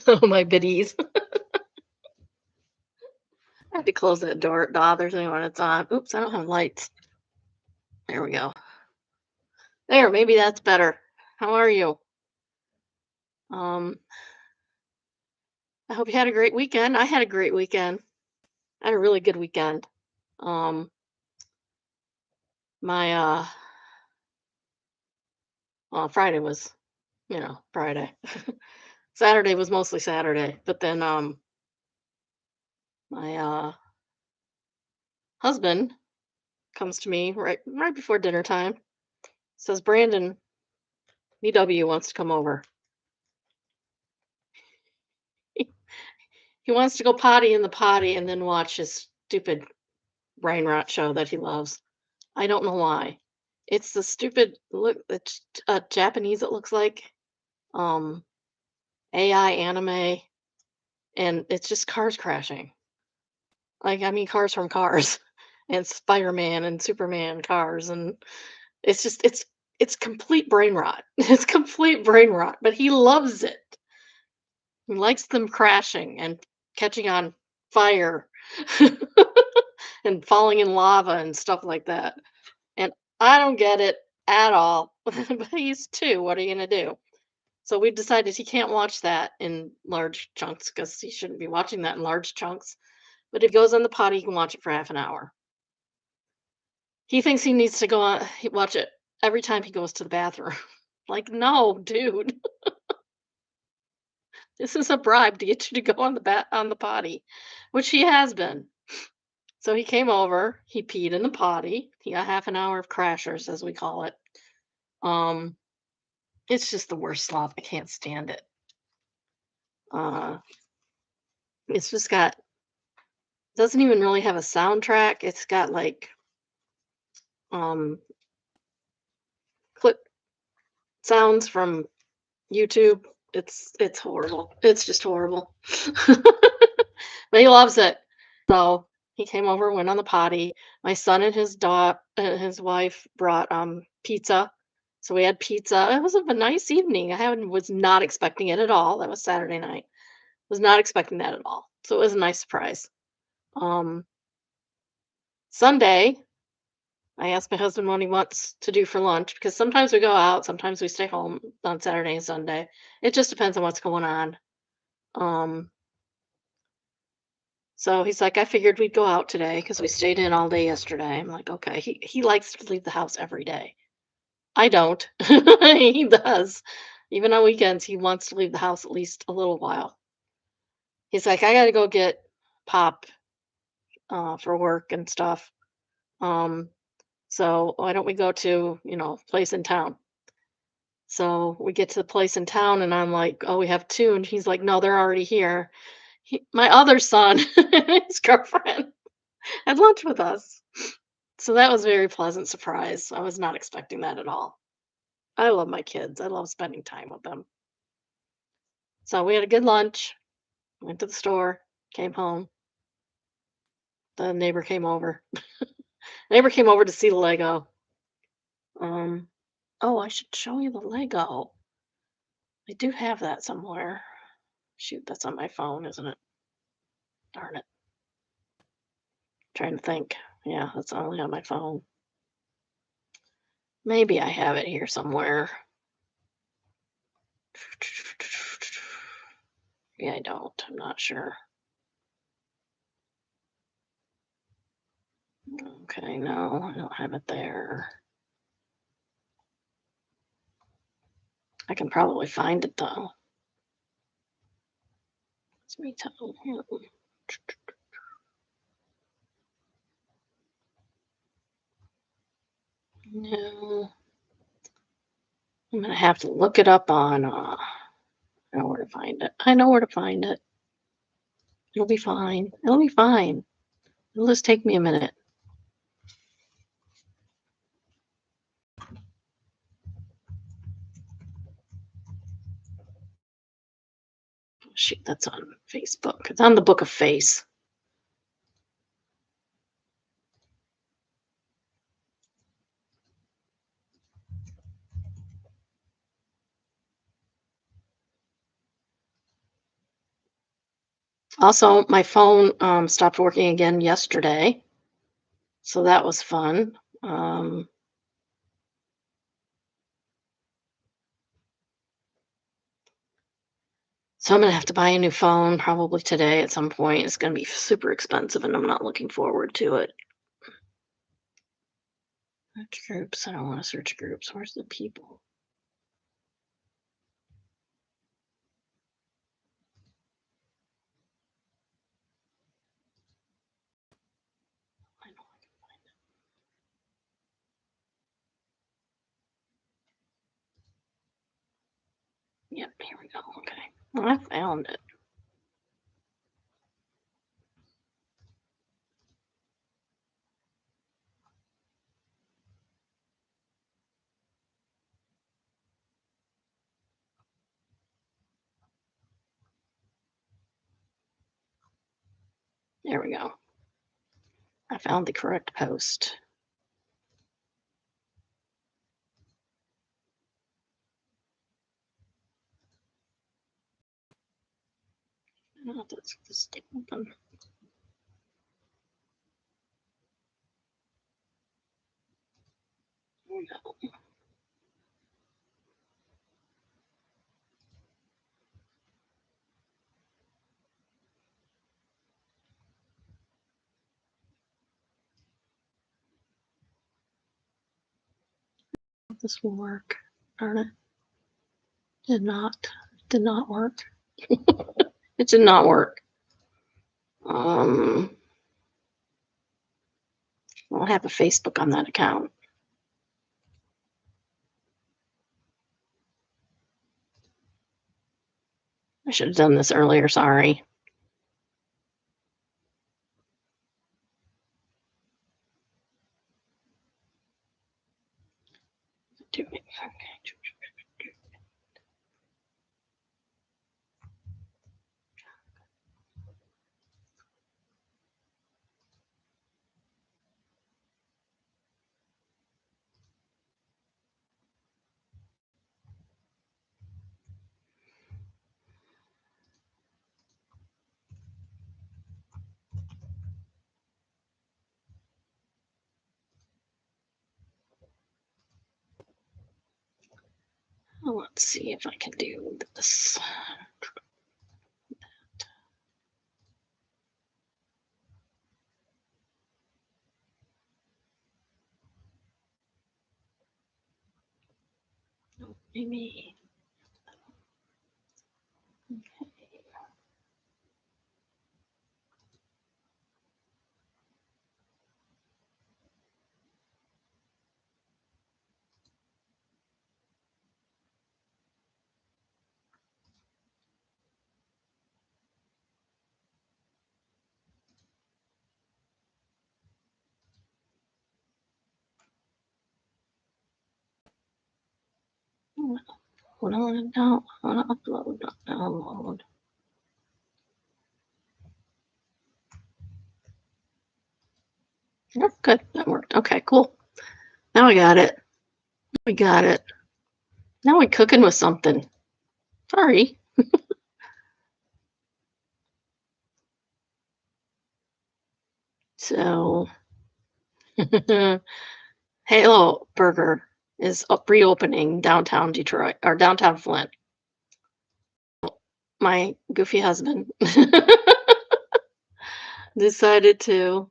Oh, my biddies. I had to close that door. It bothers me when it's on. Oops, I don't have lights. There we go. There, maybe that's better. How are you? Um, I hope you had a great weekend. I had a great weekend. I had a really good weekend. Um, my well, Friday was, Friday. Saturday was mostly Saturday, but then my husband comes to me right before dinner time. Says Brandon BW wants to come over. He wants to go potty in the potty and then watch his stupid brain rot show that he loves. I don't know why. It's the stupid look. It's Japanese. It looks like um AI anime, and it's just cars crashing. Like, I mean, cars from Cars, and Spider-Man and Superman cars, and it's complete brain rot. It's complete brain rot, but he loves it. He likes them crashing and catching on fire and falling in lava and stuff like that. And I don't get it at all. But he's 2. What are you gonna do? So we've decided he can't watch that in large chunks because he shouldn't be watching that in large chunks. But if he goes on the potty, he can watch it for half an hour. He thinks he needs to go on watch it every time he goes to the bathroom. Like, no, dude, this is a bribe to get you to go on the potty, which he has been. So he came over, he peed in the potty. He got half an hour of crashers, as we call it. Um, it's just the worst slop. I can't stand it. Uh, it's just got doesn't even really have a soundtrack. It's got like um clip sounds from YouTube. It's horrible. It's just horrible. But he loves it. So he came over, went on the potty. My son and his wife brought pizza. So we had pizza. It was a nice evening. Was not expecting it at all. That was Saturday night. Was not expecting that at all. So it was a nice surprise. Um Sunday, I asked my husband what he wants to do for lunch because sometimes we go out, sometimes we stay home on Saturday and Sunday. It just depends on what's going on. Um, so he's like, I figured we'd go out today because we stayed in all day yesterday. I'm like, okay. He likes to leave the house every day. I don't. He does. Even on weekends, he wants to leave the house at least a little while. He's like, I gotta go get Pop for work and stuff. Um, so why don't we go to, place in town? So we get to the place in town, and I'm like, "Oh, we have 2," and he's like, "No, they're already here." My other son and his girlfriend had lunch with us. So that was a very pleasant surprise. I was not expecting that at all. I love my kids. I love spending time with them. So we had a good lunch, went to the store, came home. The neighbor came over. Neighbor came over to see the Lego. Um, oh, I should show you the Lego. I do have that somewhere. Shoot, that's on my phone, isn't it? Darn it. Trying to think. Yeah, that's only on my phone. Maybe I have it here somewhere. Yeah, I don't. I'm not sure. Okay, no, I don't have it there. I can probably find it though. Let me tell him. No, I'm gonna have to look it up on. I know where to find it. I know where to find it. It'll be fine. It'll be fine. It'll just take me a minute. Shoot, that's on Facebook. It's on the Book of Face. Also, my phone stopped working again yesterday, so that was fun. Um, so I'm gonna have to buy a new phone probably today at some point. It's gonna be super expensive, and I'm not looking forward to it. Search groups. I don't want to search groups. Where's the people? I know I can find it. Yep, here we go. Okay. Well, I found it. There we go. I found the correct post. Oh, that's this open. There we go. This will work. Darn it. Did not. Did not work. It did not work. Um, I don't have a Facebook on that account. I should have done this earlier. Sorry. Do it. Okay. Well, let's see if I can do this. Maybe. Okay. Hold on, no, I want to upload, not download. Yep, good. That worked. Okay, cool. Now we got it. We got it. Now we're cooking with something. Sorry. So, Halo Burger is reopening downtown Detroit or downtown Flint. My goofy husband decided to.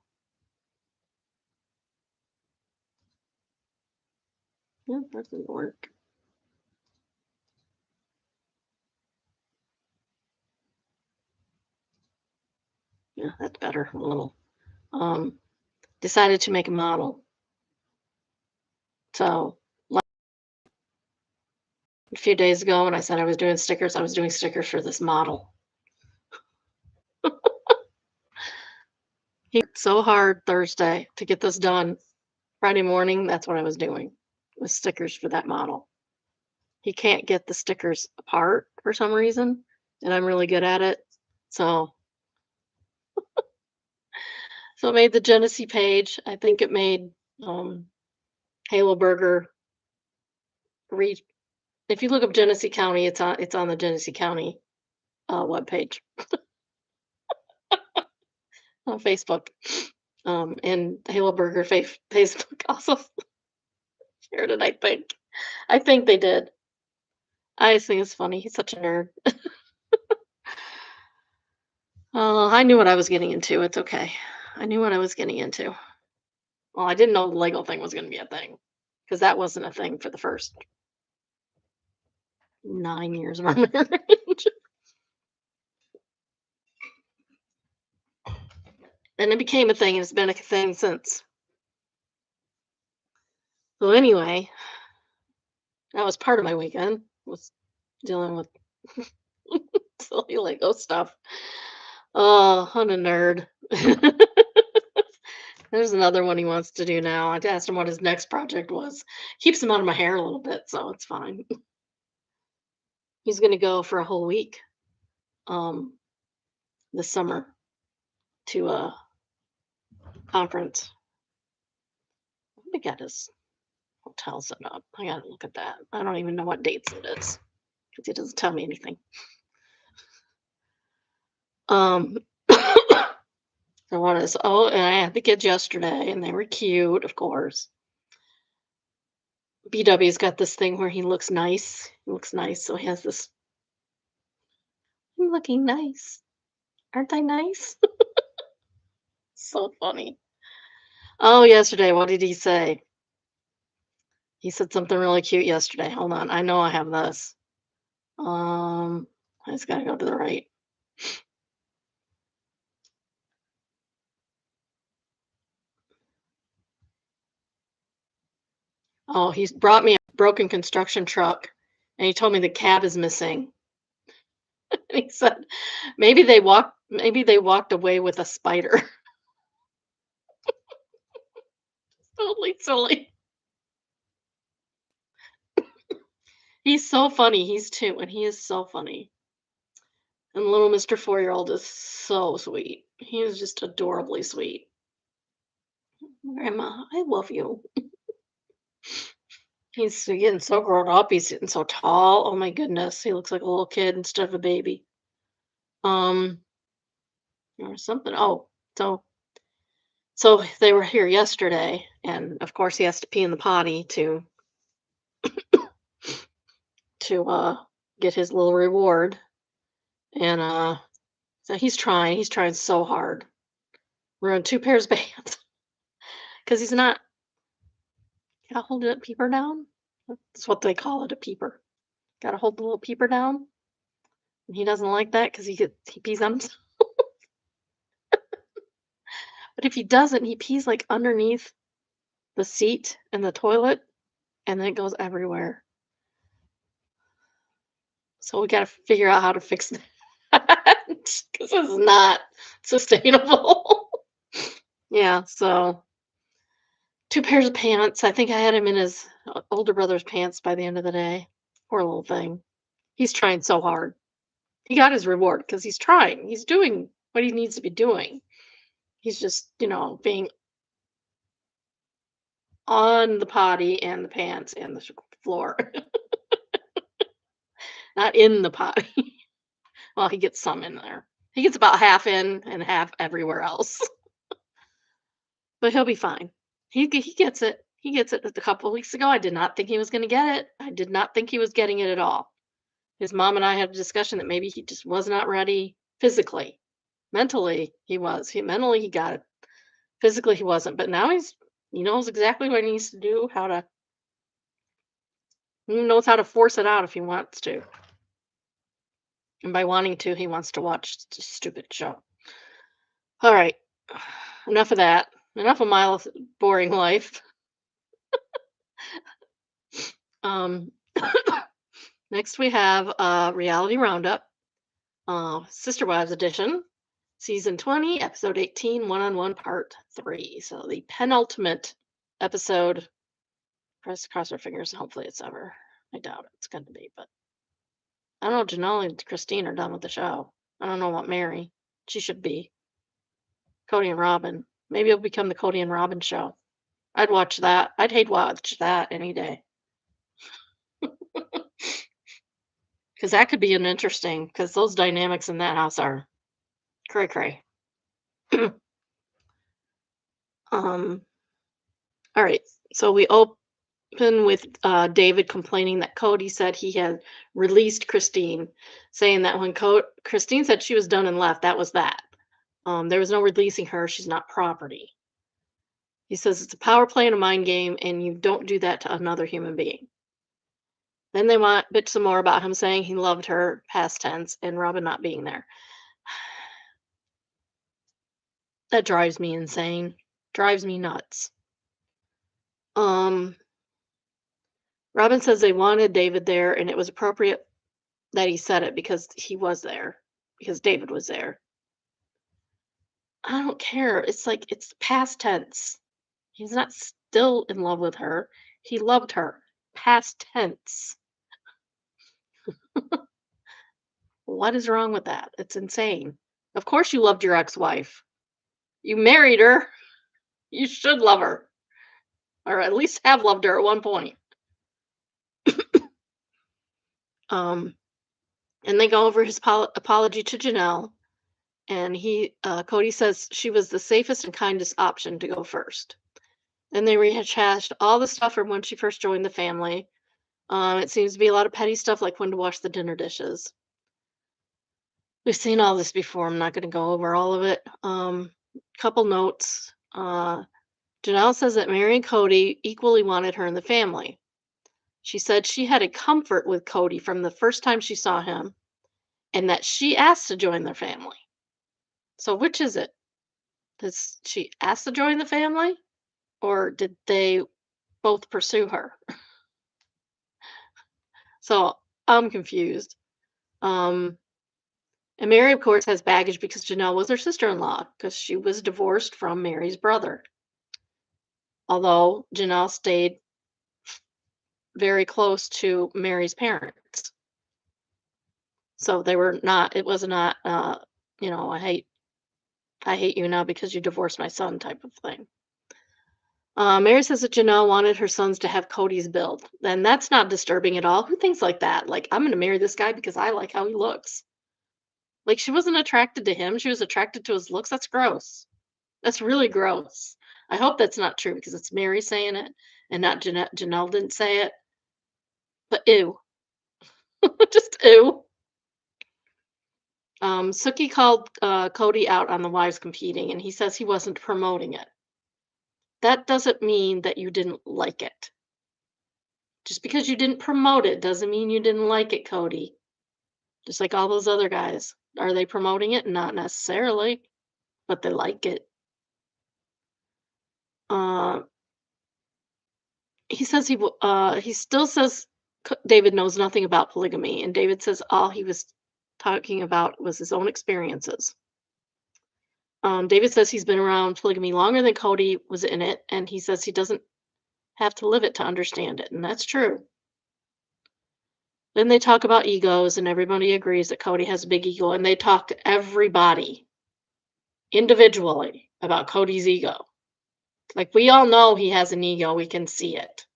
Yeah, that didn't work. Yeah, that's better. A little. Um, Decided to make a model. So a few days ago, when I said I was doing stickers, I was doing stickers for this model. He worked so hard Thursday to get this done. Friday morning, that's what I was doing, was stickers for that model. He can't get the stickers apart for some reason, and I'm really good at it. So, so I made the Genesee page. I think it made Halo Burger reach. If you look up Genesee County, it's on the Genesee County webpage. on Facebook. And Halo Burger Facebook also shared it, I think. I think they did. I just think it's funny. He's such a nerd. Oh, I knew what I was getting into. It's okay. I knew what I was getting into. Well, I didn't know the Lego thing was going to be a thing because that wasn't a thing for the first 9 years of our marriage. And it became a thing, and it's been a thing since. So anyway, that was part of my weekend, was dealing with silly Lego stuff. Oh, I'm a nerd. There's another one he wants to do now. I asked him what his next project was. Keeps him out of my hair a little bit, so it's fine. He's gonna go for a whole week, um, this summer to a conference. Let me get his hotel set up. I gotta look at that. I don't even know what dates it is because he doesn't tell me anything. Um, I wanted to, oh, and I had the kids yesterday, and they were cute, of course. BW's got this thing where he looks nice. He looks nice, so he has this. I'm looking nice. Aren't I nice? So funny. Oh, yesterday, what did he say? He said something really cute yesterday. Hold on. I know I have this. I just gotta go to the right. Oh, he's brought me a broken construction truck and he told me the cab is missing. And he said maybe they walked away with a spider. Totally silly. He's so funny. He's 2 and he is so funny. And little Mr. 4-year-old is so sweet. He is just adorably sweet. Grandma, I love you. He's getting so grown up. He's getting so tall. Oh my goodness. He looks like a little kid instead of a baby. Um, or something. Oh, so they were here yesterday, and of course he has to pee in the potty to get his little reward. And so he's trying so hard. We're in 2 pairs of pants because he's not. Gotta hold it peeper down. That's what they call it, a peeper. Gotta hold the little peeper down. And he doesn't like that because he pees on himself. But if he doesn't, he pees like underneath the seat and the toilet, and then it goes everywhere. So we gotta figure out how to fix that because this is not sustainable. Yeah, so 2 pairs of pants. I think I had him in his older brother's pants by the end of the day. Poor little thing. He's trying so hard. He got his reward because he's trying. He's doing what he needs to be doing. He's just, being on the potty and the pants and the floor, not in the potty. Well, he gets some in there. He gets about half in and half everywhere else, but he'll be fine. He gets it. He gets it. A couple of weeks ago, I did not think he was going to get it. I did not think he was getting it at all. His mom and I had a discussion that maybe he just was not ready physically. Mentally, he was. Mentally he got it. Physically, he wasn't. But now he knows exactly what he needs to do. He knows how to force it out if he wants to. And by wanting to, he wants to watch the stupid show. All right. Enough of that. Enough of my boring life. Um, Next we have Reality Roundup, Sister Wives Edition, Season 20, Episode 18, One-on-One Part 3. So the penultimate episode. Cross our fingers. Hopefully it's ever. I doubt it's going to be, but I don't know. Janelle and Christine are done with the show. I don't know about Mary. She should be. Cody and Robin. Maybe it'll become the Cody and Robin show. I'd watch that. I'd hate watch that any day. Because that could be an interesting, because those dynamics in that house are cray cray. Um, all right. So we open with David complaining that Cody said he had released Christine, saying that when Christine said she was done and left, that was that. There was no releasing her. She's not property. He says it's a power play and a mind game, and you don't do that to another human being. Then they want bitch some more about him saying he loved her, past tense, and Robin not being there. That drives me insane. Drives me nuts. Um, Robin says they wanted David there, and it was appropriate that he said it because he was there, because David was there. I don't care. It's like it's past tense. He's not still in love with her. He loved her. Past tense. What is wrong with that? It's insane. Of course you loved your ex-wife. You married her. You should love her, or at least have loved her at one point. Um, and they go over his apology to Janelle, and Cody says she was the safest and kindest option to go first. Then they rehashed all the stuff from when she first joined the family. It seems to be a lot of petty stuff like when to wash the dinner dishes. We've seen all this before. I'm not going to go over all of it. Couple notes. Janelle says that Mary and Cody equally wanted her in the family. She said she had a comfort with Cody from the first time she saw him and that she asked to join their family. So which is it? Does she ask to join the family or did they both pursue her? So I'm confused. And Mary, of course, has baggage because Janelle was her sister-in-law because she was divorced from Mary's brother. Although Janelle stayed very close to Mary's parents. So they were not, it was not, I hate you now because you divorced my son type of thing. Mary says that Janelle wanted her sons to have Cody's build. And that's not disturbing at all. Who thinks like that? Like, I'm going to marry this guy because I like how he looks. Like, she wasn't attracted to him. She was attracted to his looks. That's gross. That's really gross. I hope that's not true because it's Mary saying it and not Janelle. Janelle didn't say it. But ew. Just ew. Sookie called Cody out on the wives competing, and he says he wasn't promoting it. That doesn't mean that you didn't like it. Just because you didn't promote it doesn't mean you didn't like it, Cody. Just like all those other guys. Are they promoting it? Not necessarily, but they like it. Uh, he still says David knows nothing about polygamy, and David says all he was talking about was his own experiences. David says he's been around polygamy longer than Cody was in it, and he says he doesn't have to live it to understand it, and that's true. Then they talk about egos, and everybody agrees that Cody has a big ego, and they talk to everybody individually about Cody's ego. Like, we all know he has an ego, we can see it.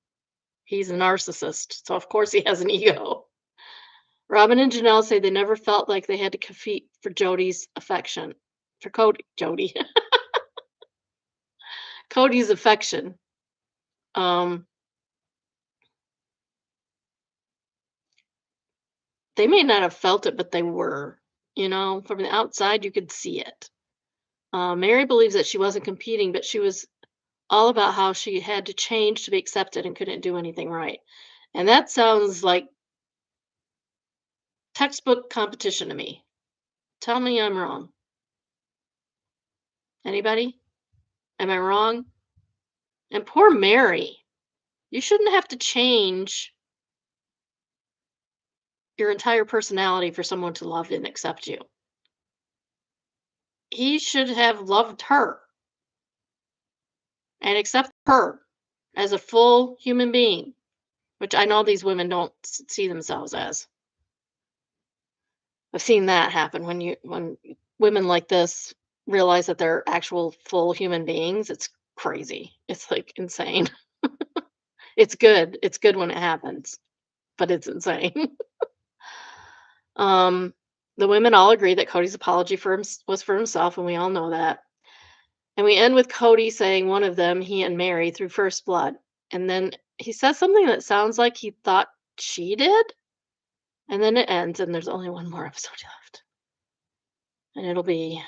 He's a narcissist, so of course he has an ego. Robin and Janelle say they never felt like they had to compete for Jody's affection. For Jody. Cody's affection. They may not have felt it, but they were. From the outside, you could see it. Mary believes that she wasn't competing, but she was all about how she had to change to be accepted and couldn't do anything right. And that sounds like textbook competition to me. Tell me I'm wrong. Anybody? Am I wrong? And poor Mary. You shouldn't have to change your entire personality for someone to love and accept you. He should have loved her and accept her as a full human being, which I know these women don't see themselves as. I've seen that happen when women like this realize that they're actual full human beings. It's crazy. It's like insane. It's good. It's good when it happens, but it's insane. um, the women all agree that Cody's apology was for himself, and we all know that. And we end with Cody saying one of them, he and Mary, through first blood. And then he says something that sounds like he thought she did. And then it ends, and there's only one more episode left. And it'll be,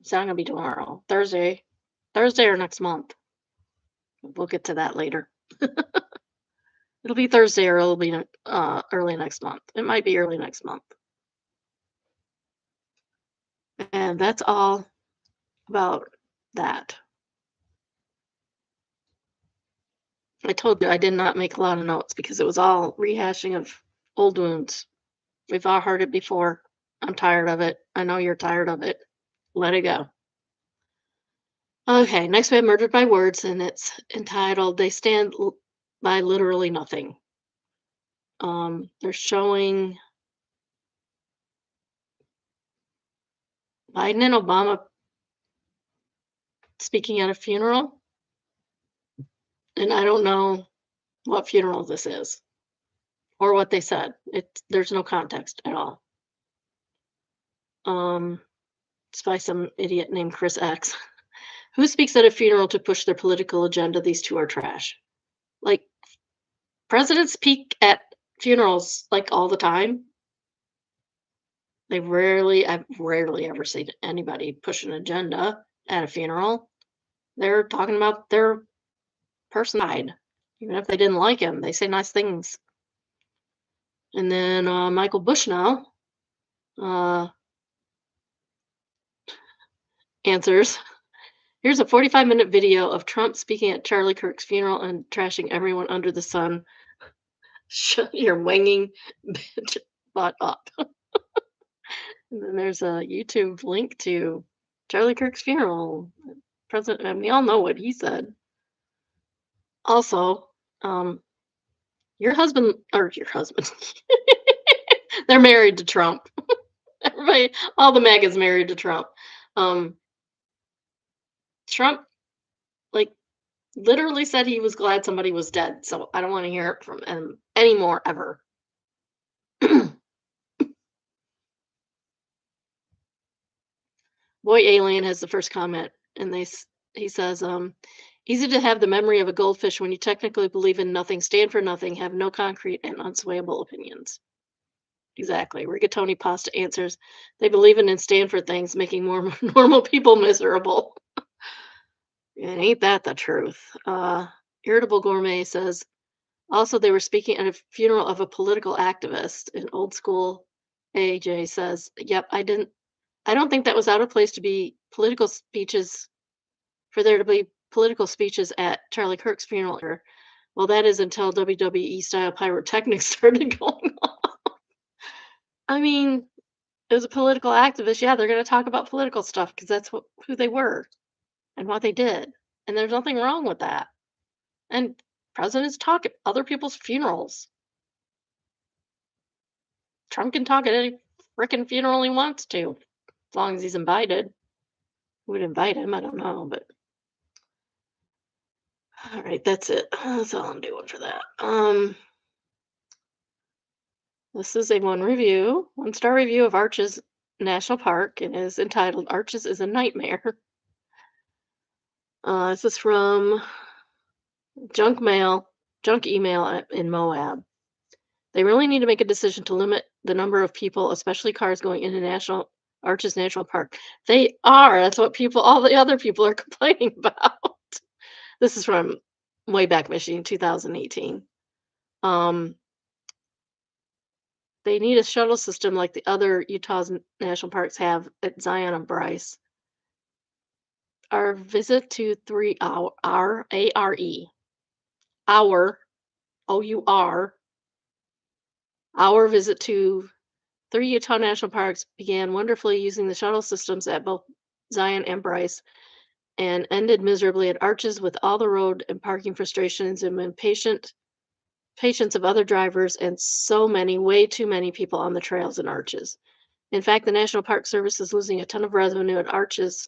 it's not going to be tomorrow, Thursday or next month. We'll get to that later. It'll be Thursday or it'll be early next month. It might be early next month. And that's all about that. I told you I did not make a lot of notes because it was all rehashing of old wounds. We've all heard it before. I'm tired of it. I know you're tired of it. Let it go. Okay, next we have Murdered by Words, and it's entitled They Stand by Literally Nothing. They're showing Biden and Obama speaking at a funeral, and I don't know what funeral this is or what they said. There's no context at all. It's by some idiot named Chris X. Who speaks at a funeral to push their political agenda? These two are trash. Like, presidents speak at funerals like all the time. I've rarely ever seen anybody push an agenda at a funeral. They're talking about their person died. Even if they didn't like him, they say nice things. And then Michael Bushnell answers. Here's a 45-minute video of Trump speaking at Charlie Kirk's funeral and trashing everyone under the sun. Shut your wanging bitch butt up. And then there's a YouTube link to Charlie Kirk's funeral. President, and we all know what he said. Also, your husband, they're married to Trump. Everybody, all the MAGA's married to Trump. Trump, like, literally said he was glad somebody was dead. So I don't want to hear it from him anymore, ever. Boy Alien has the first comment, and he says, easy to have the memory of a goldfish when you technically believe in nothing, stand for nothing, have no concrete and unswayable opinions. Exactly. Rigatoni Pasta answers, they believe in and stand for things, making more normal people miserable. And ain't that the truth? Irritable Gourmet says, also, they were speaking at a funeral of a political activist. And Old School AJ says, yep, I don't think that was out of place to be political speeches, for there to be political speeches at Charlie Kirk's funeral. Well, that is until WWE style pyrotechnics started going on. I mean, as a political activist, yeah, they're going to talk about political stuff because that's who they were and what they did. And there's nothing wrong with that. And presidents talk at other people's funerals. Trump can talk at any freaking funeral he wants to, as long as he's invited. Who would invite him? I don't know, but all right, that's it. That's all I'm doing for that. This is a one-star review of Arches National Park, and is entitled "Arches is a Nightmare." This is from junk email in Moab. They really need to make a decision to limit the number of people, especially cars, going into Arches National Park. They are. That's what all the other people are complaining about. This is from Wayback Machine, 2018. They need a shuttle system like the other Utah's national parks have at Zion and Bryce. Our visit to our visit to 3 Utah national parks began wonderfully using the shuttle systems at both Zion and Bryce, and ended miserably at Arches with all the road and parking frustrations and impatience of other drivers and way too many people on the trails and Arches. In fact, the National Park Service is losing a ton of revenue at Arches.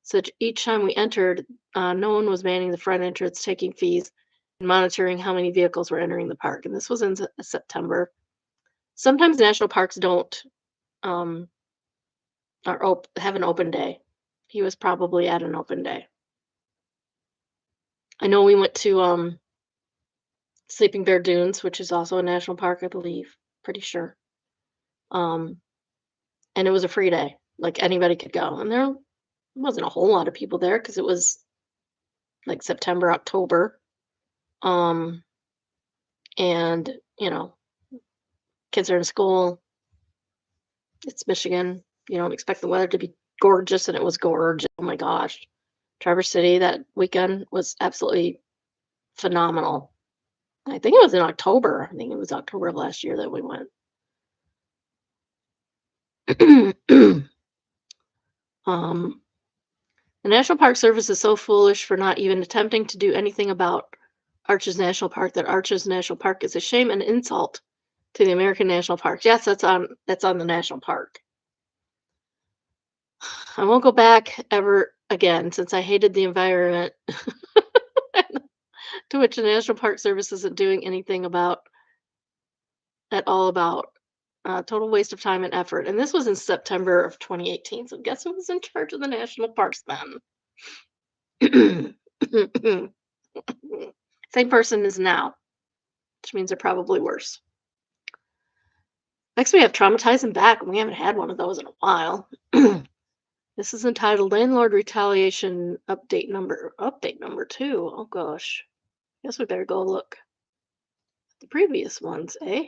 So each time we entered, no one was manning the front entrance, taking fees, and monitoring how many vehicles were entering the park. And this was in September. Sometimes national parks don't or have an open day. He was probably at an open day. I know we went to Sleeping Bear Dunes, which is also a national park, I believe. Pretty sure. Um, and it was a free day. Like anybody could go. And there wasn't a whole lot of people there because it was like September, October. Um, and kids are in school. It's Michigan. You don't expect the weather to be gorgeous, and it was gorgeous. Oh my gosh. Traverse City that weekend was absolutely phenomenal. I think it was in October. I think it was October of last year that we went. um, the National Park Service is so foolish for not even attempting to do anything about Arches National Park that Arches National Park is a shame and insult to the American national parks. Yes, that's on the national park. I won't go back ever again since I hated the environment to which the National Park Service isn't doing anything about at all about. Total waste of time and effort. And this was in September of 2018. So guess who was in charge of the national parks then? Same person as now, which means they're probably worse. Next, we have traumatized and back. We haven't had one of those in a while. This is entitled Landlord Retaliation Update number 2. Oh gosh. Guess we better go look at the previous ones, eh?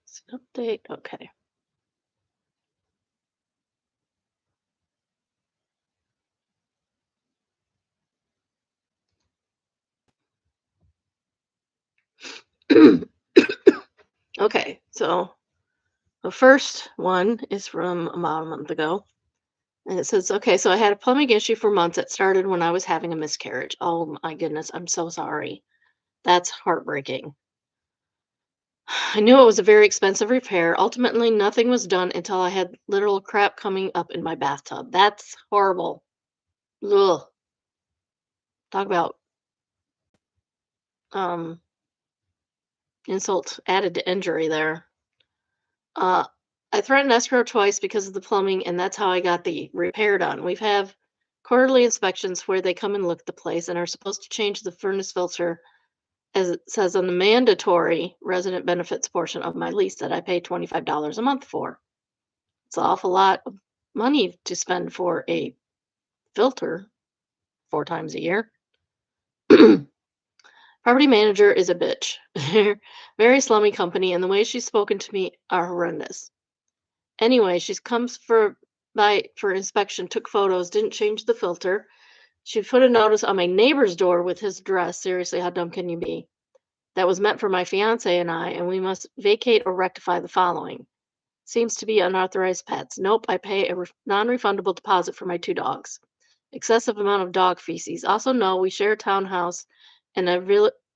It's an update. Okay. Okay, so the first one is from about a month ago. And it says, okay, so I had a plumbing issue for months. It started when I was having a miscarriage. Oh my goodness, I'm so sorry. That's heartbreaking. I knew it was a very expensive repair. Ultimately, nothing was done until I had literal crap coming up in my bathtub. That's horrible. Ugh. Talk about um insult added to injury there. Uh, I threatened escrow twice because of the plumbing, and that's how I got the repair done. We've have quarterly inspections where they come and look at the place and are supposed to change the furnace filter as it says on the mandatory resident benefits portion of my lease that I pay $25 a month for. It's an awful lot of money to spend for a filter 4 times a year. Property manager is a bitch. Very slummy company, and the way she's spoken to me are horrendous. Anyway, she comes for inspection, took photos, didn't change the filter. She put a notice on my neighbor's door with his address. Seriously, how dumb can you be? That was meant for my fiance and I, and we must vacate or rectify the following. Seems to be unauthorized pets. Nope, I pay a non-refundable deposit for my 2 dogs. Excessive amount of dog feces. Also, no, we share a townhouse, and I'm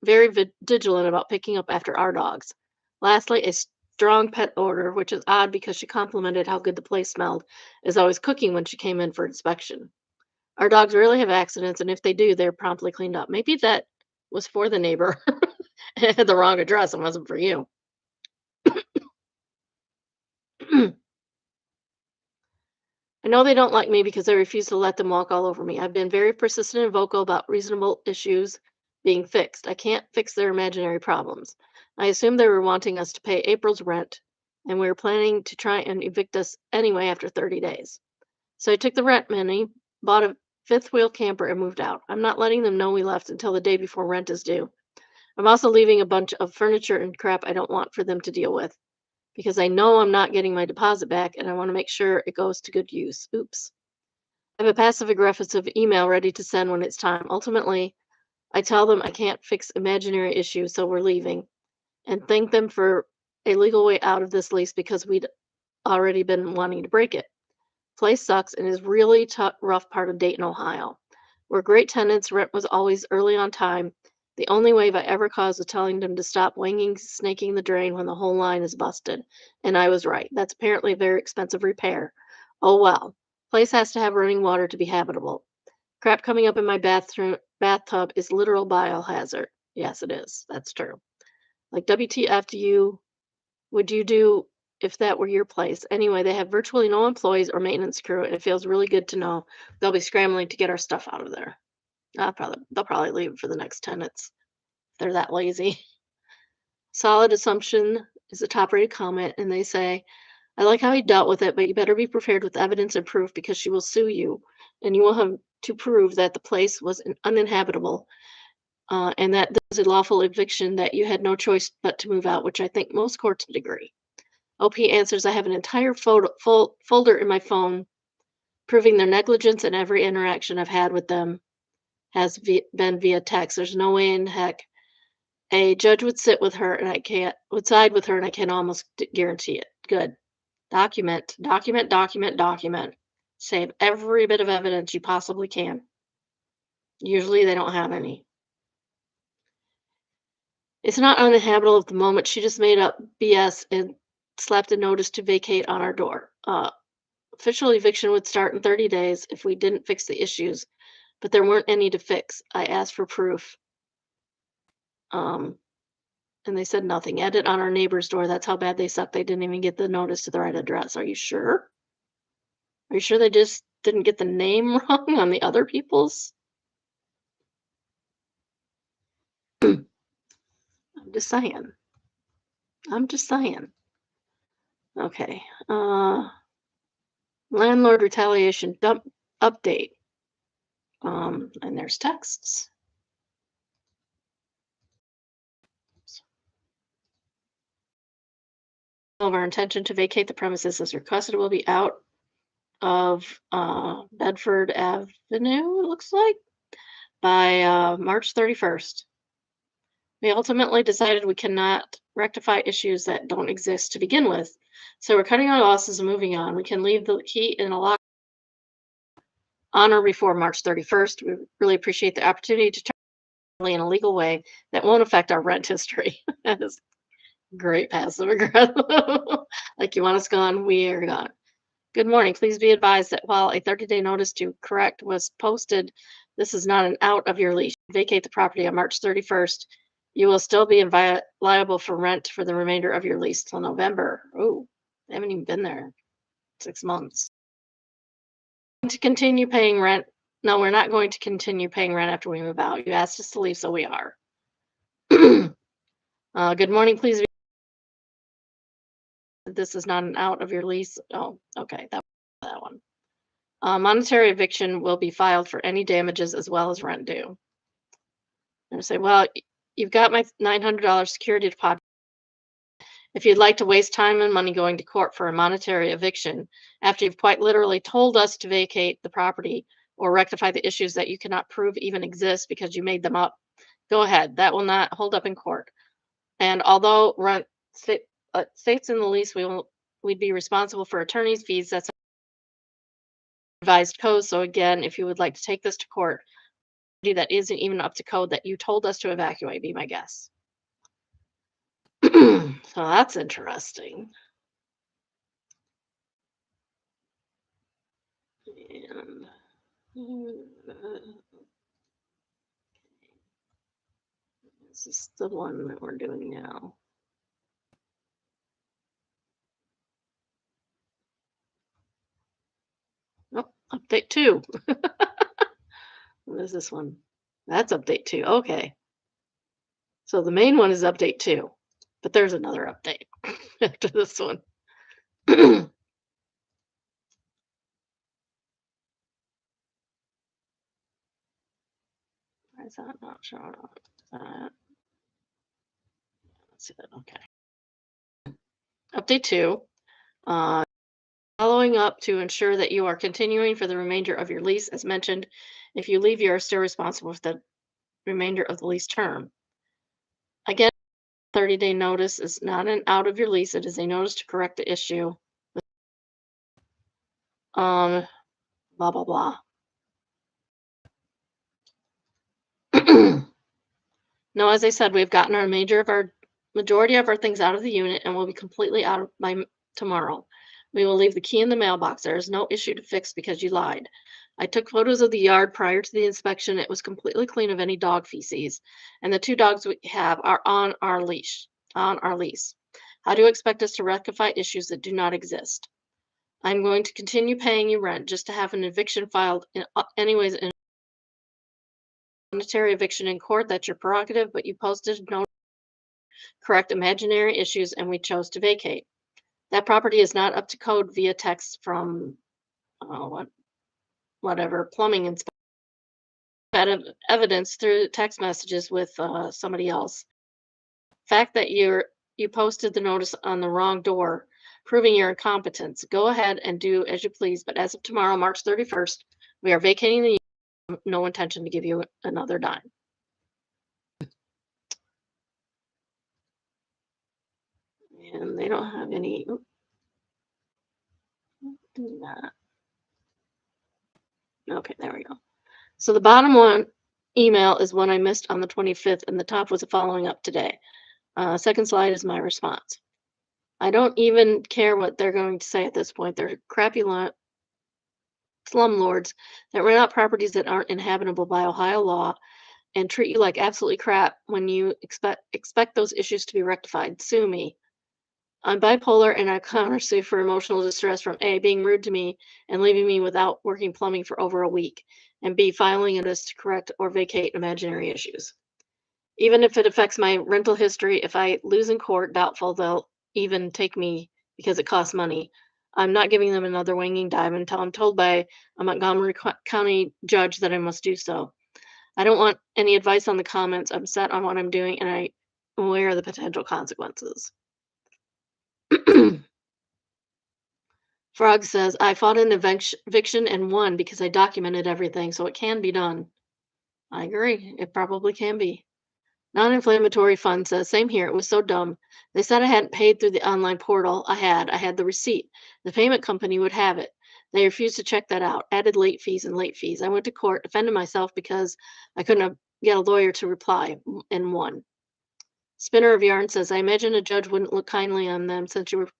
very vigilant about picking up after our dogs. Lastly, a strong pet odor, which is odd because she complimented how good the place smelled, as I was cooking when she came in for inspection. Our dogs rarely have accidents, and if they do, they're promptly cleaned up. Maybe that was for the neighbor. It had the wrong address and wasn't for you. I know they don't like me because I refuse to let them walk all over me. I've been very persistent and vocal about reasonable issues being fixed. I can't fix their imaginary problems. I assumed they were wanting us to pay April's rent, and we were planning to try and evict us anyway after 30 days. So I took the rent money, bought a fifth wheel camper, and moved out. I'm not letting them know we left until the day before rent is due. I'm also leaving a bunch of furniture and crap I don't want for them to deal with because I know I'm not getting my deposit back and I want to make sure it goes to good use. Oops. I have a passive aggressive email ready to send when it's time. Ultimately, I tell them I can't fix imaginary issues, so we're leaving, and thank them for a legal way out of this lease because we'd already been wanting to break it. Place sucks and is really rough part of Dayton, Ohio. We're great tenants. Rent was always early on time. The only wave I ever caused was telling them to stop snaking the drain when the whole line is busted. And I was right. That's apparently a very expensive repair. Oh well. Place has to have running water to be habitable. Crap coming up in my bathtub is literal biohazard. Yes, it is. That's true. Like WTF would you do if that were your place? Anyway, they have virtually no employees or maintenance crew, and it feels really good to know they'll be scrambling to get our stuff out of there. They'll probably leave it for the next tenants. They're that lazy. Solid assumption is a top rated comment, and they say, I like how he dealt with it, but you better be prepared with evidence and proof because she will sue you, and you will have to prove that the place was uninhabitable and that there's a lawful eviction that you had no choice but to move out, which I think most courts would agree. OP answers, I have an entire folder in my phone proving their negligence and every interaction I've had with them has been via text. There's no way in heck a judge would sit with her and would side with her and I can almost guarantee it. Good. Document, document, document, document. Save every bit of evidence you possibly can. Usually they don't have any. It's not uninhabitable at the moment. She just made up BS and slapped a notice to vacate on our door. Official eviction would start in 30 days if we didn't fix the issues, but there weren't any to fix. I asked for proof. And they said nothing. Edit on our neighbor's door. That's how bad they suck. They didn't even get the notice to the right address. Are you sure? Are you sure they just didn't get the name wrong on the other people's? I'm just saying. I'm just saying. Okay. Landlord retaliation update. And there's texts. Of our intention to vacate the premises as requested will be out of Bedford Avenue, it looks like, by March 31st. We ultimately decided we cannot rectify issues that don't exist to begin with. So we're cutting our losses and moving on. We can leave the key in a lock on or before March 31st. We really appreciate the opportunity to turn in a legal way that won't affect our rent history. That is great passive aggressive. Like you want us gone, we are gone. Good morning. Please be advised that while a 30-day notice to correct was posted, this is not an out of your lease. Vacate the property on March 31st. You will still be liable for rent for the remainder of your lease till November. Oh, they haven't even been there 6 months. To continue paying rent. No, we're not going to continue paying rent after we move out. You asked us to leave, so we are. Good morning. Please. This is not an out of your lease. Oh, okay. That one. Monetary eviction will be filed for any damages as well as rent due. And I say, well, you've got my $900 security deposit. If you'd like to waste time and money going to court for a monetary eviction after you've quite literally told us to vacate the property or rectify the issues that you cannot prove even exist because you made them up, go ahead. That will not hold up in court. And although rent states in the lease, we'd be responsible for attorney's fees. That's revised code. So again, if you would like to take this to court, that isn't even up to code that you told us to evacuate, be my guess. So that's interesting. And this is the one that we're doing now. Oh, update 2. What is this one? That's update 2. Okay. So the main one is update 2, but there's another update after this one. Why is that not showing up? Let's see that. Okay. Update 2. Following up to ensure that you are continuing for the remainder of your lease. As mentioned, if you leave, you are still responsible for the remainder of the lease term. Again, 30-day notice is not an out of your lease. It is a notice to correct the issue. Blah, blah, blah. No, as I said, we've gotten our majority of our things out of the unit and will be completely out of by tomorrow. We will leave the key in the mailbox. There is no issue to fix because you lied. I took photos of the yard prior to the inspection. It was completely clean of any dog feces, and the 2 dogs we have are on our lease. How do you expect us to rectify issues that do not exist? I'm going to continue paying you rent just to have an eviction filed anyways, in monetary eviction in court. That's your prerogative, but you posted no correct imaginary issues and we chose to vacate. That property is not up to code via text from whatever plumbing inspection evidence through text messages with somebody else. Fact that you posted the notice on the wrong door, proving your incompetence. Go ahead and do as you please, but as of tomorrow, March 31st, we are vacating the unit. No intention to give you another dime. And they don't have any. Do that. Okay, there we go. So the bottom one email is one I missed on the 25th, and the top was a following up today. Second slide is my response. I don't even care what they're going to say at this point. They're crappy slumlords that rent out properties that aren't inhabitable by Ohio law and treat you like absolutely crap when you expect those issues to be rectified. Sue me. I'm bipolar and I countersue for emotional distress from A, being rude to me and leaving me without working plumbing for over a week, and B, filing a notice to correct or vacate imaginary issues. Even if it affects my rental history, if I lose in court, doubtful they'll even take me because it costs money. I'm not giving them another winging dime until I'm told by a Montgomery County judge that I must do so. I don't want any advice on the comments. I'm set on what I'm doing and I'm aware of the potential consequences. Frog says, I fought an eviction and won because I documented everything, so it can be done. I agree. It probably can be. Non-inflammatory fun says, same here. It was so dumb. They said I hadn't paid through the online portal. I had the receipt. The payment company would have it. They refused to check that out, added late fees and late fees. I went to court, defended myself because I couldn't get a lawyer to reply, and won. Spinner of Yarn says, I imagine a judge wouldn't look kindly on them since you were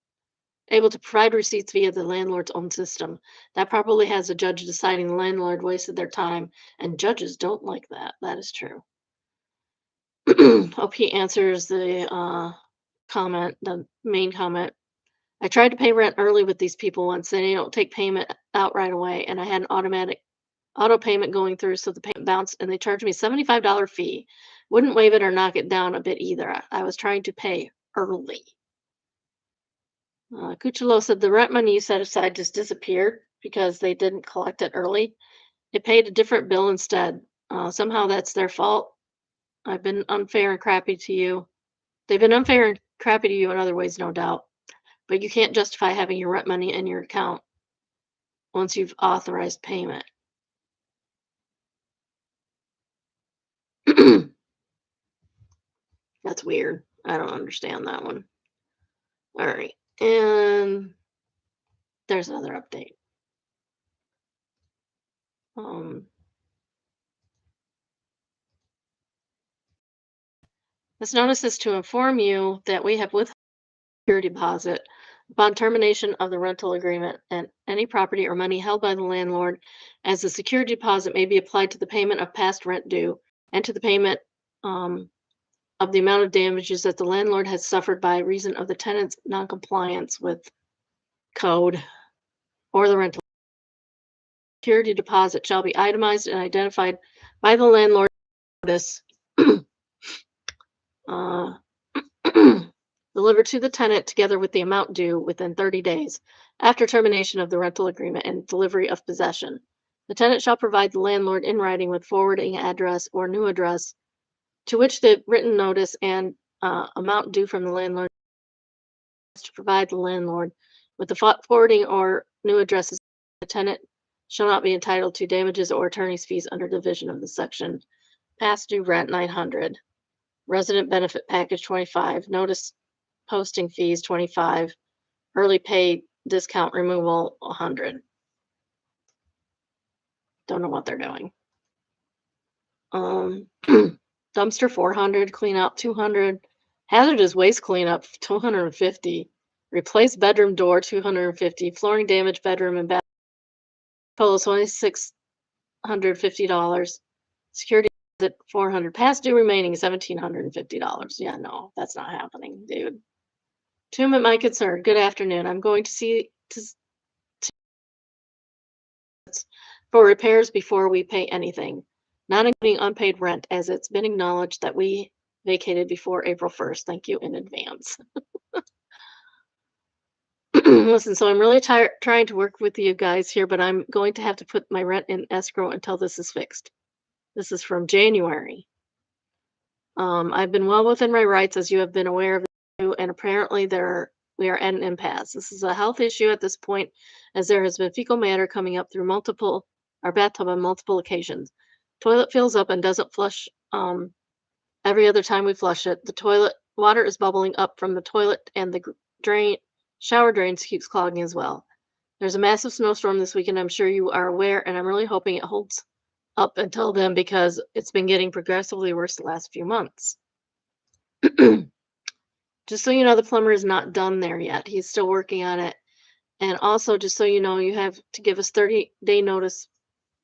able to provide receipts via the landlord's own system. That probably has a judge deciding the landlord wasted their time, and judges don't like that. That is true. OP answers the comment, the main comment. I tried to pay rent early with these people once. They don't take payment out right away, and I had an automatic auto payment going through, so the payment bounced, and they charged me a $75 fee. Wouldn't waive it or knock it down a bit either. I was trying to pay early. Cucciolo said the rent money you set aside just disappeared because they didn't collect it early. It paid a different bill instead. Somehow that's their fault. I've been unfair and crappy to you. They've been unfair and crappy to you in other ways, no doubt. But you can't justify having your rent money in your account once you've authorized payment. That's weird. I don't understand that one. All right. And there's another update. This notice is to inform you that we have withheld security deposit upon termination of the rental agreement and any property or money held by the landlord, as the security deposit may be applied to the payment of past rent due and to the payment of the amount of damages that the landlord has suffered by reason of the tenant's noncompliance with code or the rental. Security deposit shall be itemized and identified by the landlord notice delivered to the tenant together with the amount due within 30 days after termination of the rental agreement and delivery of possession. The tenant shall provide the landlord in writing with forwarding address or new address to which the written notice and amount due from the landlord to provide the landlord with the forwarding or new addresses. The tenant shall not be entitled to damages or attorney's fees under division of the section. Past due rent 900, resident benefit package 25, notice posting fees 25, early pay discount removal 100. Don't know what they're doing. Dumpster 400, clean out 200, hazardous waste cleanup 250, replace bedroom door 250, flooring damage bedroom and bathroom total $150. Security at 400. Past due remaining $1,750. Yeah, no, that's not happening, dude. To whom it might concern, good afternoon. I'm going to see for repairs before we pay anything, not including unpaid rent, as it's been acknowledged that we vacated before April 1st. Thank you in advance. Listen, so I'm really tired trying to work with you guys here, but I'm going to have to put my rent in escrow until this is fixed. This is from January. I've been well within my rights, as you have been aware of, too, and apparently we are at an impasse. This is a health issue at this point, as there has been fecal matter coming up through our bathtub on multiple occasions. Toilet fills up and doesn't flush every other time we flush it. The toilet water is bubbling up from the toilet, and the shower drains keeps clogging as well. There's a massive snowstorm this weekend, I'm sure you are aware, and I'm really hoping it holds up until then because it's been getting progressively worse the last few months. Just so you know, the plumber is not done there yet. He's still working on it. And also, just so you know, you have to give us 30-day notice,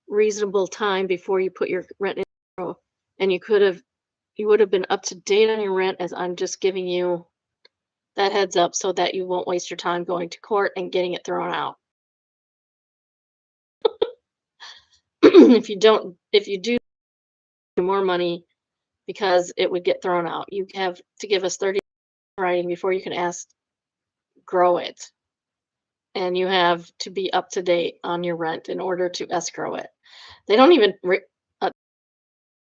reasonable time before you put your rent in escrow. And you would have been up to date on your rent, as I'm just giving you that heads up so that you won't waste your time going to court and getting it thrown out. If you do more money because it would get thrown out, you have to give us 30 writing before you can grow it. And you have to be up to date on your rent in order to escrow it. They don't even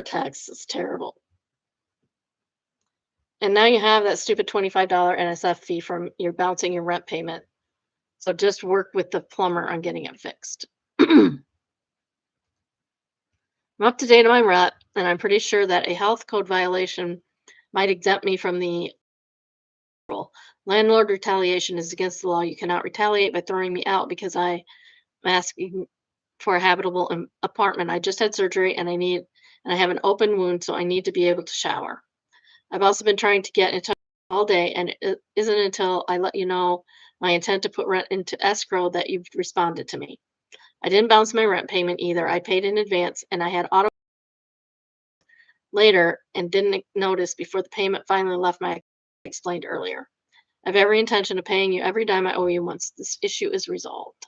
tax. It's terrible. And now you have that stupid $25 NSF fee from you're bouncing your rent payment. So just work with the plumber on getting it fixed. I'm up to date on my rent, and I'm pretty sure that a health code violation might exempt me from the rule. Landlord retaliation is against the law. You cannot retaliate by throwing me out because I am asking for a habitable apartment. I just had surgery and I have an open wound, so I need to be able to shower. I've also been trying to get in touch all day, and it isn't until I let you know my intent to put rent into escrow that you've responded to me. I didn't bounce my rent payment either. I paid in advance, and I had auto later and didn't notice before the payment finally left my explained earlier. I have every intention of paying you every dime I owe you once this issue is resolved.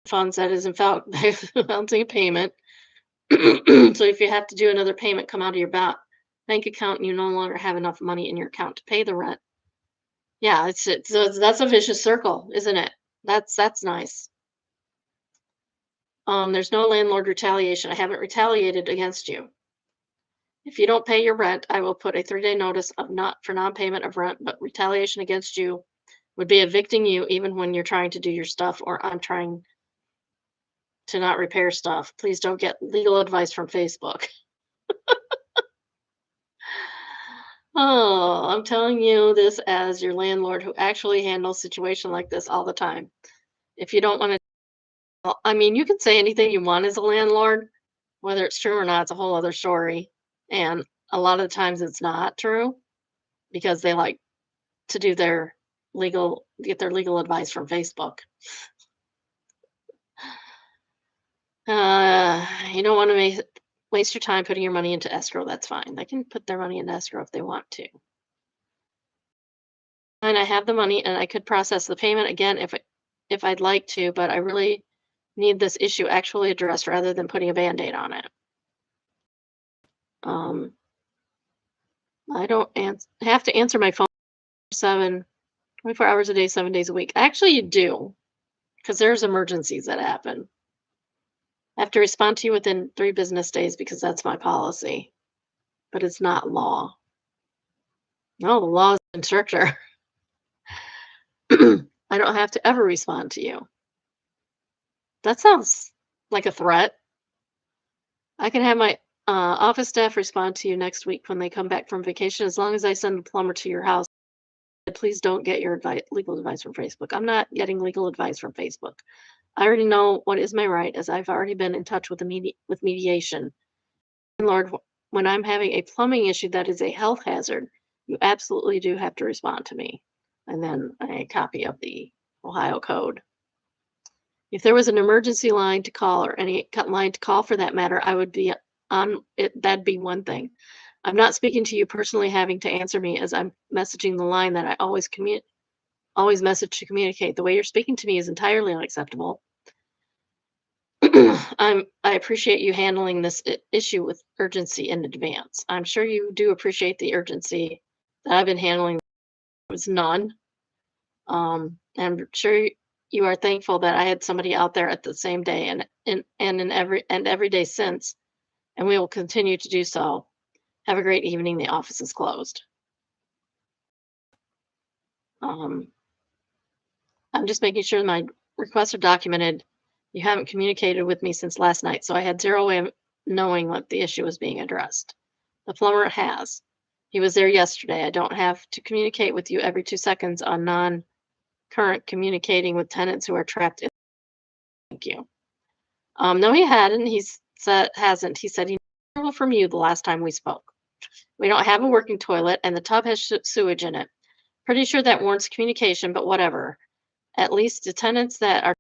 Funds, that is in fact bouncing a payment. So if you have to do another payment come out of your bank account and you no longer have enough money in your account to pay the rent. Yeah, that's a vicious circle, isn't it? That's nice. There's no landlord retaliation. I haven't retaliated against you. If you don't pay your rent, I will put a 3-day notice for non-payment of rent, but retaliation against you would be evicting you even when you're trying to do your stuff or I'm trying to not repair stuff. Please don't get legal advice from Facebook. Oh, I'm telling you this as your landlord who actually handles situation like this all the time. If you don't want to, I mean, you can say anything you want as a landlord, whether it's true or not, it's a whole other story. And a lot of the times it's not true because they like to get their legal advice from Facebook. You don't want to waste your time putting your money into escrow. That's fine. They can put their money in escrow if they want to. And I have the money and I could process the payment again if I'd like to, but I really need this issue actually addressed rather than putting a Band-Aid on it. I don't have to answer my phone 24 hours a day, 7 days a week. Actually, you do, because there's emergencies that happen. I have to respond to you within 3 business days because that's my policy, but it's not law. No, the law is stricter. I don't have to ever respond to you. That sounds like a threat. I can have my office staff respond to you next week when they come back from vacation, as long as I send a plumber to your house. Please don't get your legal advice from Facebook. I'm not getting legal advice from Facebook. I already know what is my right, as I've already been in touch with mediation. Lord, when I'm having a plumbing issue that is a health hazard, you absolutely do have to respond to me. And then a copy of the Ohio code. If there was an emergency line to call or any line to call for that matter, I would be on it. That'd be one thing. I'm not speaking to you personally having to answer me as I'm messaging the line that I always message to communicate. The way you're speaking to me is entirely unacceptable. I appreciate you handling this issue with urgency in advance. I'm sure you do appreciate the urgency that I've been handling. There was none. I'm sure you are thankful that I had somebody out there at the same day and in every day since, and we will continue to do so. Have a great evening. The office is closed. Um, I'm just making sure my requests are documented. You haven't communicated with me since last night, so I had zero way of knowing what the issue was being addressed. The plumber has. He was there yesterday. I don't have to communicate with you every 2 seconds on non-current communicating with tenants who are trapped in. Thank you. No, he hadn't. Hasn't. He said he knew from you the last time we spoke. We don't have a working toilet, and the tub has sewage in it. Pretty sure that warrants communication, but whatever. At least the tenants that are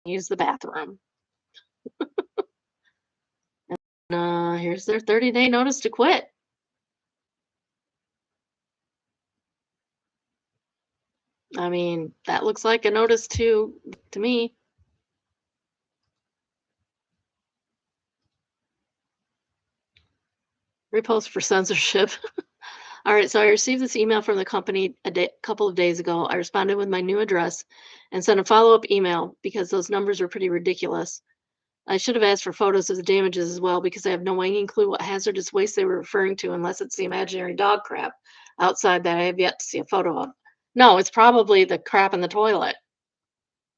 use the bathroom. Here's their 30-day notice to quit. I mean, that looks like a notice to me. Repost for censorship. All right, so I received this email from the company couple of days ago. I responded with my new address and sent a follow-up email because those numbers were pretty ridiculous. I should have asked for photos of the damages as well because I have no wanging clue what hazardous waste they were referring to unless it's the imaginary dog crap outside that I have yet to see a photo of. No, it's probably the crap in the toilet.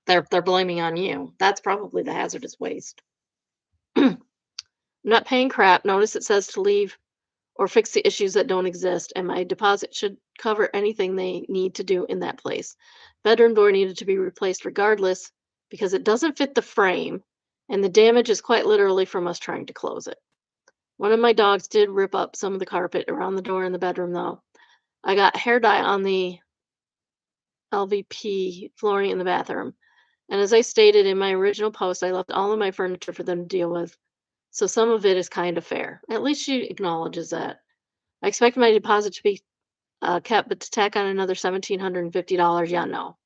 They're blaming on you. That's probably the hazardous waste. I'm not paying crap. Notice it says to leave or fix the issues that don't exist, and my deposit should cover anything they need to do in that place. Bedroom door needed to be replaced regardless because it doesn't fit the frame, and the damage is quite literally from us trying to close it. One of my dogs did rip up some of the carpet around the door in the bedroom, though. I got hair dye on the LVP flooring in the bathroom. And as I stated in my original post, I left all of my furniture for them to deal with. So some of it is kind of fair. At least she acknowledges that. I expect my deposit to be kept, but to tack on another $1,750, yeah, no.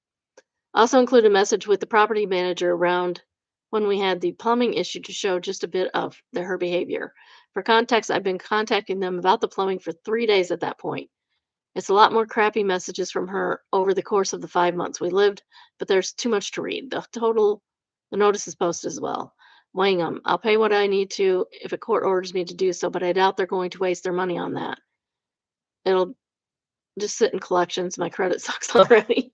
Also include a message with the property manager around when we had the plumbing issue to show just a bit of her behavior. For context, I've been contacting them about the plumbing for 3 days at that point. It's a lot more crappy messages from her over the course of the 5 months we lived, but there's too much to read. The notice is posted as well. Weighing them. I'll pay what I need to if a court orders me to do so, but I doubt they're going to waste their money on that. It'll just sit in collections. My credit sucks already.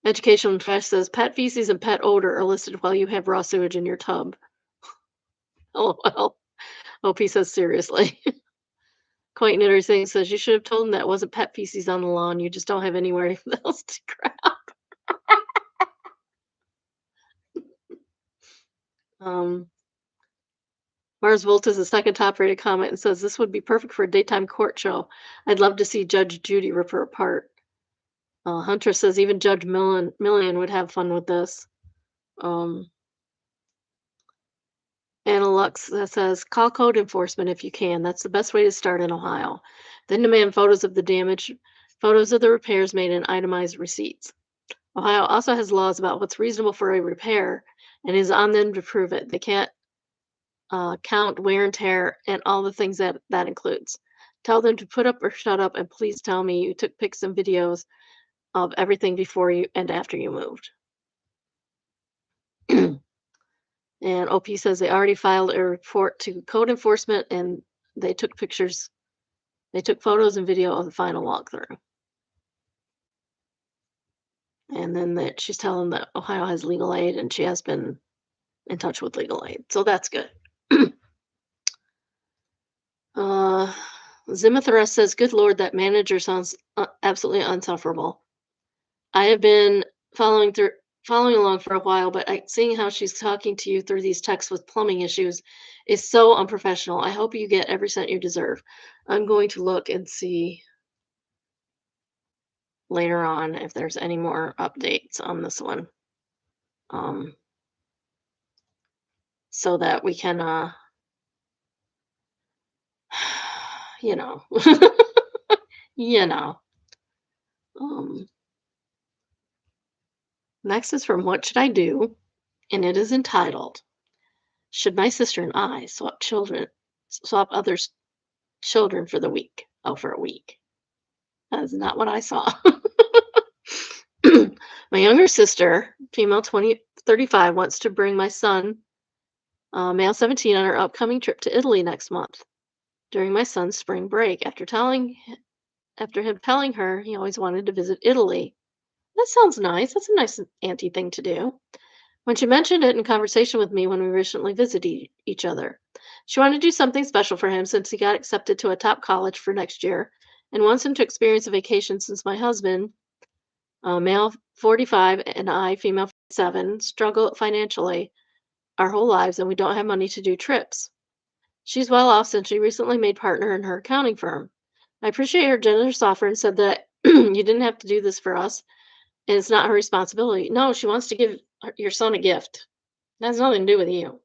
Educational trash says pet feces and pet odor are listed while you have raw sewage in your tub. LOL. OP says seriously. Quaint Knitter thing says you should have told them that wasn't pet feces on the lawn. You just don't have anywhere else to crap. Um, Mars Volta is the second top rated comment and says this would be perfect for a daytime court show. I'd love to see Judge Judy rip her apart. Hunter says even Judge Millian would have fun with this. Anna Lux that says call code enforcement if you can. That's the best way to start in Ohio. Then demand photos of the damage, photos of the repairs made, and itemized receipts. Ohio also has laws about what's reasonable for a repair and is on them to prove it. They can't count wear and tear and all the things that includes. Tell them to put up or shut up, and please tell me you took pics and videos of everything before you and after you moved. And OP says they already filed a report to code enforcement and they took pictures, they took photos and video of the final walkthrough. And then that she's telling them that Ohio has legal aid and she has been in touch with legal aid. So that's good. Zimithra says, good Lord, that manager sounds absolutely unsufferable. I have been following along for a while, but seeing how she's talking to you through these texts with plumbing issues is so unprofessional. I hope you get every cent you deserve. I'm going to look and see later on if there's any more updates on this one. Um, so that we can, you know, you know. Um, Next is from What Should I Do? And it is entitled, Should My Sister and I swap others' children for the week? Oh, for a week. That is not what I saw. My younger sister, female 35, wants to bring my son, male 17, on our upcoming trip to Italy next month during my son's spring break. After him telling her he always wanted to visit Italy. That sounds nice. That's a nice auntie thing to do. When she mentioned it in conversation with me when we recently visited each other, she wanted to do something special for him since he got accepted to a top college for next year and wants him to experience a vacation since my husband, male 45, and I, female 47, struggle financially our whole lives and we don't have money to do trips. She's well off since she recently made partner in her accounting firm. I appreciate her generous offer and said that you didn't have to do this for us and it's not her responsibility. No, she wants to give your son a gift. It has nothing to do with you.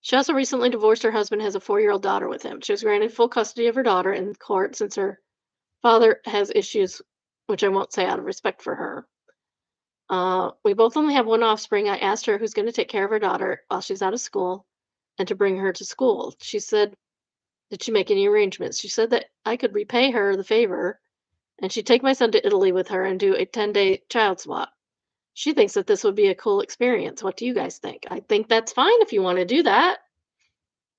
She also recently divorced her husband, has a 4-year-old daughter with him. She was granted full custody of her daughter in court since her father has issues, which I won't say out of respect for her. We both only have one offspring. I asked her who's going to take care of her daughter while she's out of school and to bring her to school. She said, did she make any arrangements? She said that I could repay her the favor and she'd take my son to Italy with her and do a 10-day child swap. She thinks that this would be a cool experience. What do you guys think? I think that's fine if you want to do that.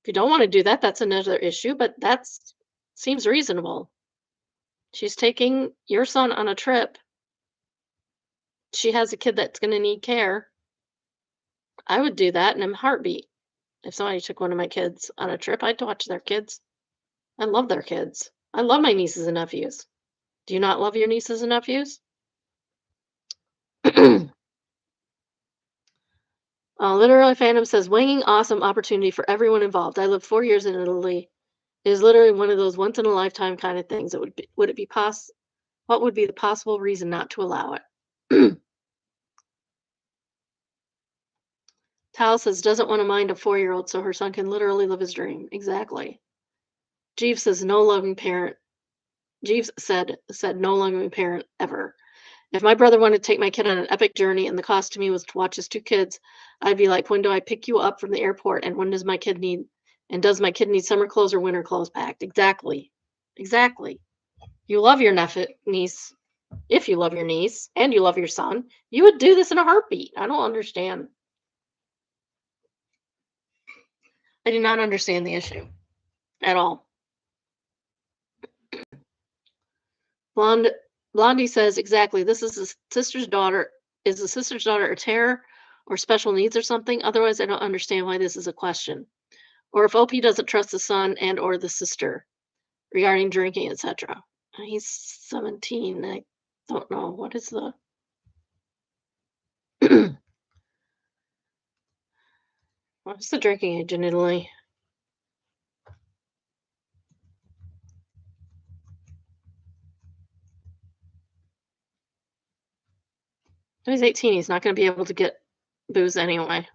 If you don't want to do that, that's another issue, but that's seems reasonable. She's taking your son on a trip. She has a kid that's going to need care. I would do that in a heartbeat. If somebody took one of my kids on a trip, I'd watch their kids. I love their kids. I love my nieces and nephews. Do you not love your nieces and nephews? Literally Phantom says, winging awesome opportunity for everyone involved. I lived 4 years in Italy. It is literally one of those once in a lifetime kind of things. Would it be what would be the possible reason not to allow it? Tal says doesn't want to mind a 4-year-old so her son can literally live his dream. Exactly. Jeeves says no loving parent. Jeeves said no loving parent ever. If my brother wanted to take my kid on an epic journey and the cost to me was to watch his 2 kids, I'd be like, when do I pick you up from the airport and when does my kid need summer clothes or winter clothes packed? Exactly. Exactly. You love your niece. If you love your niece and you love your son, you would do this in a heartbeat. I don't understand. I do not understand the issue at all. Blonde Blondie says exactly. This is the sister's daughter. Is the sister's daughter a terror or special needs or something? Otherwise, I don't understand why this is a question. Or if OP doesn't trust the son and or the sister regarding drinking, etc. He's 17. I don't know what is the what's the drinking age in Italy? If he's 18, he's not going to be able to get booze anyway.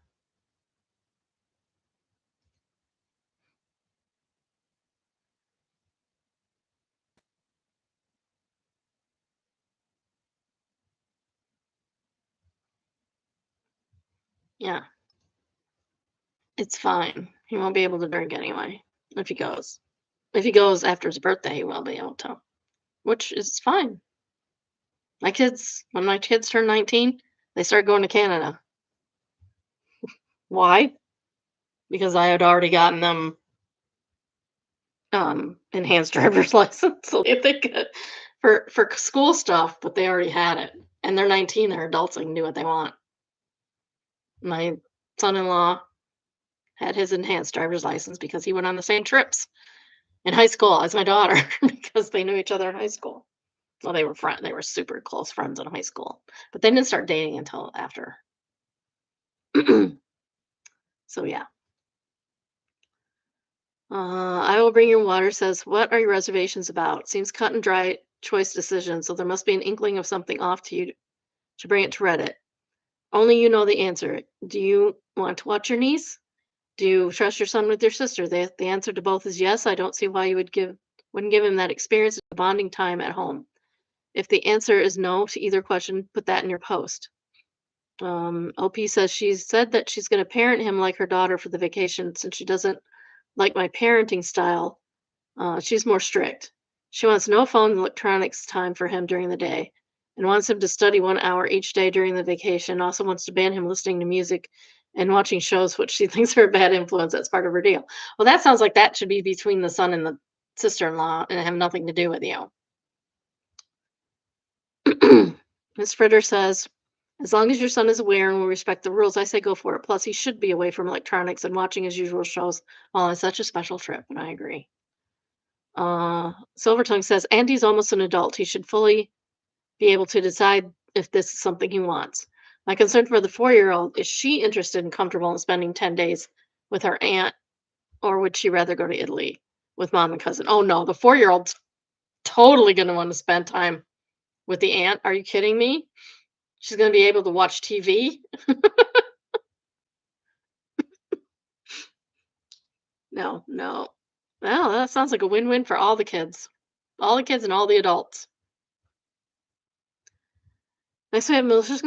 Yeah, it's fine. He won't be able to drink anyway if he goes. If he goes after his birthday, he will be able to, which is fine. When my kids turned 19, they started going to Canada. Why? Because I had already gotten them enhanced driver's license so that they could for school stuff, but they already had it. And they're 19, they're adults, they can do what they want. My son-in-law had his enhanced driver's license because he went on the same trips in high school as my daughter because they knew each other in high school. Well, they were super close friends in high school, but they didn't start dating until after. So yeah. I will bring your water says, what are your reservations about? Seems cut and dry choice decision, so there must be an inkling of something off to you to bring it to Reddit. Only you know the answer. Do you want to watch your niece? Do you trust your son with your sister? The answer to both is yes. I don't see why you wouldn't give him that experience of bonding time at home. If the answer is no to either question, put that in your post. OP says she said that she's going to parent him like her daughter for the vacation since she doesn't like my parenting style. She's more strict. She wants no phone and electronics time for him during the day and wants him to study 1 hour each day during the vacation. Also wants to ban him listening to music and watching shows, which she thinks are a bad influence. That's part of her deal. Well, that sounds like that should be between the son and the sister in law and have nothing to do with you. Miss Fritter says, as long as your son is aware and will respect the rules, I say go for it. Plus, he should be away from electronics and watching his usual shows while on such a special trip. And I agree. Silvertongue says, Andy's almost an adult. He should fully be able to decide if this is something he wants. My concern for the 4-year-old is she interested and comfortable in spending 10 days with her aunt, or would she rather go to Italy with mom and cousin? Oh no, the 4-year-old's totally going to want to spend time with the aunt. Are you kidding me? She's going to be able to watch TV? No, no. Well, that sounds like a win-win for all the kids. All the kids and all the adults. Next, we have malicious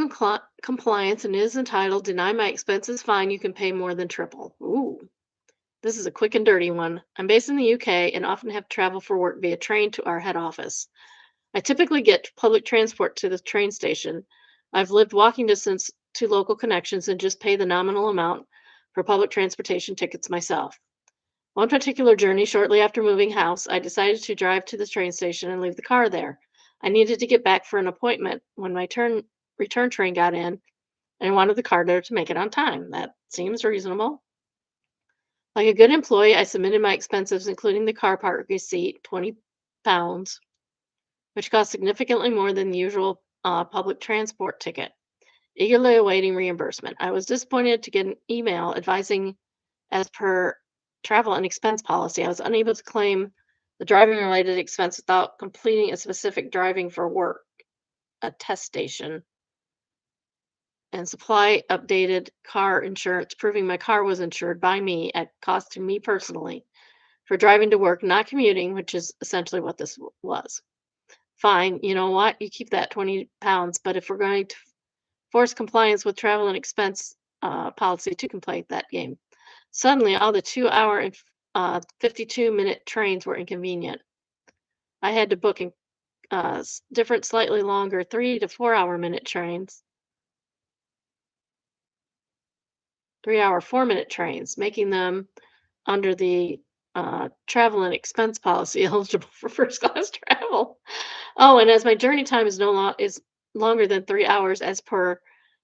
compliance and is entitled Deny My Expenses Fine. You can pay more than triple. Ooh, this is a quick and dirty one. I'm based in the UK and often have to travel for work via train to our head office. I typically get public transport to the train station. I've lived walking distance to local connections and just pay the nominal amount for public transportation tickets myself. One particular journey, shortly after moving house, I decided to drive to the train station and leave the car there. I needed to get back for an appointment when my return train got in and wanted the car there to make it on time. That seems reasonable. Like a good employee, I submitted my expenses, including the car park receipt, £20, which cost significantly more than the usual public transport ticket, eagerly awaiting reimbursement. I was disappointed to get an email advising, as per travel and expense policy, I was unable to claim the driving related expense without completing a specific driving for work attestation and supply updated car insurance proving my car was insured by me at cost to me personally for driving to work, not commuting, which is essentially what this was. Fine, you know what? You keep that £20, but if we're going to force compliance with travel and expense policy to complete that game. Suddenly, all the 2 hour and 52-minute trains were inconvenient. I had to book in, different, slightly longer 3 to 4 hour minute trains, 3 hour, 4 minute trains, making them under the travel and expense policy eligible for first class travel. Oh, and as my journey time is is longer than 3 hours as per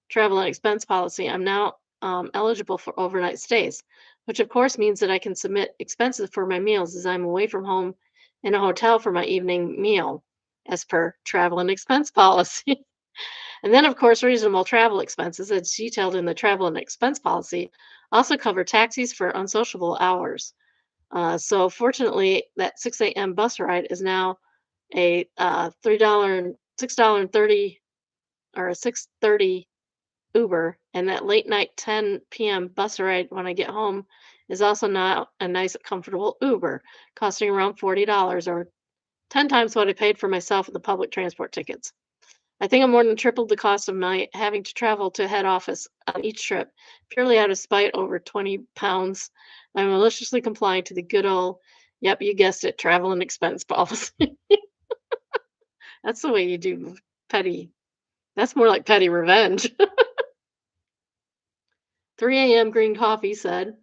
travel and expense policy, I'm now eligible for overnight stays, which of course means that I can submit expenses for my meals as I'm away from home in a hotel for my evening meal as per travel and expense policy. And then, of course, reasonable travel expenses, as detailed in the travel and expense policy, also cover taxis for unsociable hours. So, fortunately, that 6 a.m. bus ride is now a $3 and $6.30 or a 6:30 Uber, and that late night 10 p.m. bus ride when I get home is also now a nice, comfortable Uber, costing around $40 or 10 times what I paid for myself at the public transport tickets. I think I more than tripled the cost of my having to travel to head office on each trip, purely out of spite over £20. I'm maliciously complying to the good old, yep, you guessed it, travel and expense policy. That's the way you do petty. That's more like petty revenge. 3 a.m. Green Coffee said,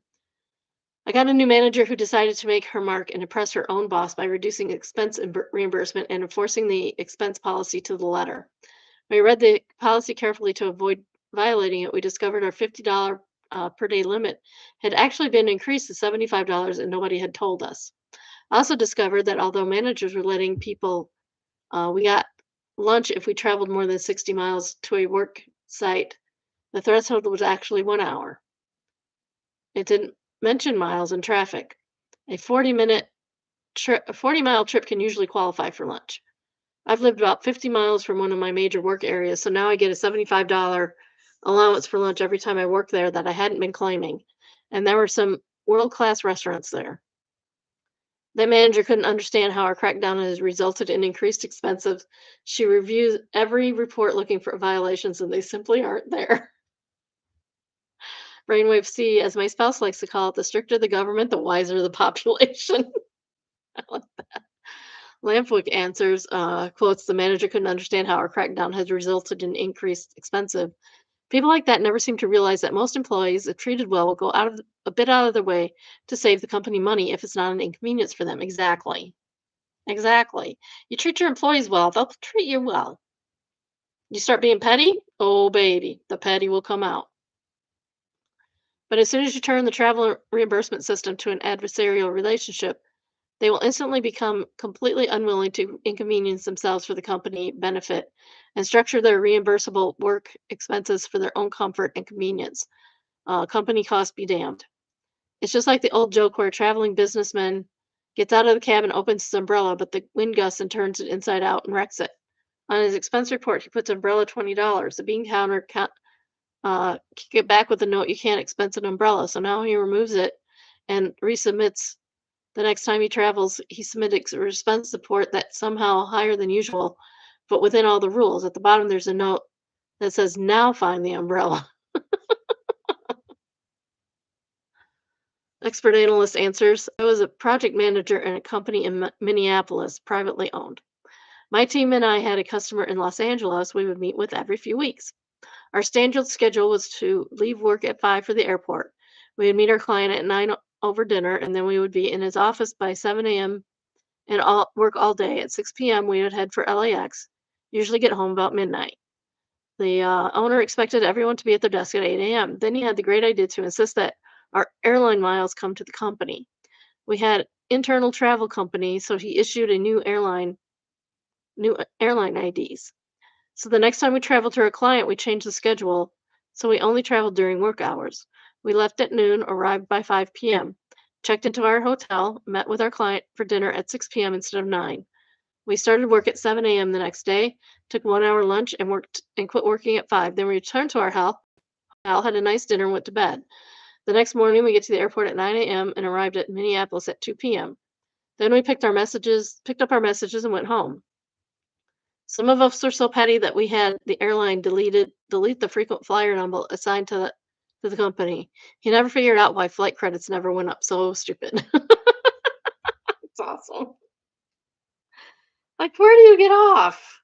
I got a new manager who decided to make her mark and impress her own boss by reducing expense reimbursement and enforcing the expense policy to the letter. When we read the policy carefully to avoid violating it, we discovered our $50 per day limit had actually been increased to $75 and nobody had told us. I also discovered that although managers were letting people, we got lunch if we traveled more than 60 miles to a work site, the threshold was actually 1 hour. It didn't mention miles and traffic. A 40-mile trip can usually qualify for lunch. I've lived about 50 miles from one of my major work areas, so now I get a $75 allowance for lunch every time I work there that I hadn't been claiming. And there were some world-class restaurants there. That manager couldn't understand how our crackdown has resulted in increased expenses. She reviews every report looking for violations, and they simply aren't there. Brainwave C, as my spouse likes to call it, the stricter the government, the wiser the population. Lampwick answers, quotes, the manager couldn't understand how our crackdown has resulted in increased expensive. People like that never seem to realize that most employees, if treated well, will go a bit out of their way to save the company money if it's not an inconvenience for them. Exactly. Exactly. You treat your employees well, they'll treat you well. You start being petty, oh baby, the petty will come out. But as soon as you turn the travel reimbursement system to an adversarial relationship, they will instantly become completely unwilling to inconvenience themselves for the company benefit and structure their reimbursable work expenses for their own comfort and convenience. Company cost be damned. It's just like the old joke where a traveling businessman gets out of the cab and opens his umbrella, but the wind gusts and turns it inside out and wrecks it. On his expense report, he puts umbrella $20. The bean counter kick it back with a note, you can't expense an umbrella. So now he removes it and resubmits. The next time he travels, he submitted a expense report that's somehow higher than usual, but within all the rules. At the bottom, there's a note that says, now find the umbrella. Expert analyst answers, I was a project manager in a company in Minneapolis, privately owned. My team and I had a customer in Los Angeles we would meet with every few weeks. Our standard schedule was to leave work at 5 for the airport. We would meet our client at 9 over dinner, and then we would be in his office by 7 a.m. and work all day. At 6 p.m., we would head for LAX, usually get home about midnight. The owner expected everyone to be at their desk at 8 a.m. Then he had the great idea to insist that our airline miles come to the company. We had internal travel company, so he issued a new airline IDs. So the next time we traveled to our client, we changed the schedule, so we only traveled during work hours. We left at noon, arrived by 5 p.m., checked into our hotel, met with our client for dinner at 6 p.m. instead of 9. We started work at 7 a.m. the next day, took 1 hour lunch, and worked and quit working at 5. Then we returned to our hotel, had a nice dinner, and went to bed. The next morning, we get to the airport at 9 a.m. and arrived at Minneapolis at 2 p.m. Then we picked up our messages, and went home. Some of us were so petty that we had the airline delete the frequent flyer number assigned to the company. He never figured out why flight credits never went up. So stupid. It's awesome. Like, where do you get off?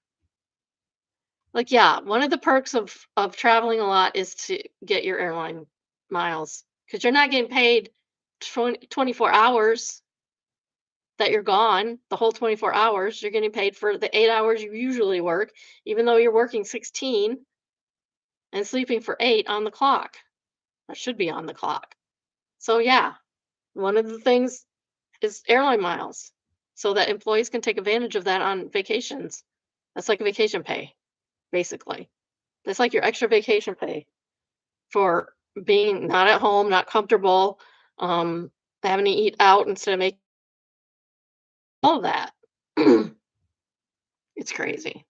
Like, yeah, one of the perks of traveling a lot is to get your airline miles because you're not getting paid 24 hours that you're gone. The whole 24 hours, you're getting paid for the 8 hours you usually work, even though you're working 16 and sleeping for 8 on the clock. That should be on the clock. So yeah, one of the things is airline miles so that employees can take advantage of that on vacations. That's like vacation pay, basically. That's like your extra vacation pay for being not at home, not comfortable, having to eat out instead of making all of that. It's crazy.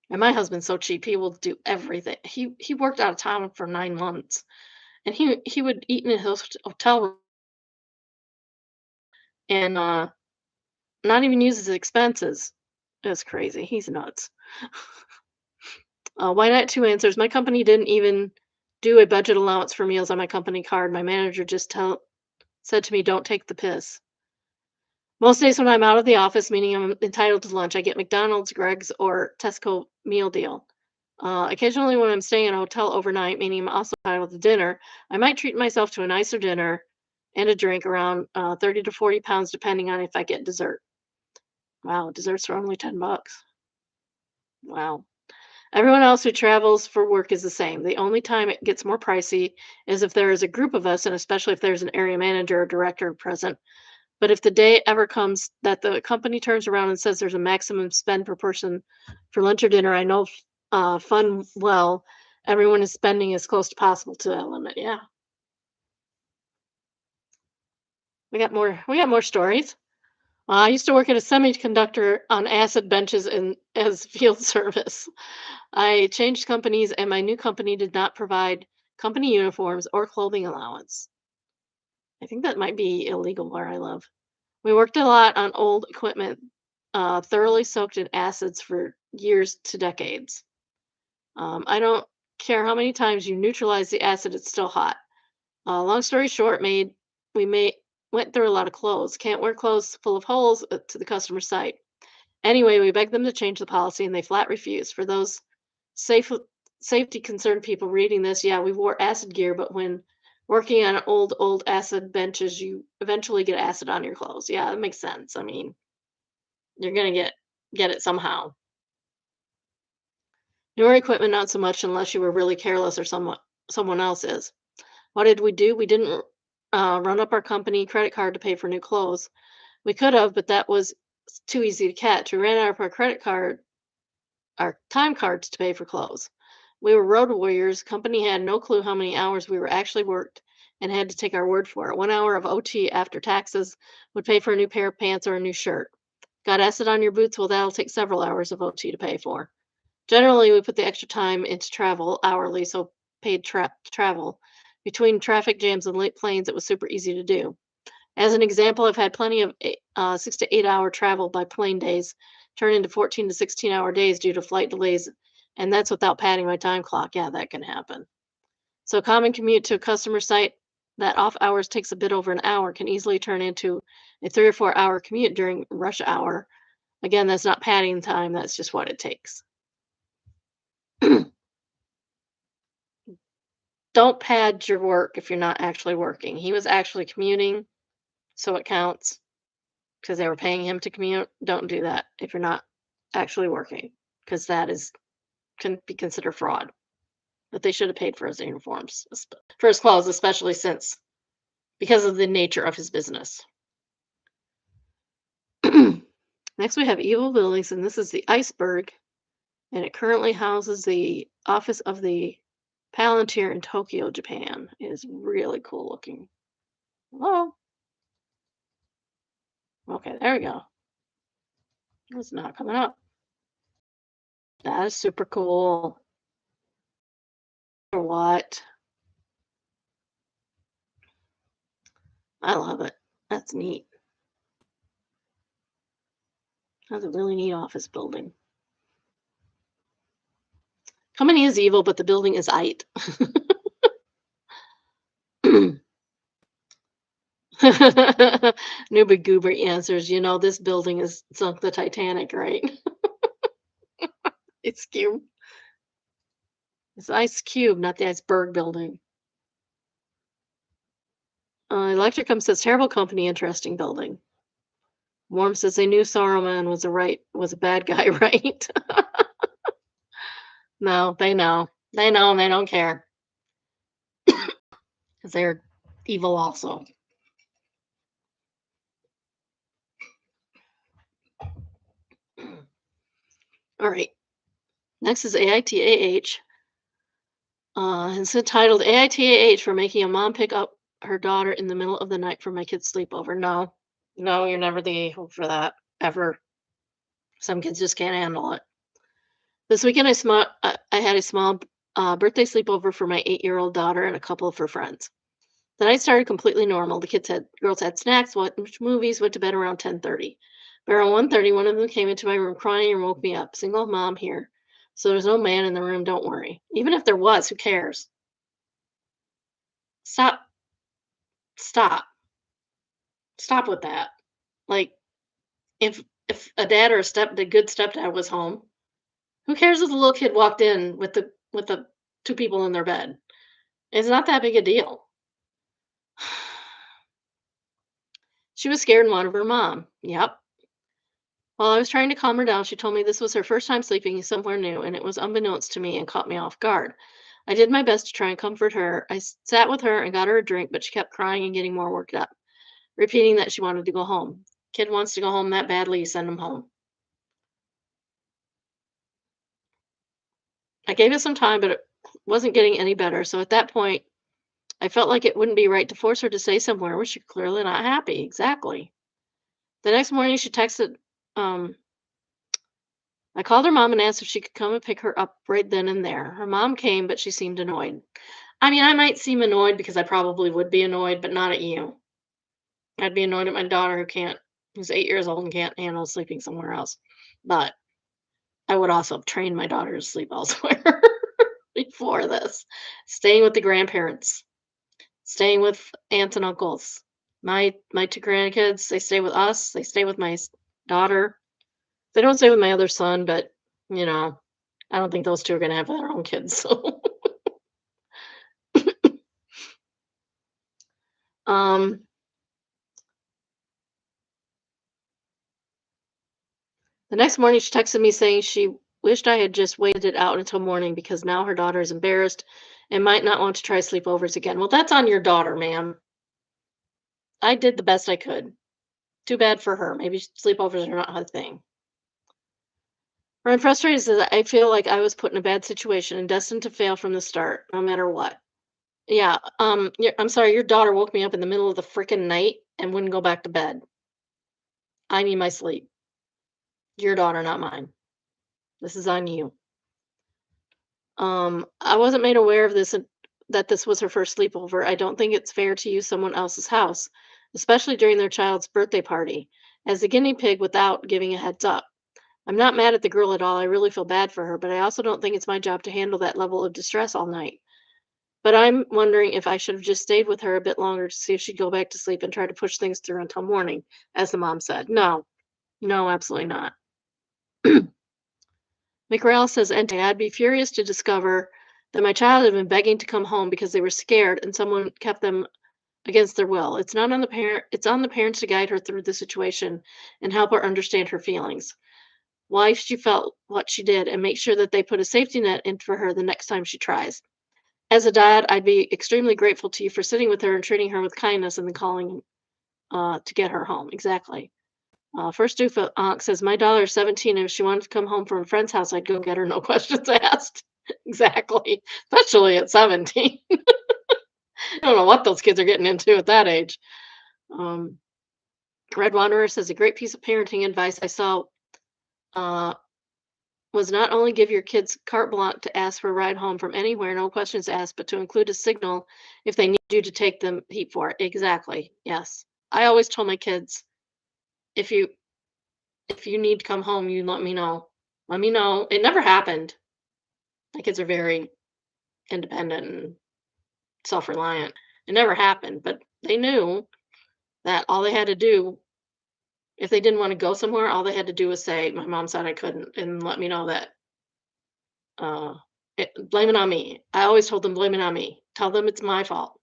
And my husband's so cheap, he will do everything. He worked out of town for 9 months, and he would eat in his hotel room and not even use his expenses. It's crazy. He's nuts. Why not two answers? My company didn't even do a budget allowance for meals on my company card. My manager just said to me, "Don't take the piss." Most days when I'm out of the office, meaning I'm entitled to lunch, I get McDonald's, Greg's, or Tesco meal deal. Occasionally, when I'm staying in a hotel overnight, meaning I'm also entitled to dinner, I might treat myself to a nicer dinner and a drink around 30 to 40 pounds, depending on if I get dessert. Wow, desserts are only 10 bucks. Wow. Everyone else who travels for work is the same. The only time it gets more pricey is if there is a group of us, and especially if there's an area manager or director present. But if the day ever comes that the company turns around and says there's a maximum spend per person for lunch or dinner, I know fun well everyone is spending as close to possible to that limit. Yeah, we got more. We got more stories. I used to work at a semiconductor on acid benches in as field service. I changed companies, and my new company did not provide company uniforms or clothing allowance. I think that might be illegal where I live. We worked a lot on old equipment, thoroughly soaked in acids for years to decades. I don't care how many times you neutralize the acid, it's still hot. Long story short, we made went through a lot of clothes. Can't wear clothes full of holes to the customer site. Anyway, we begged them to change the policy, and they flat refused. For those safe safety concerned people reading this, yeah, we wore acid gear, but when working on old acid benches, you eventually get acid on your clothes. Yeah, that makes sense. I mean, you're gonna get it somehow. Newer equipment, not so much unless you were really careless or someone else is. What did we do? We didn't run up our company credit card to pay for new clothes. We could have, but that was too easy to catch. We ran out of our time cards to pay for clothes. We were road warriors. Company had no clue how many hours we were actually worked and had to take our word for it. 1 hour of OT after taxes would pay for a new pair of pants or a new shirt. Got acid on your boots? Well, that'll take several hours of OT to pay for. Generally, we put the extra time into travel hourly, so paid travel. Between traffic jams and late planes, it was super easy to do. As an example, I've had plenty of 6 to 8 hour travel by plane days turn into 14 to 16-hour days due to flight delays, and that's without padding my time clock. Yeah, that can happen. So, common commute to a customer site that off hours takes a bit over an hour can easily turn into a 3 or 4 hour commute during rush hour. Again, that's not padding time, that's just what it takes. Don't pad your work if you're not actually working. He was actually commuting, so it counts because they were paying him to commute. Don't do that if you're not actually working, because that is can be considered fraud. But they should have paid for his uniforms, for his clothes, especially since because of the nature of his business. Next, we have evil buildings, and this is the iceberg, and it currently houses the office of the Palantir in Tokyo, Japan. It is really cool looking. Oh, okay, there we go. It's not coming up. That is super cool. Or what? I love it. That's neat. That's a really neat office building. Company is evil, but the building is it. Newbie Goober answers, this building is sunk the Titanic, right? It's cube. It's Ice Cube, not the iceberg building. Electricum says terrible company, interesting building. Warm says they knew Saruman was a bad guy, right? No, they know. They know and they don't care because they're evil also. All right. Next is AITAH. It's entitled AITAH for making a mom pick up her daughter in the middle of the night for my kid's sleepover. No, no, you're never the a-hole for that, ever. Some kids just can't handle it. This weekend, I had a small birthday sleepover for my 8-year-old daughter and a couple of her friends. The night started completely normal. Girls had snacks, watched movies, went to bed around 10:30. But around 1:30, one of them came into my room crying and woke me up. Single mom here. So there's no man in the room, don't worry. Even if there was, who cares? Stop, stop, stop with that. Like if a dad or the good stepdad was home, who cares if the little kid walked in with the two people in their bed? It's not that big a deal. She was scared and wanted her mom. Yep. While I was trying to calm her down, she told me this was her first time sleeping somewhere new, and it was unbeknownst to me and caught me off guard. I did my best to try and comfort her. Sat with her and got her a drink, but she kept crying and getting more worked up, repeating that she wanted to go home. Kid wants to go home that badly, you send him home. I gave it some time, but it wasn't getting any better. So at that point, I felt like it wouldn't be right to force her to stay somewhere where she's clearly not happy. Exactly. The next morning, she texted, um, I called her mom and asked if she could come and pick her up right then and there. Her mom came, but she seemed annoyed. I mean, I might seem annoyed because I probably would be annoyed, but not at you. I'd be annoyed at my daughter who's 8 years old and can't handle sleeping somewhere else. But I would also train my daughter to sleep elsewhere before this. Staying with the grandparents, staying with aunts and uncles. My two grandkids, they stay with us. They stay with my daughter. They don't stay with my other son, but you know, I don't think those two are gonna have their own kids. So, um, the next morning she texted me saying she wished I had just waited it out until morning because now her daughter is embarrassed and might not want to try sleepovers again. Well, that's on your daughter, ma'am. I did the best I could. Too bad for her. Maybe sleepovers are not her thing. Where I'm frustrated is that I feel like I was put in a bad situation and destined to fail from the start, no matter what. Yeah, I'm sorry, your daughter woke me up in the middle of the freaking night and wouldn't go back to bed. I need my sleep. Your daughter, not mine. This is on you. I wasn't made aware of this that this was her first sleepover. I don't think it's fair to use someone else's house, especially during their child's birthday party, as a guinea pig without giving a heads up. I'm not mad at the girl at all. I really feel bad for her, but I also don't think it's my job to handle that level of distress all night. But I'm wondering if I should have just stayed with her a bit longer to see if she'd go back to sleep and try to push things through until morning, as the mom said. No, no, absolutely not. McRae says, Ente, I'd be furious to discover that my child had been begging to come home because they were scared and someone kept them against their will. It's not on the parent, it's on the parents to guide her through the situation and help her understand her feelings, why she felt what she did, and make sure that they put a safety net in for her the next time she tries. As a dad, I'd be extremely grateful to you for sitting with her and treating her with kindness and then calling to get her home. Exactly. First Doofa Ankh says, my daughter is 17, and if she wanted to come home from a friend's house, I'd go get her, no questions asked. Exactly. Especially at 17. I don't know what those kids are getting into at that age. Um, Red Wanderer says, a great piece of parenting advice I saw uh, was not only give your kids carte blanche to ask for a ride home from anywhere, no questions asked, but to include a signal if they need you to take them heat for it. Exactly. Yes. I always told my kids, if you if you need to come home, you let me know. Let me know. It never happened. My kids are very independent and self-reliant. It never happened, but they knew that all they had to do, if they didn't want to go somewhere, all they had to do was say, "My mom said I couldn't," and let me know that. Uh, blame it on me. I always told them, blame it on me. Tell them it's my fault.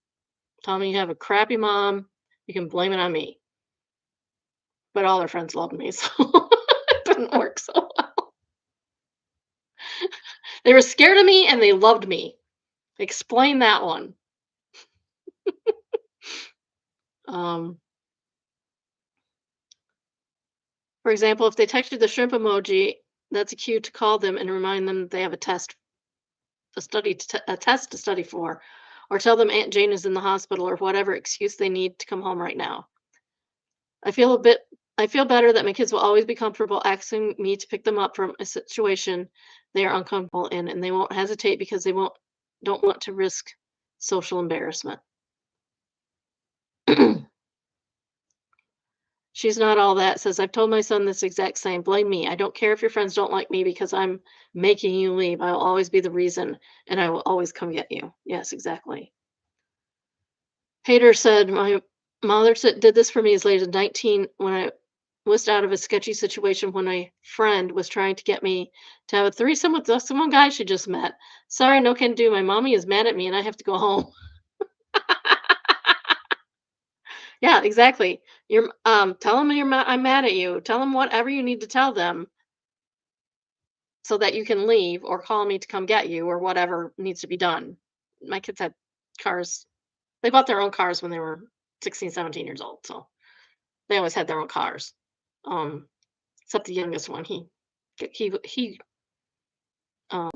Tell me you have a crappy mom. You can blame it on me. But all their friends loved me, so it didn't work so well. They were scared of me and they loved me. Explain that one. Um, for example, if they text you the shrimp emoji, that's a cue to call them and remind them that they have a test to study for, or tell them Aunt Jane is in the hospital or whatever excuse they need to come home right now. I feel a bit I feel better that my kids will always be comfortable asking me to pick them up from a situation they are uncomfortable in, and they won't hesitate because they won't don't want to risk social embarrassment. She's not all that, says, I've told my son this exact same. Blame me. I don't care if your friends don't like me because I'm making you leave. I will always be the reason and I will always come get you. Yes, exactly. Hader said, my mother did this for me as late as 19 when I was out of a sketchy situation when a friend was trying to get me to have a threesome with some guy she just met. Sorry, no can do. My mommy is mad at me and I have to go home. Yeah, exactly. You're tell them I'm mad at you. Tell them whatever you need to tell them so that you can leave or call me to come get you or whatever needs to be done. My kids had cars. They bought their own cars when they were 16, 17 years old. So they always had their own cars. Um, except the youngest one. He um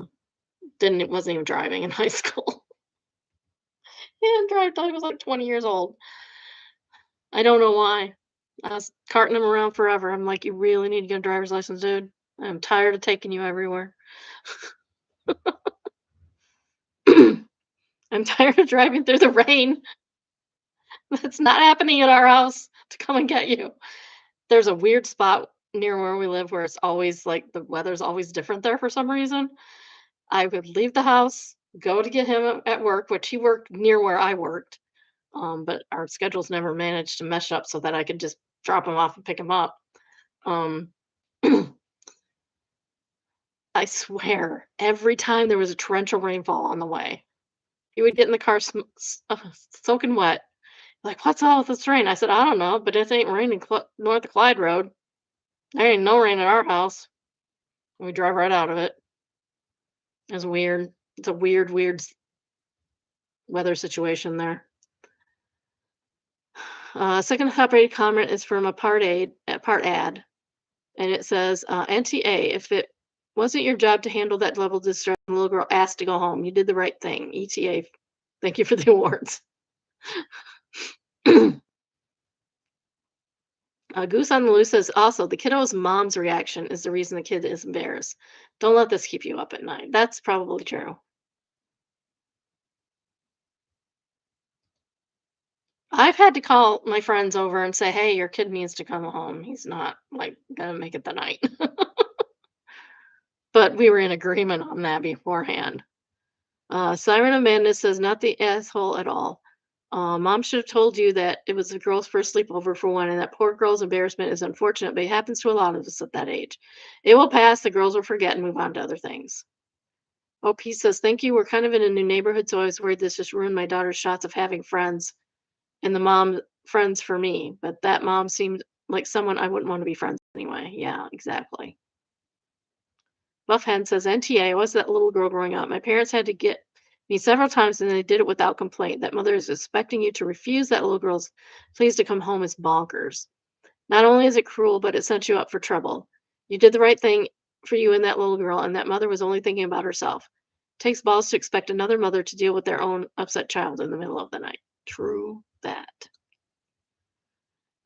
didn't wasn't even driving in high school. He didn't drive till he was like 20 years old. I don't know why. I was carting him around forever. I'm like, "You really need to get a driver's license, dude. I'm tired of taking you everywhere." I'm tired of driving through the rain. That's not happening at our house to come and get you. There's a weird spot near where we live where it's always like the weather's always different there for some reason. I would leave the house, go to get him at work, which he worked near where I worked. But our schedules never managed to mesh up so that I could just drop him off and pick him up. Um, I swear, every time there was a torrential rainfall on the way, he would get in the car soaking wet. Like, what's all this rain? I said, I don't know, but it ain't raining north of Clyde Road. There ain't no rain at our house. And we drive right out of it. It's weird. It's a weird weather situation there. Second top-rated comment is from a part ad, and it says, "NTA, if it wasn't your job to handle that level of distress, the little girl asked to go home. You did the right thing. ETA, thank you for the awards." Goose on the Loose says, also, the kiddo's mom's reaction is the reason the kid is embarrassed. Don't let this keep you up at night. That's probably true. I've had to call my friends over and say, hey, your kid needs to come home. He's not like gonna make it the night. But we were in agreement on that beforehand. Siren Amanda says, not the asshole at all. Mom should have told you that it was the girl's first sleepover for one, and that poor girl's embarrassment is unfortunate, but it happens to a lot of us at that age. It will pass, the girls will forget and move on to other things. OP says, thank you. We're kind of in a new neighborhood, so I was worried this just ruined my daughter's shots of having friends and the mom friends for me. But that mom seemed like someone I wouldn't want to be friends anyway. Yeah, exactly. Buff Hen says, NTA, I was that little girl growing up. My parents had to get me several times and they did it without complaint. That mother is expecting you to refuse that little girl's pleas to come home is bonkers. Not only is it cruel, but it sets you up for trouble. You did the right thing for you and that little girl, and that mother was only thinking about herself. Takes balls to expect another mother to deal with their own upset child in the middle of the night. True that.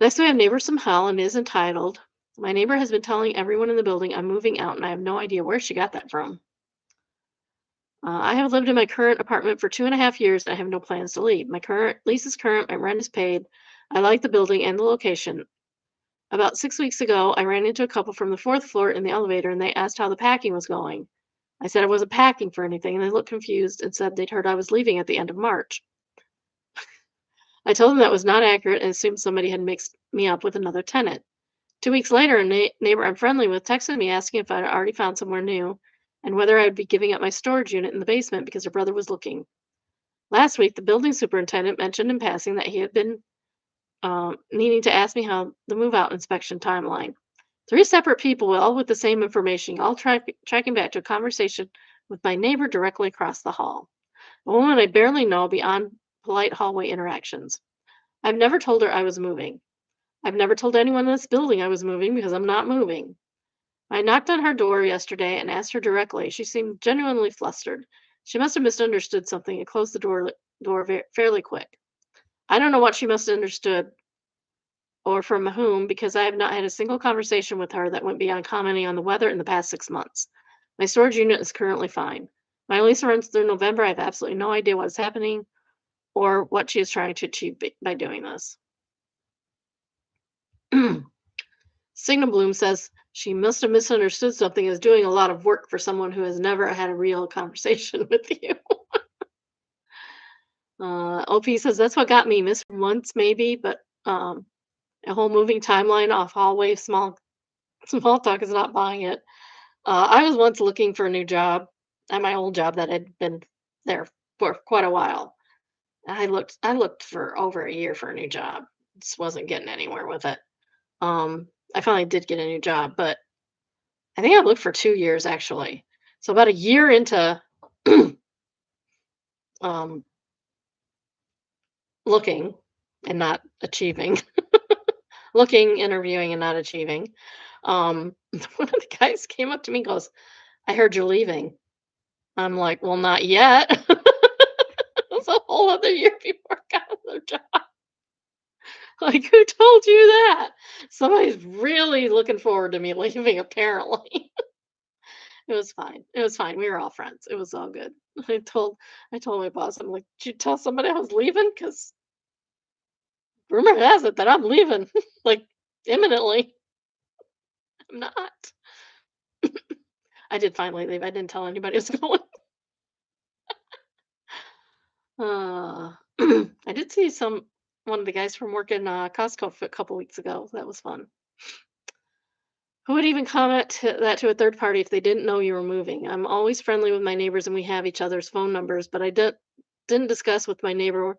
Next, we have neighbor some hell and is entitled. My neighbor has been telling everyone in the building I'm moving out, and I have no idea where she got that from. I have lived in my current apartment for 2.5 years, and I have no plans to leave. My current lease is current, my rent is paid. I like the building and the location. About 6 weeks ago, I ran into a couple from the fourth floor in the elevator, and they asked how the packing was going. I said I wasn't packing for anything, and they looked confused and said they'd heard I was leaving at the end of March. I told them that was not accurate and assumed somebody had mixed me up with another tenant. 2 weeks later, a neighbor I'm friendly with texted me asking if I'd already found somewhere new and whether I would be giving up my storage unit in the basement because her brother was looking. Last week, the building superintendent mentioned in passing that he had been needing to ask me how the move out inspection timeline. Three separate people, all with the same information, all tracking back to a conversation with my neighbor directly across the hall. A woman I barely know beyond polite hallway interactions. I've never told her I was moving. I've never told anyone in this building I was moving because I'm not moving. I knocked on her door yesterday and asked her directly. She seemed genuinely flustered. She must have misunderstood something and closed the door fairly quick. I don't know what she must have understood or from whom because I have not had a single conversation with her that went beyond commenting on the weather in the past 6 months. My storage unit is currently fine. My lease runs through November. I have absolutely no idea what's happening or what she is trying to achieve by doing this. Signal Bloom says she must have misunderstood something as doing a lot of work for someone who has never had a real conversation with you. OP says that's what got me missed once maybe, but a whole moving timeline off hallway small talk is not buying it. I was once looking for a new job at my old job that had been there for quite a while. I looked for over a year for a new job. Just wasn't getting anywhere with it. I finally did get a new job, but I think I looked for 2 years actually. So about a year into um, looking and not achieving, looking, interviewing, and not achieving, one of the guys came up to me and goes, I heard you're leaving. I'm like, well, not yet. It was a whole other year before I got another job. Like, who told you that? Somebody's really looking forward to me leaving, apparently. It was fine. It was fine. We were all friends. It was all good. I told my boss, I'm like, did you tell somebody I was leaving? Because rumor has it that I'm leaving, like, imminently. I'm not. I did finally leave. I didn't tell anybody I was going. I did see one of the guys from work in Costco a couple weeks ago. That was fun. Who would even comment that to a third party if they didn't know you were moving? I'm always friendly with my neighbors and we have each other's phone numbers, but didn't discuss with my neighbor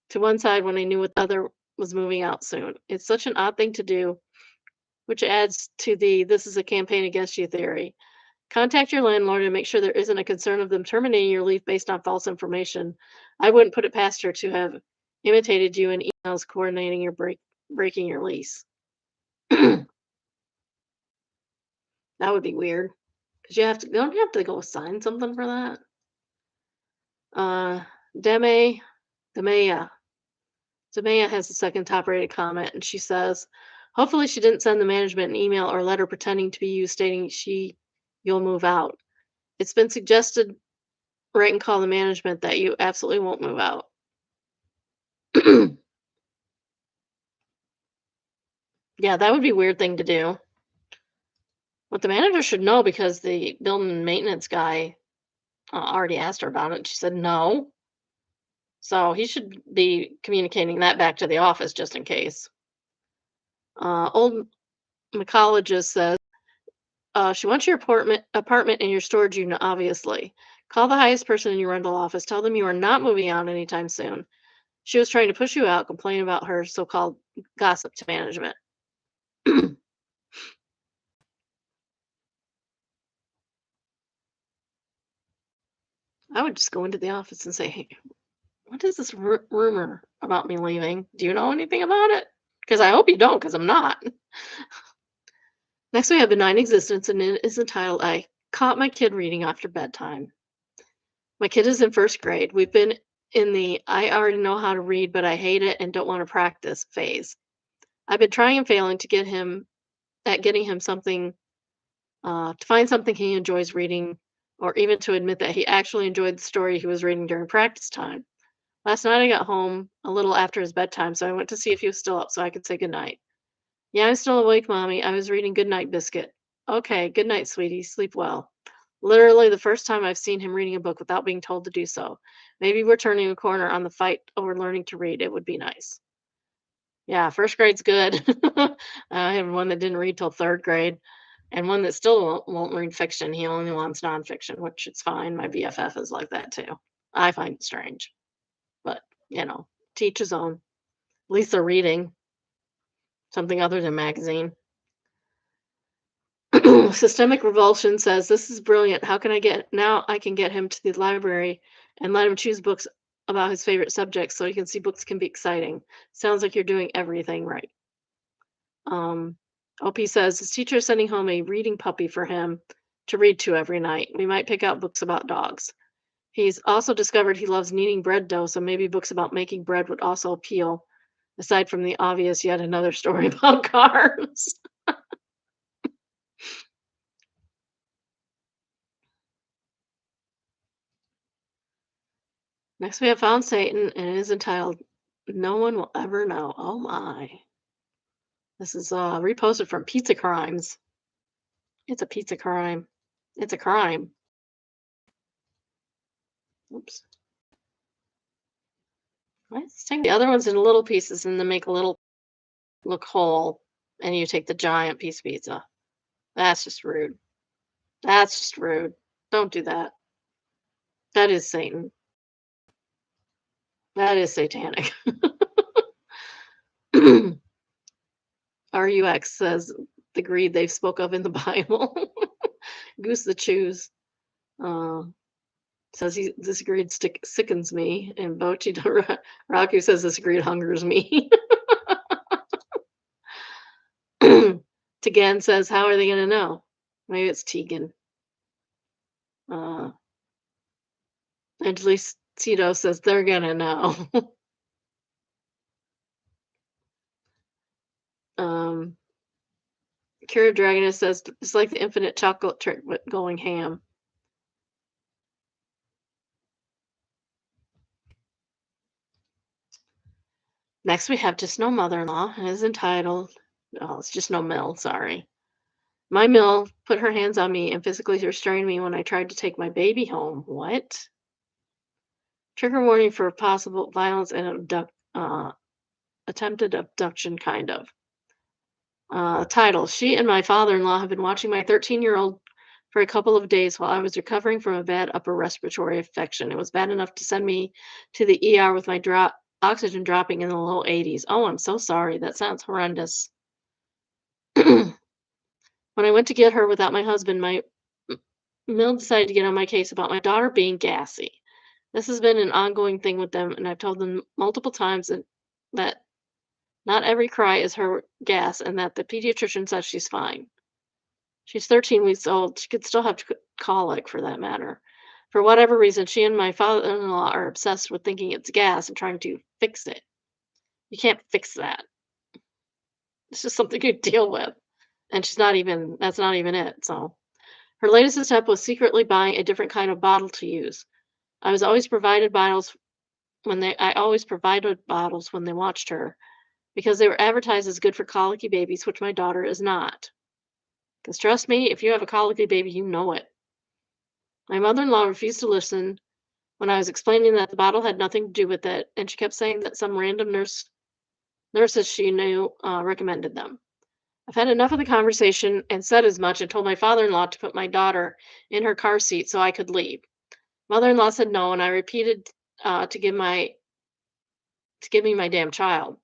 to one side when I knew what the other was moving out soon. It's such an odd thing to do, which adds to the this is a campaign against you theory. Contact your landlord and make sure there isn't a concern of them terminating your lease based on false information. I wouldn't put it past her to have imitated you in emails coordinating your breaking your lease. That would be weird because don't you have to go sign something for that? Deme Demea Demea has the second top rated comment, and she says, "Hopefully she didn't send the management an email or letter pretending to be you stating you'll move out. It's been suggested write and call the management that you absolutely won't move out." Yeah, that would be a weird thing to do. What the manager should know because the building and maintenance guy already asked her about it. And she said no. So he should be communicating that back to the office just in case. Old mycologist says she wants your apartment and your storage unit, obviously. Call the highest person in your rental office. Tell them you are not moving out anytime soon. She was trying to push you out, complain about her so called gossip to management. I would just go into the office and say, "Hey, what is this rumor about me leaving? Do you know anything about it? Because I hope you don't, because I'm not." Next, we have Benign Existence, and it is entitled I Caught My Kid Reading After Bedtime. My kid is in first grade. We've been in the I already know how to read, but I hate it and don't want to practice phase. I've been trying and failing to getting him something, to find something he enjoys reading, or even to admit that he actually enjoyed the story he was reading during practice time. Last night I got home a little after his bedtime, so I went to see if he was still up so I could say goodnight. Yeah, I'm still awake, Mommy. I was reading Goodnight Biscuit. Okay, good night, sweetie. Sleep well. Literally the first time I've seen him reading a book without being told to do so. Maybe we're turning a corner on the fight over learning to read. It would be nice. Yeah, first grade's good. I have one that didn't read till third grade, and one that still won't read fiction. He only wants nonfiction, which is fine. My BFF is like that too. I find it strange, but teach his own. At least they're reading something other than magazine. Systemic Revulsion says, "This is brilliant. How can I get now? I can get him to the library and let him choose books about his favorite subjects so he can see books can be exciting. Sounds like you're doing everything right." Um, OP says, "His teacher is sending home a reading puppy for him to read to every night. We might pick out books about dogs. He's also discovered he loves kneading bread dough, so maybe books about making bread would also appeal, aside from the obvious yet another story about cars." Next, we have Found Satan, and it is entitled No One Will Ever Know. Oh my. This is reposted from Pizza Crimes. It's a pizza crime. It's a crime. Oops. Let's take the other ones in little pieces and then make a little look whole, and you take the giant piece of pizza. That's just rude. That's just rude. Don't do that. That is Satan. That is satanic. RUX says the greed they spoke of in the Bible. Goose the Chews uh, says this greed sickens me, and Bochi Raku says this greed hungers me. Tegan says, "How are they going to know?" Maybe it's Tegan. Uh, Angelicito says they're going to know. Cure Dragoness says it's like the infinite chocolate trick with going ham. Next, we have Just No Mother-in-Law, and is entitled, oh, it's Just No Mill, sorry. My mill put her hands on me and physically restrained me when I tried to take my baby home. What? Trigger warning for possible violence and attempted abduction, kind of. Title: She and my father-in-law have been watching my 13-year-old for a couple of days while I was recovering from a bad upper respiratory infection. It was bad enough to send me to the ER with my oxygen dropping in the low 80s. Oh, I'm so sorry. That sounds horrendous. When I went to get her without my husband, my Mill decided to get on my case about my daughter being gassy. This has been an ongoing thing with them, and I've told them multiple times that not every cry is her gas and that the pediatrician says she's fine. She's 13 weeks old. She could still have colic for that matter. For whatever reason, she and my father-in-law are obsessed with thinking it's gas and trying to fix it. You can't fix that. It's just something you deal with. And that's not even it. So her latest step was secretly buying a different kind of bottle to use. I always provided bottles when they watched her because they were advertised as good for colicky babies, which my daughter is not. Because trust me, if you have a colicky baby, you know it. My mother-in-law refused to listen when I was explaining that the bottle had nothing to do with it, and she kept saying that some random nurses she knew recommended them. I've had enough of the conversation and said as much and told my father-in-law to put my daughter in her car seat so I could leave. Mother-in-law said no, and I repeated to give me my damn child.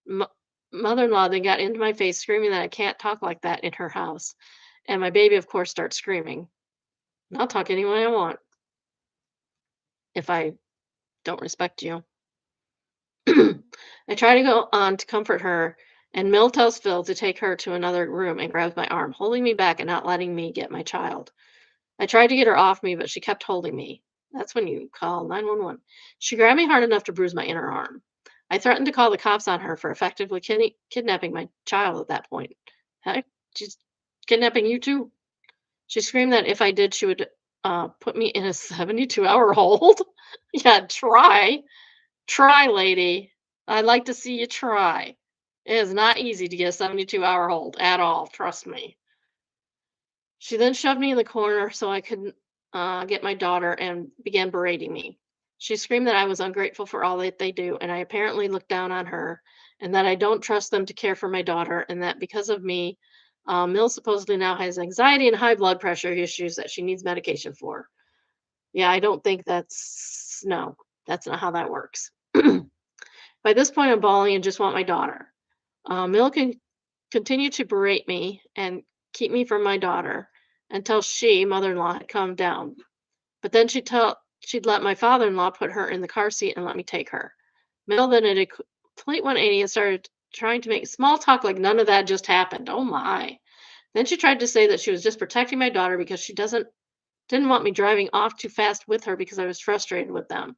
M- Mother-in-law then got into my face screaming that I can't talk like that in her house, and my baby, of course, starts screaming. I'll talk any way I want if I don't respect you. I try to go on to comfort her, and Mill tells Phil to take her to another room and grabs my arm, holding me back and not letting me get my child. I tried to get her off me, but she kept holding me. That's when you call 911. She grabbed me hard enough to bruise my inner arm. I threatened to call the cops on her for effectively kidnapping my child at that point. Heck, she's kidnapping you too. She screamed that if I did, she would put me in a 72-hour hold. Yeah, try. Try, lady. I'd like to see you try. It is not easy to get a 72-hour hold at all, trust me. She then shoved me in the corner so I couldn't get my daughter and began berating me. She screamed that I was ungrateful for all that they do, and I apparently looked down on her, and that I don't trust them to care for my daughter, and that because of me, Mill supposedly now has anxiety and high blood pressure issues that she needs medication for. Yeah, I don't think no, that's not how that works. By this point, I'm bawling and just want my daughter. Mill can continue to berate me and keep me from my daughter until mother-in-law, had calmed down. But then she'd let my father-in-law put her in the car seat and let me take her. Mill then did a complete 180 and started trying to make small talk like none of that just happened. Oh my. Then she tried to say that she was just protecting my daughter because she didn't want me driving off too fast with her because I was frustrated with them.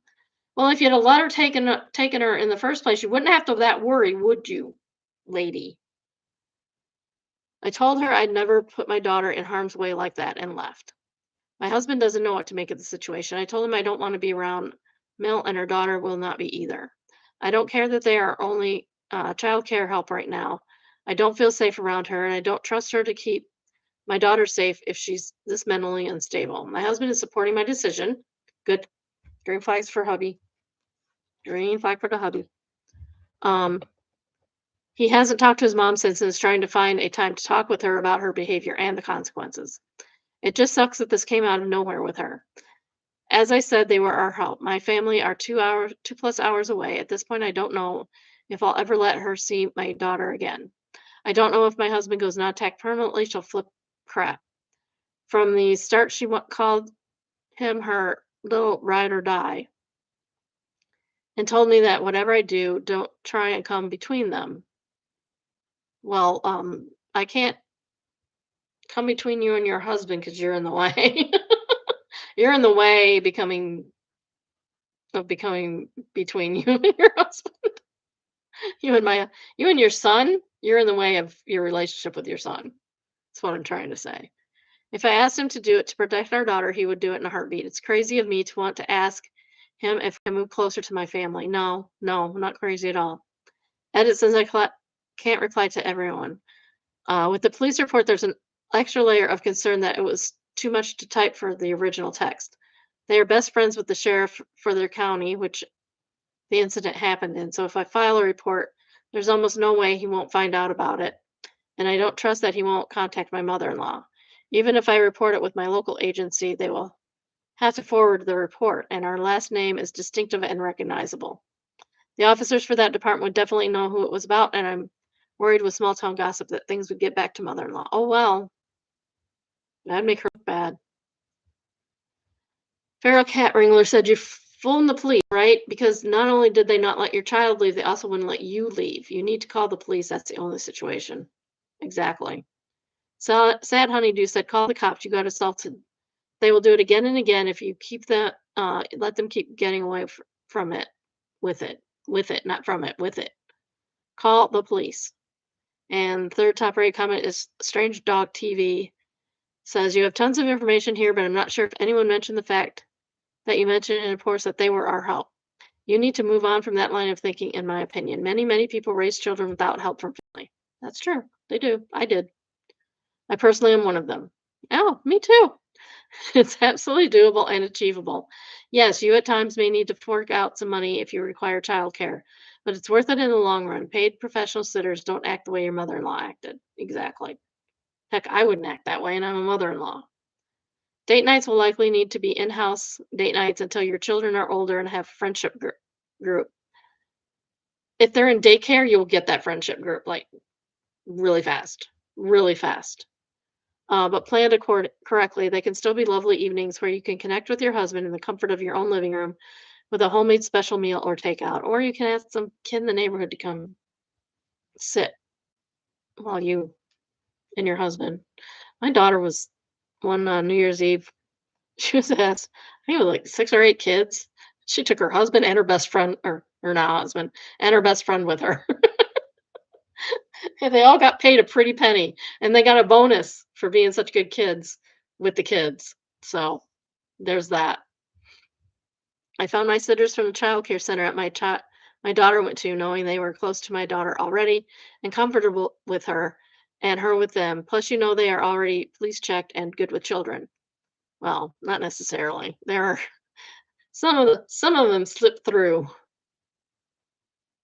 Well, if you'd have let her taken her in the first place, you wouldn't have to that worry, would you, lady? I told her I'd never put my daughter in harm's way like that and left. My husband doesn't know what to make of the situation. I told him I don't want to be around Mill, and her daughter will not be either. I don't care that they are only child care help right now. I don't feel safe around her, and I don't trust her to keep my daughter safe if she's this mentally unstable. My husband is supporting my decision. Good. Green flags for hubby. Green flag for the hubby. Um, he hasn't talked to his mom since and is trying to find a time to talk with her about her behavior and the consequences. It just sucks that this came out of nowhere with her. As I said, they were our help. My family are 2+ hours away. At this point, I don't know if I'll ever let her see my daughter again. I don't know if my husband goes non-tact permanently, she'll flip crap. From the start, she called him her little ride or die and told me that whatever I do, don't try and come between them. Well, I can't come between you and your husband because you're in the way. You're in the way becoming between you and your husband. You and my you and your son? You're in the way of your relationship with your son. That's what I'm trying to say. If I asked him to do it to protect our daughter, he would do it in a heartbeat. It's crazy of me to want to ask him if I move closer to my family. No, no, not crazy at all. Edit says can't reply to everyone. With the police report, there's an extra layer of concern that it was too much to type for the original text. They are best friends with the sheriff for their county, which the incident happened in. So if I file a report, there's almost no way he won't find out about it. And I don't trust that he won't contact my mother in law. Even if I report it with my local agency, they will have to forward the report, and our last name is distinctive and recognizable. The officers for that department would definitely know who it was about, and I'm worried with small town gossip that things would get back to mother in law. Oh, well, that'd make her look bad. Feral cat wrangler said you phoned the police, right? Because not only did they not let your child leave, they also wouldn't let you leave. You need to call the police. That's the only situation. Exactly. So sad honeydew said, call the cops. You got assaulted. They will do it again and again if you keep let them keep getting away from it, with it, not from it, with it. Call the police. And third top rate comment is Strange Dog TV says, you have tons of information here, but I'm not sure if anyone mentioned the fact that you mentioned in reports that they were our help. You need to move on from that line of thinking, in my opinion. Many, many people raise children without help from family. That's true. They do. I did. I personally am one of them. Oh, me too. It's absolutely doable and achievable. Yes, you at times may need to fork out some money if you require childcare, but it's worth it in the long run. Paid professional sitters don't act the way your mother in law acted. Exactly. Heck, I wouldn't act that way, and I'm a mother in law. Date nights will likely need to be in house date nights until your children are older and have friendship group. If they're in daycare, you'll get that friendship group like really fast, really fast. But planned correctly, they can still be lovely evenings where you can connect with your husband in the comfort of your own living room with a homemade special meal or takeout. Or you can ask some kid in the neighborhood to come sit while you and your husband. My daughter was one New Year's Eve. She was asked, I think it was like 6 or 8 kids. She took her husband and her best friend, or her now husband, and her best friend with her. And they all got paid a pretty penny, and they got a bonus for being such good kids with the kids. So there's that. I found my sitters from the child care center at my daughter went to, knowing they were close to my daughter already and comfortable with her and her with them. Plus, you know they are already police checked and good with children. Well, not necessarily. There are some of them slip through.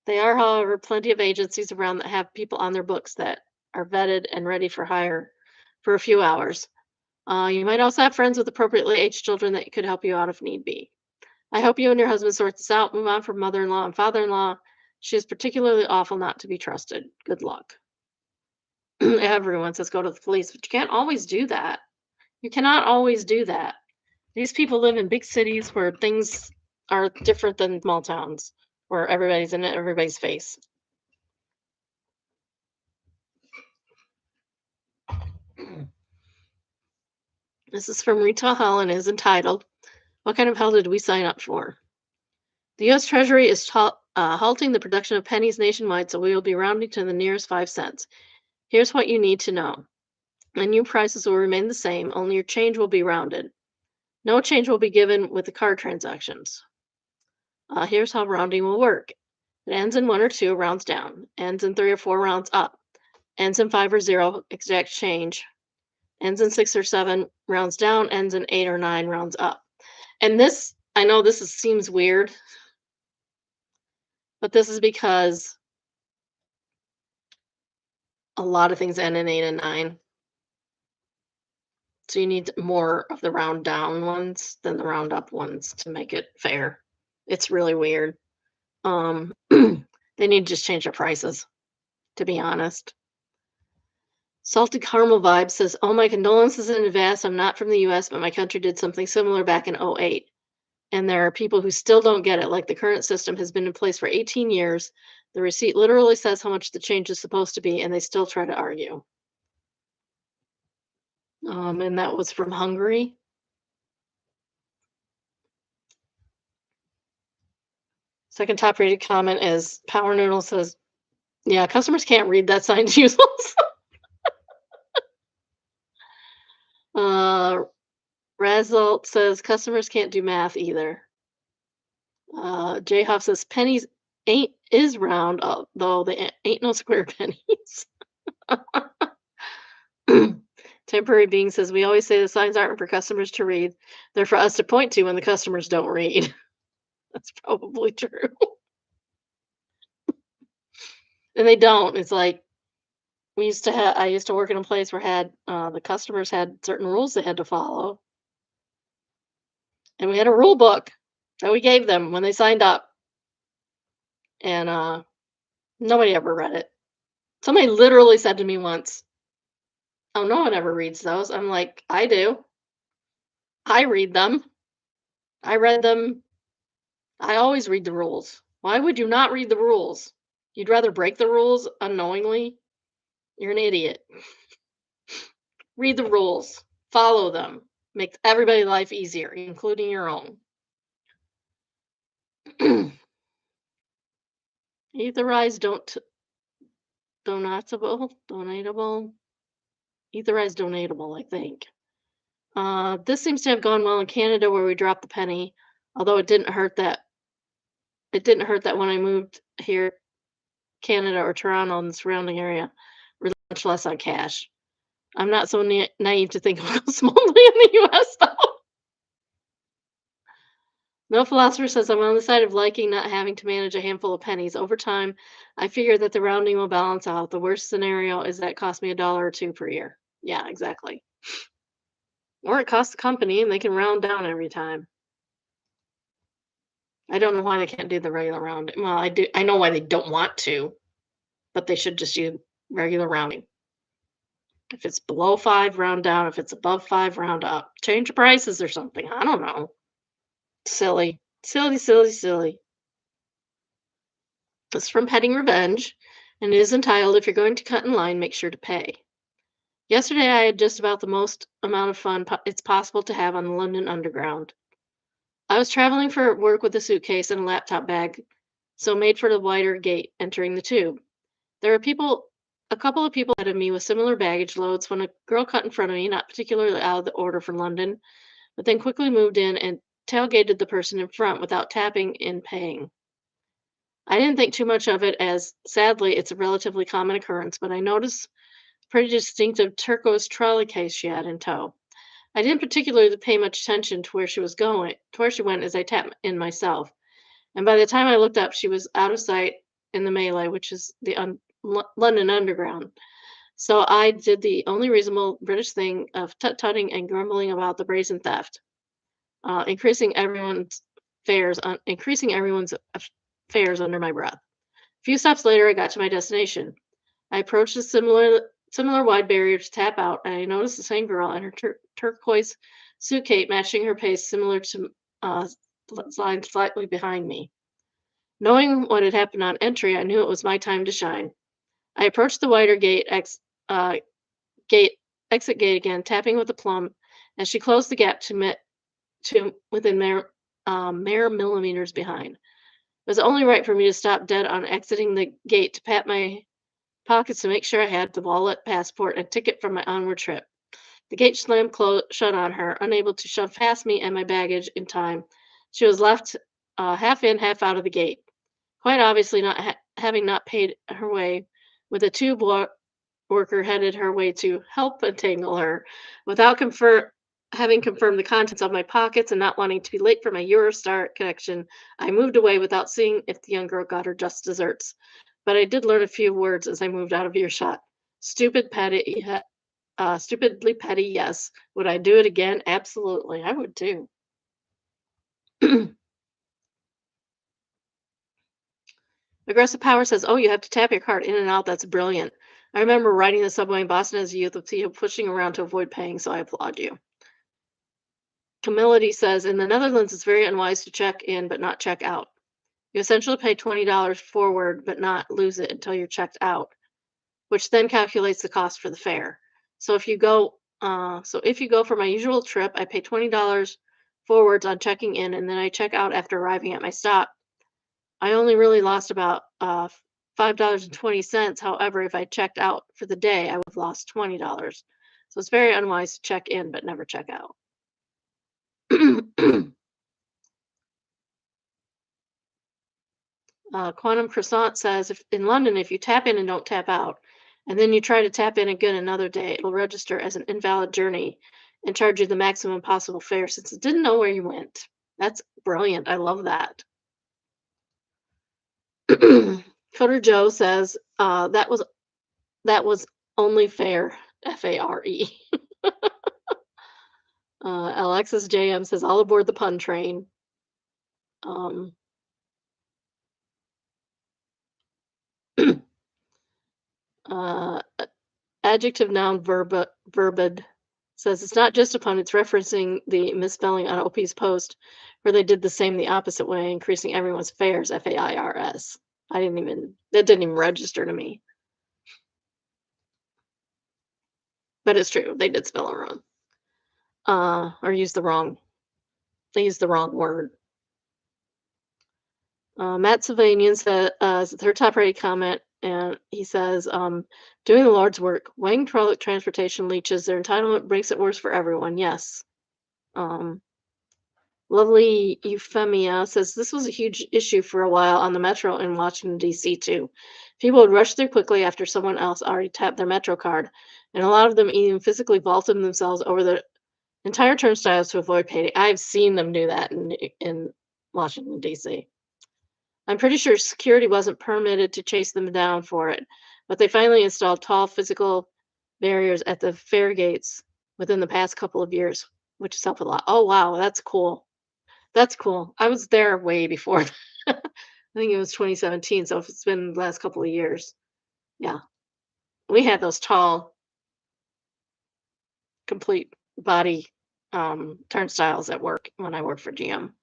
There are, however, plenty of agencies around that have people on their books that are vetted and ready for hire for a few hours. You might also have friends with appropriately aged children that could help you out if need be. I hope you and your husband sort this out. Move on from mother in law and father in law. She is particularly awful not to be trusted. Good luck. Everyone says go to the police, but you can't always do that. You cannot always do that. These people live in big cities where things are different than small towns where everybody's in everybody's face. This is from Retail Hell and is entitled, What Kind of Hell Did We Sign Up For? The U.S. Treasury is halting the production of pennies nationwide, so we will be rounding to the nearest 5 cents. Here's what you need to know. The new prices will remain the same, only your change will be rounded. No change will be given with the card transactions. Here's how rounding will work. It ends in 1 or 2, rounds down. Ends in 3 or 4, rounds up. Ends in 5 or 0, exact change. Ends in 6 or 7, rounds down. Ends in 8 or 9, rounds up. And this, I know seems weird, but this is because a lot of things end in 8 and 9. So you need more of the round down ones than the round up ones to make it fair. It's really weird. They need to just change their prices, to be honest. Salted Caramel Vibe says, oh, my condolences in advance. I'm not from the US, but my country did something similar back in '08. And there are people who still don't get it. Like the current system has been in place for 18 years. The receipt literally says how much the change is supposed to be, and they still try to argue. And that was from Hungary. Second top rated comment is Power Noodle says, Yeah, customers can't read that sign's useless. uh, Result says customers can't do math either. J Huff says pennies ain't is round, though they ain't no square pennies. Temporary Being says we always say the signs aren't for customers to read; they're for us to point to when the customers don't read. That's probably true, and they don't. It's like we used to have. I used to work in a place where had the customers had certain rules they had to follow, and we had a rule book that we gave them when they signed up, and nobody ever read it. Somebody literally said to me once, "Oh, no one ever reads those." I'm like, "I do. I read them. I read them. I always read the rules. Why would you not read the rules? You'd rather break the rules unknowingly? You're an idiot. Read the rules. Follow them. Makes everybody's life easier, including your own." Etherize don't donatable. Etherize donatable, I think. This seems to have gone well in Canada where we dropped the penny, although it didn't hurt that when I moved here, Canada or Toronto and the surrounding area, we're much less on cash. I'm not so naive to think it'll go smoothly in the US though. No philosopher says I'm on the side of liking not having to manage a handful of pennies. Over time, I figure that the rounding will balance out. The worst scenario is that it costs me a dollar or two per year. Yeah, exactly. Or it costs the company and they can round down every time. I don't know why they can't do the regular rounding. Well, I do. I know why they don't want to, but they should just use regular rounding. If it's below 5, round down. If it's above 5, round up. Change the prices or something. I don't know. Silly. Silly, silly, silly. It's from Petting Revenge and it is entitled If You're Going to Cut in Line, Make Sure to Pay. Yesterday, I had just about the most amount of fun it's possible to have on the London Underground. I was traveling for work with a suitcase and a laptop bag, so made for the wider gate entering the tube. There were a couple of people ahead of me with similar baggage loads when a girl cut in front of me, not particularly out of the order for London, but then quickly moved in and tailgated the person in front without tapping in paying. I didn't think too much of it as, sadly, it's a relatively common occurrence, but I noticed a pretty distinctive turquoise trolley case she had in tow. I didn't particularly pay much attention to where she went as I tapped in myself. And by the time I looked up, she was out of sight in the melee, which is the London Underground. So I did the only reasonable British thing of tut-tutting and grumbling about the brazen theft, increasing everyone's fares under my breath. A few stops later, I got to my destination. I approached a similar wide barrier to tap out, and I noticed the same girl and her turquoise suitcase matching her pace, similar to uh, lying slightly behind me. Knowing what had happened on entry, I knew it was my time to shine. I approached the wider uh, gate exit gate again, tapping with the plum as she closed the gap to within mere millimeters behind. It was only right for me to stop dead on exiting the gate to pat my pockets to make sure I had the wallet, passport, and ticket for my onward trip. The gate slammed shut on her, unable to shove past me and my baggage in time. She was left half in, half out of the gate, quite obviously not having not paid her way, with a worker headed her way to help entangle her, without having confirmed the contents of my pockets and not wanting to be late for my Eurostar connection. I moved away without seeing if the young girl got her just desserts. But I did learn a few words as I moved out of earshot. Stupidly petty, yes. Would I do it again? Absolutely, I would too. Aggressive Power says, "Oh, you have to tap your card in and out. That's brilliant. I remember riding the subway in Boston as a youth with people pushing around to avoid paying, so I applaud you." Camillity says, "In the Netherlands, it's very unwise to check in but not check out. You essentially pay $20 forward but not lose it until you're checked out, which then calculates the cost for the fare. So if you go for my usual trip, I pay $20 forwards on checking in, and then I check out after arriving at my stop. I only really lost about $5.20. However, if I checked out for the day, I would have lost $20. So it's very unwise to check in but never check out. Quantum Croissant says, if in London, if you tap in and don't tap out, and then you try to tap in again another day, it'll register as an invalid journey and charge you the maximum possible fare since it didn't know where you went. That's brilliant. I love that. Coder Joe says, that was only fair. FARE. Alexis JM says, all aboard the pun train. Um, uh, Adjective noun verbed says it's not just a pun, it's referencing the misspelling on OP's post where they did the same the opposite way, increasing everyone's fares, FAIRS. That didn't even register to me. But it's true, they did spell it wrong. Or they used the wrong word. Matt Sylvanian said, her top rated comment, and he says, doing the Lord's work, weighing public transportation leeches, their entitlement makes it worse for everyone. Yes. Um, Lovely Euphemia says this was a huge issue for a while on the metro in Washington, D.C., too. People would rush through quickly after someone else already tapped their metro card, and a lot of them even physically vaulted themselves over the entire turnstiles to avoid paying. I've seen them do that in Washington, D.C. I'm pretty sure security wasn't permitted to chase them down for it, but they finally installed tall physical barriers at the fare gates within the past couple of years, which has helped a lot. Oh, wow, that's cool. That's cool. I was there way before. I think it was 2017, so if it's been the last couple of years. Yeah. We had those tall, complete body turnstiles at work when I worked for GM.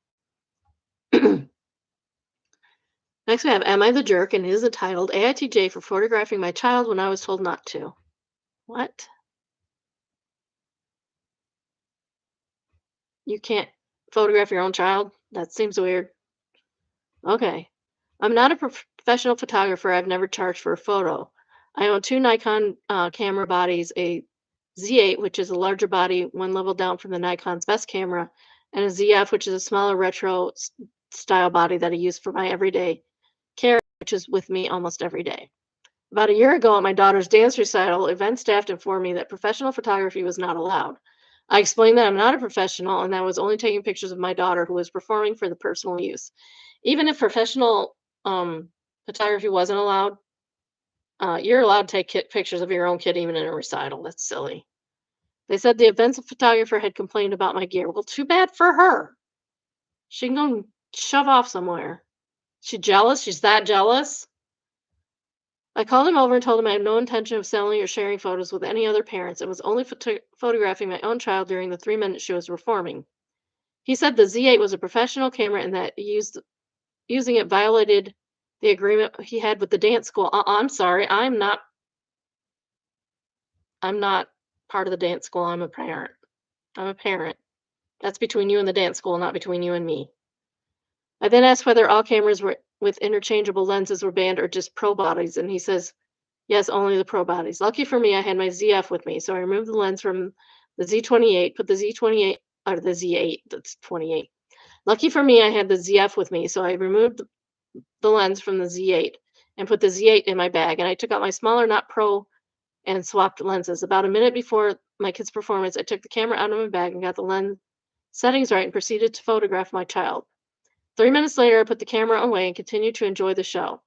Next, we have Am I the Jerk? And it is entitled AITJ for photographing my child when I was told not to. What? You can't photograph your own child? That seems weird. Okay. I'm not a professional photographer. I've never charged for a photo. I own two Nikon camera bodies, a Z8, which is a larger body, one level down from the Nikon's best camera, and a ZF, which is a smaller retro style body that I use for my everyday carry, which is with me almost every day. About a year ago at my daughter's dance recital, event staff informed me that professional photography was not allowed. I explained that I'm not a professional and that I was only taking pictures of my daughter who was performing for the personal use. Even if professional photography wasn't allowed, you're allowed to take pictures of your own kid even in a recital. That's silly. They said the events photographer had complained about my gear. Well, too bad for her. She can go shove off somewhere. She jealous? She's that jealous? I called him over and told him I had no intention of selling or sharing photos with any other parents and was only photographing my own child during the 3 minute she was performing. He said the Z8 was a professional camera and that using it violated the agreement he had with the dance school. I'm sorry, I'm not part of the dance school. I'm a parent. I'm a parent. That's between you and the dance school, not between you and me. I then asked whether all cameras with interchangeable lenses were banned or just pro bodies, and he says, yes, only the pro bodies. Lucky for me, I had my ZF with me, so I removed the lens from the Z28, put the Z28, or the Z8, that's 28. Lucky for me, I had the ZF with me, so I removed the lens from the Z8 and put the Z8 in my bag, and I took out my smaller, not pro, and swapped lenses. About a minute before my kid's performance, I took the camera out of my bag and got the lens settings right and proceeded to photograph my child. 3 minutes later, I put the camera away and continued to enjoy the show.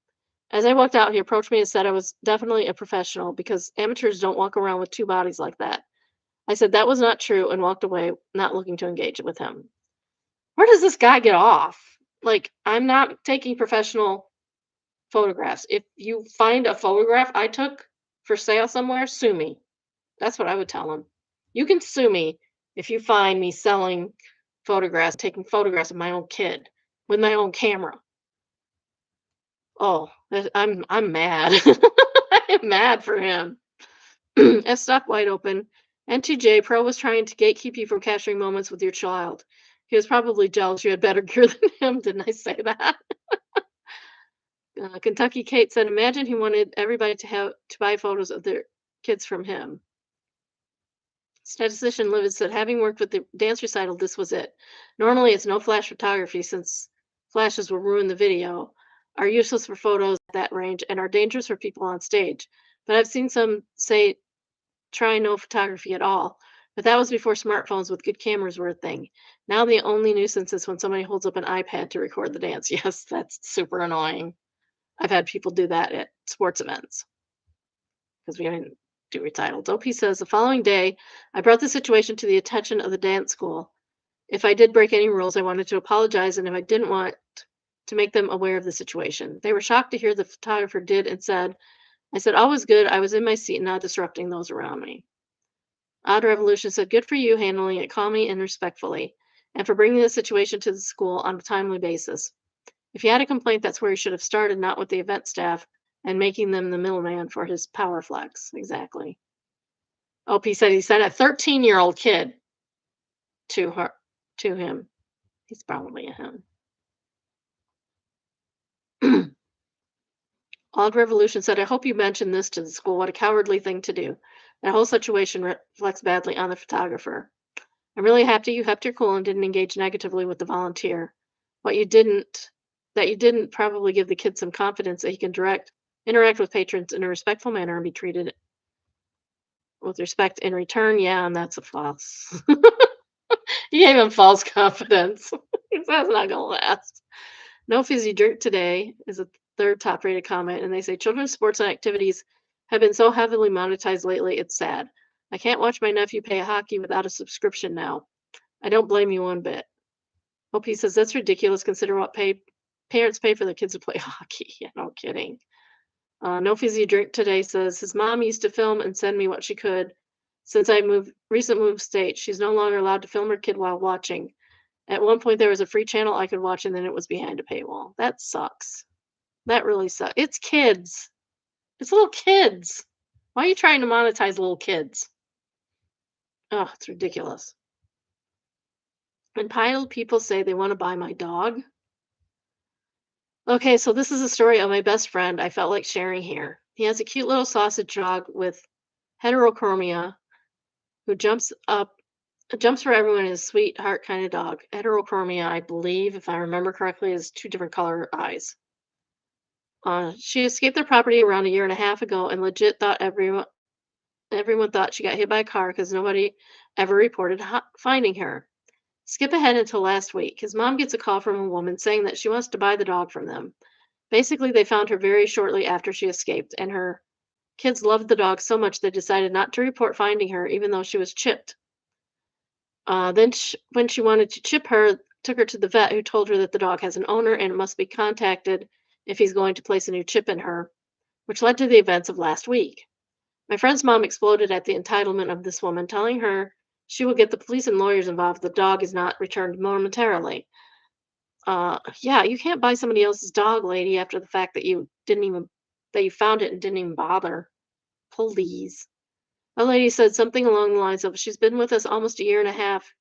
As I walked out, he approached me and said I was definitely a professional because amateurs don't walk around with two bodies like that. I said that was not true and walked away, not looking to engage with him. Where does this guy get off? Like, I'm not taking professional photographs. If you find a photograph I took for sale somewhere, sue me. That's what I would tell him. You can sue me if you find me selling photographs, taking photographs of my own kid with my own camera. Oh, I'm mad. I'm mad for him. F stop wide open. NTJ Pro was trying to gatekeep you from capturing moments with your child. He was probably jealous you had better gear than him. Didn't I say that? Kentucky Kate said, "Imagine he wanted everybody to buy photos of their kids from him." Statistician Livid said, "Having worked with the dance recital, this was it. Normally, it's no flash photography since flashes will ruin the video, are useless for photos at that range, and are dangerous for people on stage. But I've seen some say try no photography at all. But that was before smartphones with good cameras were a thing. Now the only nuisance is when somebody holds up an iPad to record the dance." Yes, that's super annoying. I've had people do that at sports events because we didn't do recitals. OP says, "The following day, I brought the situation to the attention of the dance school. If I did break any rules, I wanted to apologize, and if I didn't want to make them aware of the situation. They were shocked to hear the photographer did and said, I said, all was good. I was in my seat, not disrupting those around me." Odd Revolution said, "Good for you handling it calmly and respectfully, and for bringing the situation to the school on a timely basis. If you had a complaint, that's where you should have started, not with the event staff and making them the middleman for his power flex." Exactly. OP said he sent a 13-year-old kid to her, to him. He's probably a him. Odd Revolution said, "I hope you mentioned this to the school. What a cowardly thing to do. That whole situation reflects badly on the photographer. I'm really happy you kept your cool and didn't engage negatively with the volunteer. What you didn't, that you didn't probably give the kid some confidence that he can interact with patrons in a respectful manner and be treated with respect in return." Yeah, and that's a false. You gave him false confidence. That's not gonna last. "No fizzy drink today" is a third top rated comment, and they say children's sports and activities have been so heavily monetized lately, it's sad. I can't watch my nephew play hockey without a subscription now. I don't blame you one bit. OP says that's ridiculous. Consider what parents pay for their kids to play hockey. Yeah, no kidding. No fizzy drink today says his mom used to film and send me what she could. Since I recent moved state, she's no longer allowed to film her kid while watching. At one point, there was a free channel I could watch, and then it was behind a paywall. That sucks. That really sucks. It's kids. It's little kids. Why are you trying to monetize little kids? Oh, it's ridiculous. Entitled people say they want to buy my dog. Okay, so this is a story of my best friend I felt like sharing here. He has a cute little sausage dog with heterochromia who jumps for everyone, is a sweetheart kind of dog. Heterochromia, I believe, if I remember correctly, is two different color eyes. She escaped their property around a year and a half ago and legit thought everyone thought she got hit by a car because nobody ever reported finding her. Skip ahead until last week. His mom gets a call from a woman saying that she wants to buy the dog from them. Basically, they found her very shortly after she escaped, and her kids loved the dog so much they decided not to report finding her, even though she was chipped. When she wanted to chip her, took her to the vet, who told her that the dog has an owner and it must be contacted if he's going to place a new chip in her, which led to the events of last week. My friend's mom exploded at the entitlement of this woman, telling her she will get the police and lawyers involved if the dog is not returned momentarily. Yeah, you can't buy somebody else's dog, lady, after the fact that you found it and didn't even bother. Please. A lady said something along the lines of, "She's been with us almost a year and a half.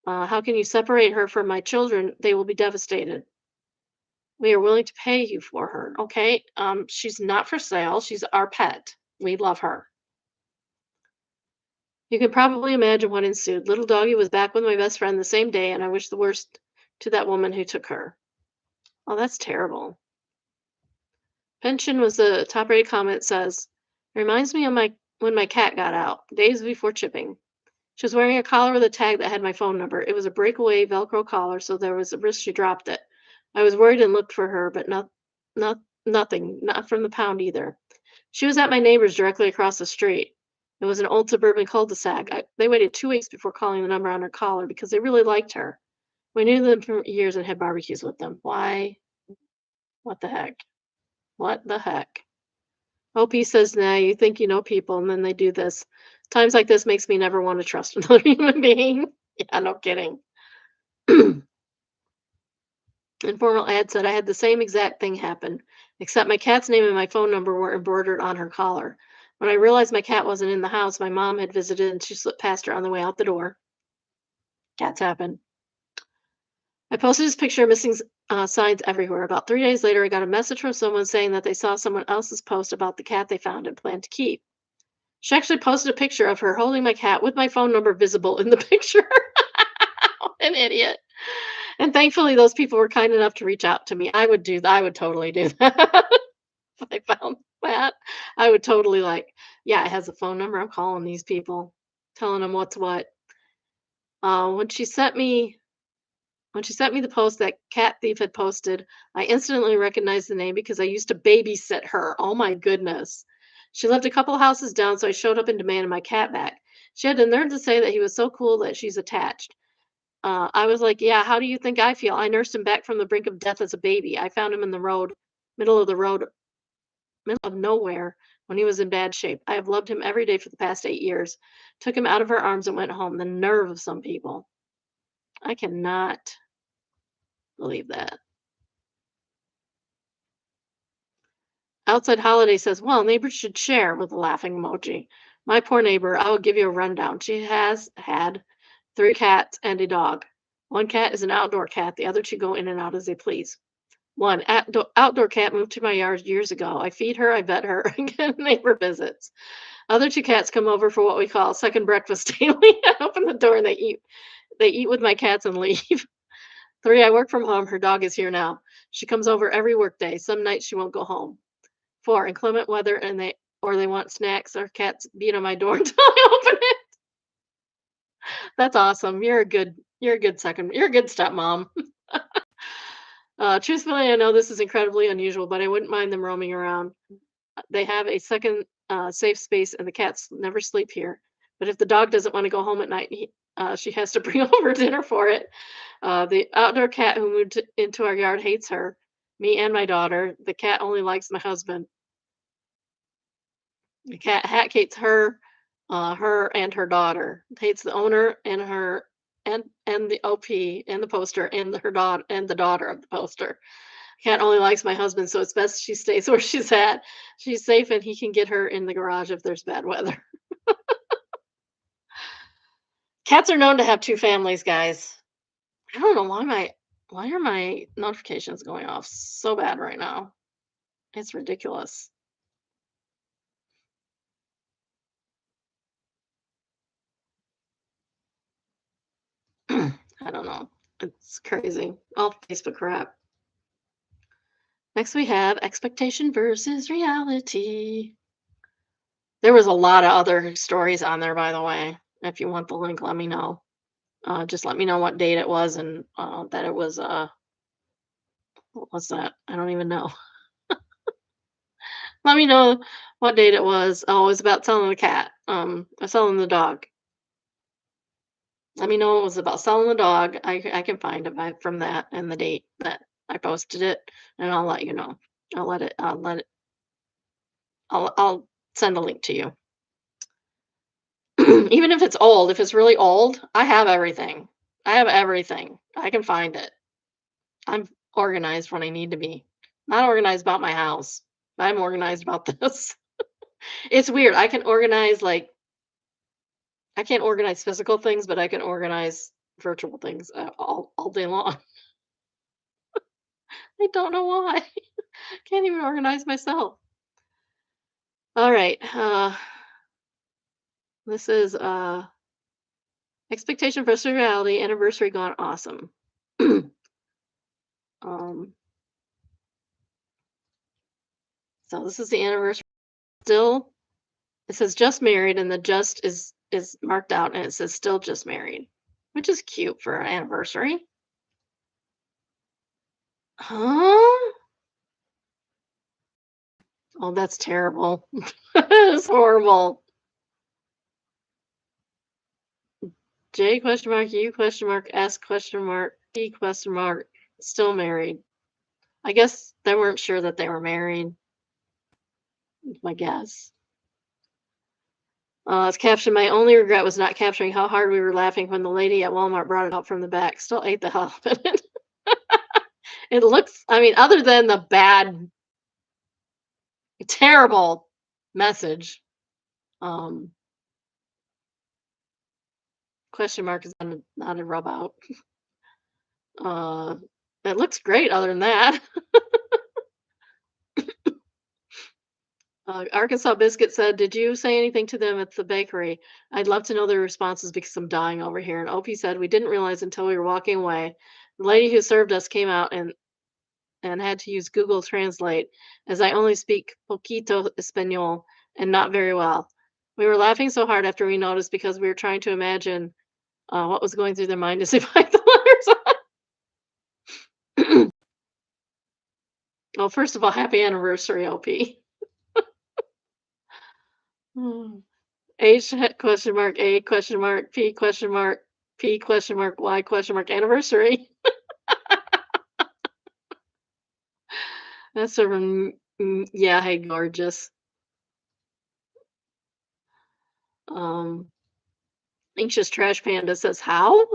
How can you separate her from my children? They will be devastated. We are willing to pay you for her." Okay. She's not for sale. She's our pet. We love her. You can probably imagine what ensued. Little doggy was back with my best friend the same day, and I wish the worst to that woman who took her. Oh, that's terrible. Pension was the top rated comment, says, "Reminds me of my when my cat got out, days before chipping. She was wearing a collar with a tag that had my phone number. It was a breakaway Velcro collar, so there was a risk she dropped it. I was worried and looked for her, but nothing, not from the pound either. She was at my neighbor's directly across the street. It was an old suburban cul-de-sac. They waited 2 weeks before calling the number on her collar because they really liked her. We knew them for years and had barbecues with them. Why? What the heck? What the heck?" OP says, "Nah, you think you know people, and then they do this. Times like this makes me never want to trust another human being." Yeah, no kidding. Informal ad said, "I had the same exact thing happen, except my cat's name and my phone number were embroidered on her collar. When I realized my cat wasn't in the house, my mom had visited and she slipped past her on the way out the door. Cats happen." I posted this picture of missing signs everywhere. About 3 days later, I got a message from someone saying that they saw someone else's post about the cat they found and planned to keep. She actually posted a picture of her holding my cat with my phone number visible in the picture. An idiot. And thankfully, those people were kind enough to reach out to me. I would do that. I would totally do that. If I found that, I would totally like, yeah, it has a phone number. I'm calling these people, telling them what's what. When she sent me the post that cat thief had posted, I instantly recognized the name because I used to babysit her. Oh my goodness. She lived a couple houses down, so I showed up and demanded my cat back. She had the nerve to say that he was so cool that she's attached. I was like, "Yeah, how do you think I feel? I nursed him back from the brink of death as a baby. I found him in the road, middle of the road, middle of nowhere when he was in bad shape. I have loved him every day for the past 8 years." Took him out of her arms and went home. The nerve of some people. I cannot believe that. Outside Holiday says, "Well, neighbors should share," with a laughing emoji. My poor neighbor, I will give you a rundown. She has had three cats and a dog. One cat is an outdoor cat. The other two go in and out as they please. One outdoor cat moved to my yard years ago. I feed her, I vet her, and get neighbor visits. Other two cats come over for what we call second breakfast daily. I open the door and they eat. They eat with my cats and leave. Three, I work from home. Her dog is here now. She comes over every workday. Some nights she won't go home. Four, inclement weather and they want snacks or cats beat on my door until I open it. That's awesome. You're a good stepmom. Truthfully, I know this is incredibly unusual, but I wouldn't mind them roaming around. They have a second safe space, and the cats never sleep here. But if the dog doesn't want to go home at night, she has to bring over dinner for it. The outdoor cat who moved into our yard hates her, me and my daughter. The cat only likes my husband. The cat hates her and her daughter. Hates the owner and her and the OP and the poster and her daughter and the daughter of the poster. Cat only likes my husband, so it's best she stays where she's at. She's safe and he can get her in the garage if there's bad weather. Cats are known to have two families, guys. I don't know why are my notifications going off so bad right now? It's ridiculous. I don't know. It's crazy. All Facebook crap. Next we have expectation versus reality. There was a lot of other stories on there, by the way. If you want the link, let me know. Just let me know what date it was and that it was what was that? I don't even know. Let me know what date it was. Oh, it was about selling the cat. Selling the dog. Let me know it was about selling the dog. I can find it from that and the date that I posted it, and I'll let you know. I'll send a link to you. Even if it's old, if it's really old, I have everything. I have everything. I can find it. I'm organized when I need to be. Not organized about my house. I'm organized about this. It's weird. I can't organize physical things, but I can organize virtual things all day long. I don't know why. Can't even organize myself. All right. This is expectation versus reality. Anniversary gone awesome. um. So this is the anniversary. Still, it says just married, and the just is marked out, and it says still just married, which is cute for an anniversary. Huh? Oh, that's terrible. It's horrible. J question mark, U question mark, S question mark, T question mark, still married. I guess they weren't sure that they were married, is my guess. It's captioned, my only regret was not capturing how hard we were laughing when the lady at Walmart brought it out from the back. Still ate the hell out of it. It looks, I mean, other than the bad, terrible message, um, question mark is not a rub out. Uh, it looks great other than that. Arkansas Biscuit said, "Did you say anything to them at the bakery? I'd love to know their responses because I'm dying over here." And Opie said, "We didn't realize until we were walking away. The lady who served us came out and had to use Google Translate, as I only speak poquito Espanol and not very well. We were laughing so hard after we noticed because we were trying to imagine what was going through their mind as they find the letters." Well, first of all, happy anniversary, OP. Hmm. H question mark A question mark P question mark P question mark Y question mark anniversary. That's sort of yeah, hey gorgeous. Um, Anxious Trash Panda says how?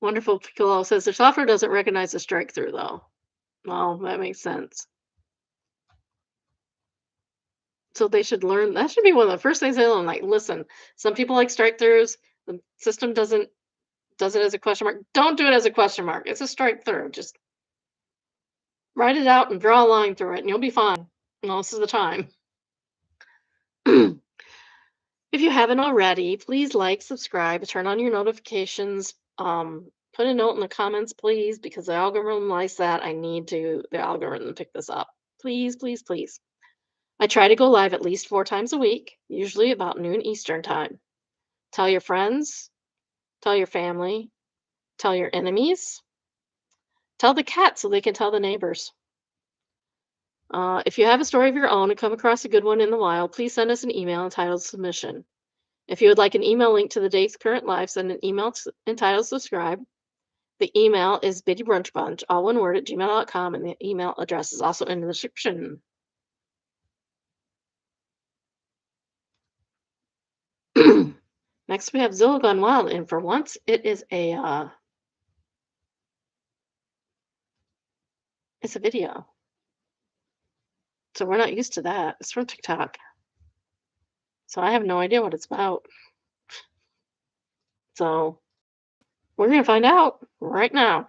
Wonderful Piccolo says the software doesn't recognize the strike through though. Well, that makes sense. So they should learn. That should be one of the first things they learn. Like, listen, some people like strike throughs. The system does it as a question mark. Don't do it as a question mark. It's a strike through. Just write it out and draw a line through it, and you'll be fine most of the time. If you haven't already, please like, subscribe, turn on your notifications. Put a note in the comments, please, because the algorithm likes that. I need the algorithm to pick this up. Please, please, please. I try to go live at least 4 times a week, usually about noon Eastern time. Tell your friends, tell your family, tell your enemies, tell the cat so they can tell the neighbors. If you have a story of your own and come across a good one in the wild, please send us an email entitled submission. If you would like an email link to the day's current live, send an email entitled subscribe. The email is biddybrunchbunch, all one word, at gmail.com, and the email address is also in the description. Next, we have Zilla Gone Wild, and for once, it is it's a video. So we're not used to that. It's from TikTok. So I have no idea what it's about. So we're gonna find out right now.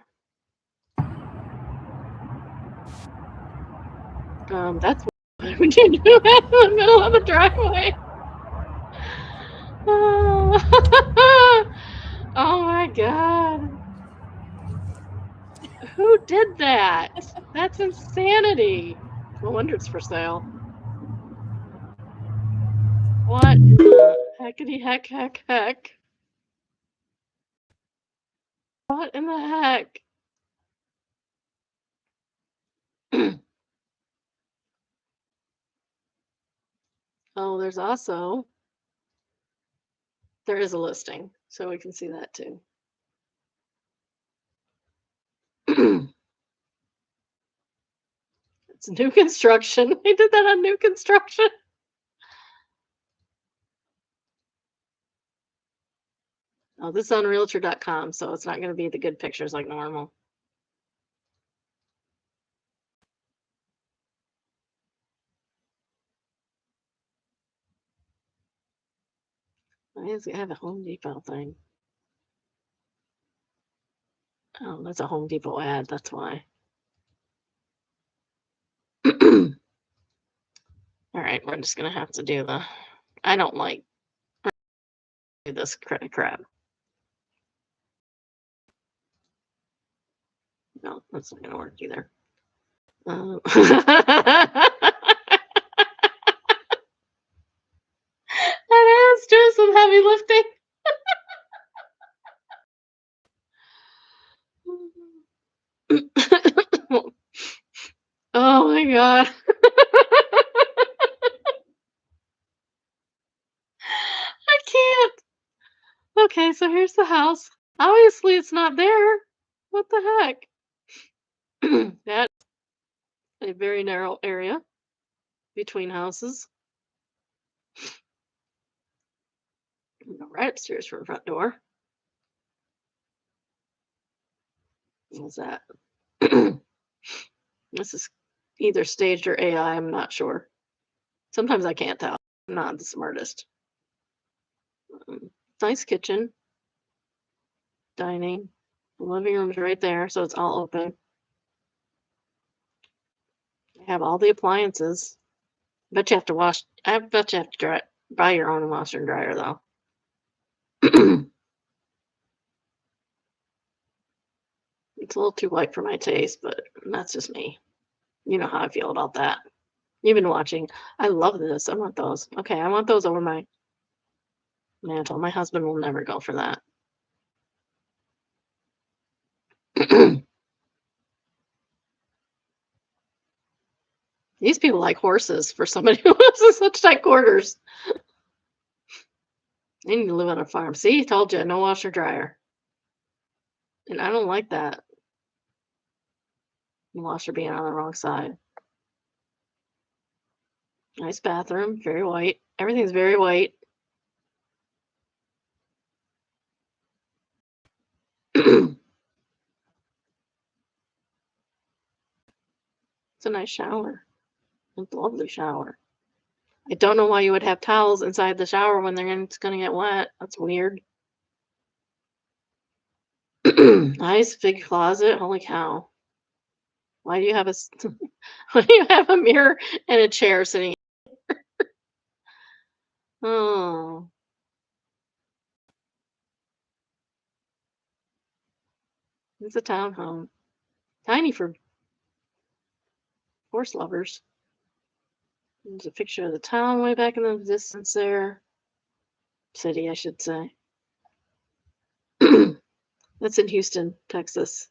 That's what we can do that in the middle of the driveway. Oh, oh my god. Who did that? That's insanity. No wonder it's for sale. What in the heckity heck? What in the heck? Oh, there is a listing, so we can see that too. It's new construction. They did that on new construction. Oh, this is on realtor.com, so it's not going to be the good pictures like normal. Why does it have a Home Depot thing? Oh, that's a Home Depot ad. That's why. All right, we're just going to have to do I don't like this crap. No, that's not going to work either. That is doing some heavy lifting. Oh my god. I can't. Okay, so here's the house. Obviously, it's not there. What the heck? That's a very narrow area between houses. Go right upstairs from the front door. What's that? This is either staged or AI. I'm not sure. Sometimes I can't tell. I'm not the smartest. Nice kitchen. dining. The living room's right there, so it's all open. They have all the appliances. Bet you have to wash. I bet you have to buy your own washer and dryer though. It's a little too white for my taste, but that's just me. You know how I feel about that. You've been watching. I love this. I want those. Okay, I want those over my mantle. My husband will never go for that. These people like horses for somebody who lives in such tight quarters. They need to live on a farm. See, told you, no washer dryer. And I don't like that. The washer being on the wrong side. Nice bathroom, very white. Everything's very white. It's a nice shower. It's a lovely shower. I don't know why you would have towels inside the shower when it's going to get wet. That's weird. Nice big closet. Holy cow. Why do you have why do you have a mirror and a chair sitting? Oh, it's a townhome. Tiny for horse lovers. There's a picture of the town way back in the distance there. City, I should say. That's in Houston, Texas.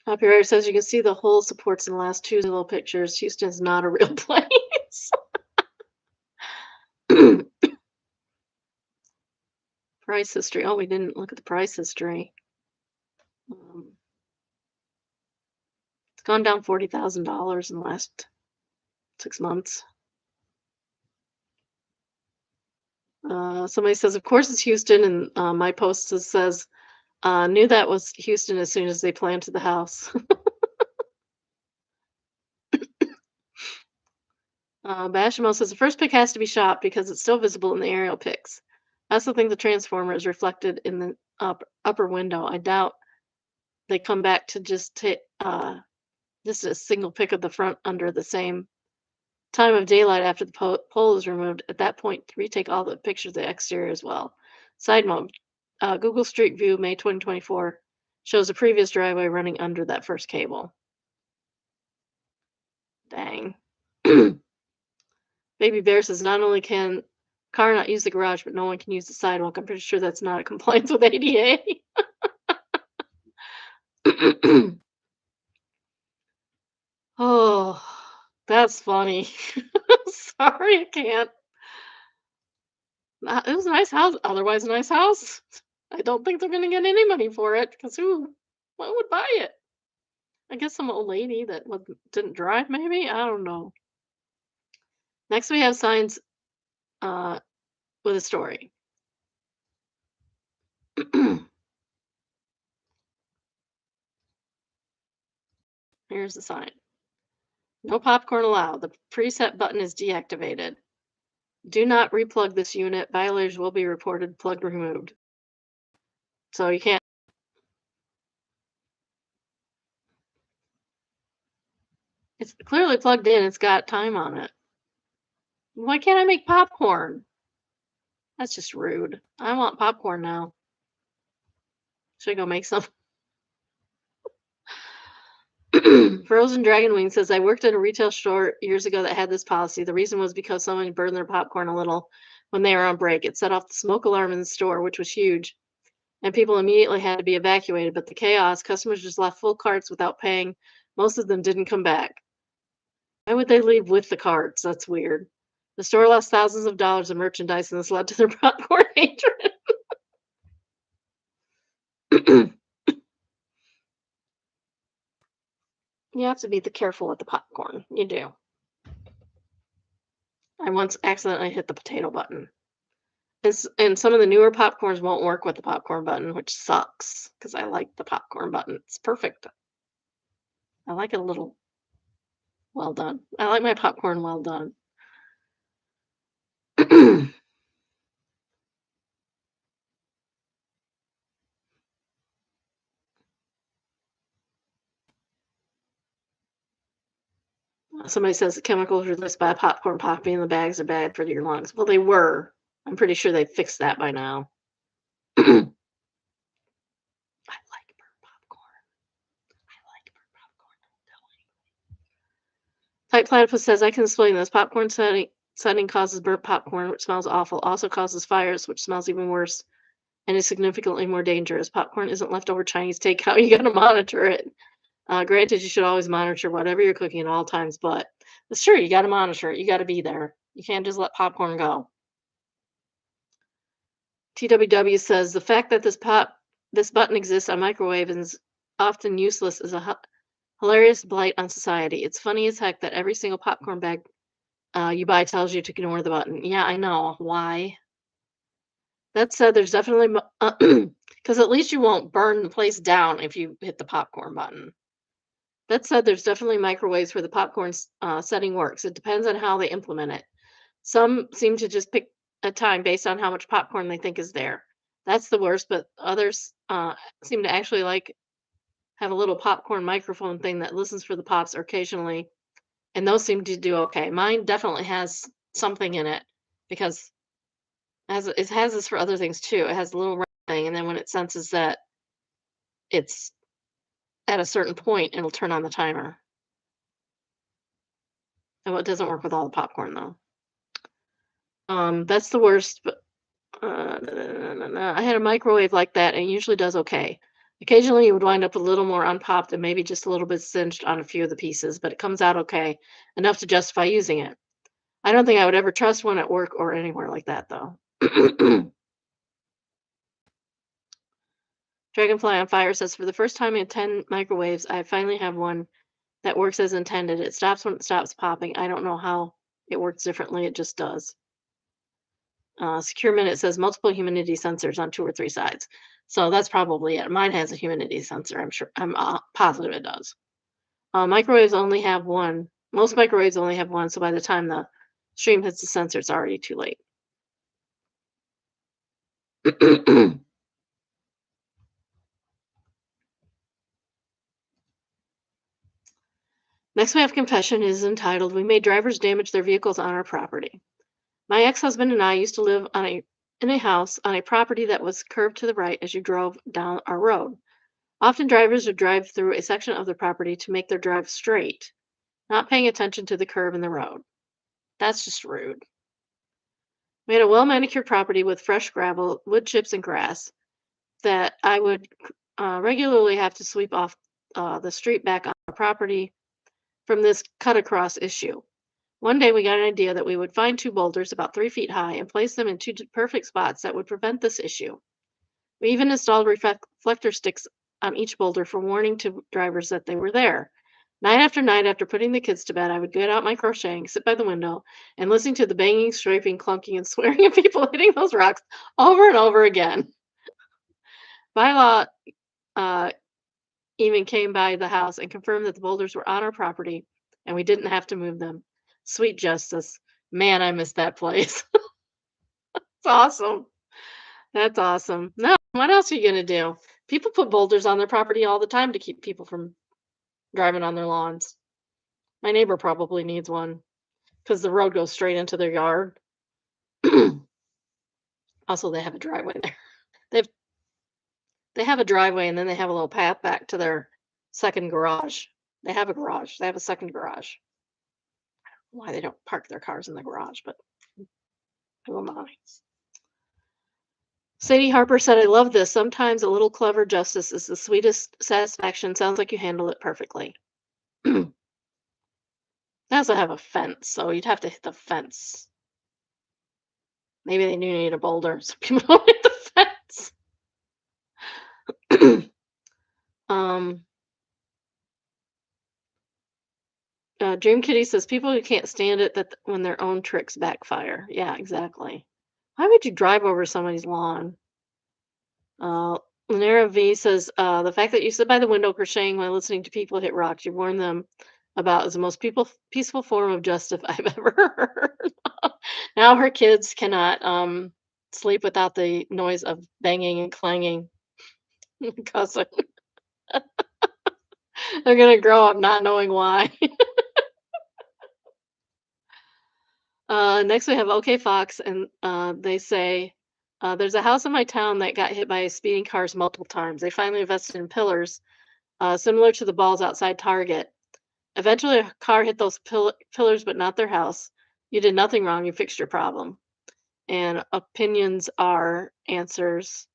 Copywriter says you can see the whole supports in the last two little pictures. Houston is not a real place. Price history. Oh, we didn't look at the price history. It's gone down $40,000 in the last 6 months. Somebody says, of course it's Houston, and my post says, knew that was Houston as soon as they planted the house. Bashamo says the first pic has to be shot because it's still visible in the aerial pics. I also think the transformer is reflected in the upper window. I doubt they come back to just just a single pic of the front under the same time of daylight after the pole is removed. At that point, retake all the pictures of the exterior as well. Side note, Google Street View, May 2024, shows a previous driveway running under that first cable. Dang. Baby Bear says not only can car not use the garage, but no one can use the sidewalk. I'm pretty sure that's not a compliance with ADA. Oh, that's funny. Sorry, I can't. It was a nice house, otherwise a nice house. I don't think they're gonna get any money for it because who would buy it? I guess some old lady that didn't drive, maybe? I don't know. Next, we have signs uh, with a story. Here's the sign. No popcorn allowed. The preset button is deactivated. Do not replug this unit. Violators will be reported. Plug removed. So you can't. It's clearly plugged in. It's got time on it. Why can't I make popcorn? That's just rude. I want popcorn now. Should I go make some? Frozen Dragon Wing says, I worked at a retail store years ago that had this policy. The reason was because someone burned their popcorn a little when they were on break. It set off the smoke alarm in the store, which was huge, and people immediately had to be evacuated. But the chaos, customers just left full carts without paying. Most of them didn't come back. Why would they leave with the carts? That's weird. The store lost thousands of dollars of merchandise, and this led to their popcorn hatred. You have to be careful with the popcorn. You do. I once accidentally hit the potato button. And some of the newer popcorns won't work with the popcorn button, which sucks because I like the popcorn button. It's perfect. I like it a little well done. I like my popcorn well done. Somebody says the chemicals released by popcorn popping in the bags are bad for your lungs. Well, they were. I'm pretty sure they fixed that by now. I like burnt popcorn. I like burnt popcorn. Type Platypus says I can explain this. Popcorn setting causes burnt popcorn, which smells awful. Also causes fires, which smells even worse and is significantly more dangerous. Popcorn isn't leftover Chinese takeout. You got to monitor it. Granted, you should always monitor whatever you're cooking at all times, but it's true. You got to monitor it. You got to be there. You can't just let popcorn go. TWW says the fact that this button exists on microwave and is often useless is a hilarious blight on society. It's funny as heck that every single popcorn bag you buy tells you to ignore the button. Yeah, I know. Why? That said, there's definitely because at least you won't burn the place down if you hit the popcorn button. That said, there's definitely microwaves where the popcorn setting works. It depends on how they implement it. Some seem to just pick a time based on how much popcorn they think is there. That's the worst, but others seem to actually like have a little popcorn microphone thing that listens for the pops or occasionally, and those seem to do okay. Mine definitely has something in it because it has this for other things too. It has a little round thing, and then when it senses that it's at a certain point, it'll turn on the timer. And it doesn't work with all the popcorn though. That's the worst. But I had a microwave like that, and it usually does okay. Occasionally, you would wind up a little more unpopped and maybe just a little bit singed on a few of the pieces, but it comes out okay, enough to justify using it. I don't think I would ever trust one at work or anywhere like that, though. Dragonfly on Fire says, for the first time in 10 microwaves, I finally have one that works as intended. It stops when it stops popping. I don't know how it works differently. It just does. Secure Minute says multiple humidity sensors on 2 or 3 sides. So that's probably it. Mine has a humidity sensor. I'm sure. I'm positive it does. Microwaves only have one. Most microwaves only have one. So by the time the stream hits the sensor, it's already too late. Next, we have confession. It is entitled "We Made Drivers Damage Their Vehicles on Our Property." My ex-husband and I used to live in a house on a property that was curved to the right as you drove down our road. Often drivers would drive through a section of the property to make their drive straight, not paying attention to the curve in the road. That's just rude. We had a well manicured property with fresh gravel, wood chips, and grass that I would regularly have to sweep off the street back on our property from this cut across issue. One day we got an idea that we would find 2 boulders about 3 feet high and place them in 2 perfect spots that would prevent this issue. We even installed reflector sticks on each boulder for warning to drivers that they were there. Night after putting the kids to bed, I would get out my crocheting, sit by the window, and listen to the banging, scraping, clunking, and swearing of people hitting those rocks over and over again. Bylaw uh, even came by the house and confirmed that the boulders were on our property and we didn't have to move them. Sweet justice. Man, I miss that place. It's awesome. That's awesome. No, what else are you gonna do? People put boulders on their property all the time to keep people from driving on their lawns. My neighbor probably needs one because the road goes straight into their yard. Also, they have a driveway there. They've they have a driveway and then they have a little path back to their second garage. They have a garage. They have a second garage. Why they don't park their cars in the garage, but who am I? Sadie Harper said, I love this. Sometimes a little clever justice is the sweetest satisfaction. Sounds like you handle it perfectly. They also have a fence, so you'd have to hit the fence. Maybe they do need a boulder so people don't hit the fence. um, Dream Kitty says people who can't stand it that when their own tricks backfire. Yeah, exactly. Why would you drive over somebody's lawn? Uh, Lanera V says, the fact that you sit by the window crocheting while listening to people hit rocks, you warn them about is the most peaceful form of justice I've ever heard. Now her kids cannot sleep without the noise of banging and clanging. Because they're gonna grow up not knowing why. Next we have OK Fox, and they say there's a house in my town that got hit by speeding cars multiple times. They finally invested in pillars, similar to the balls outside Target. Eventually, a car hit those pillars, but not their house. You did nothing wrong. You fixed your problem. And opinions are answers.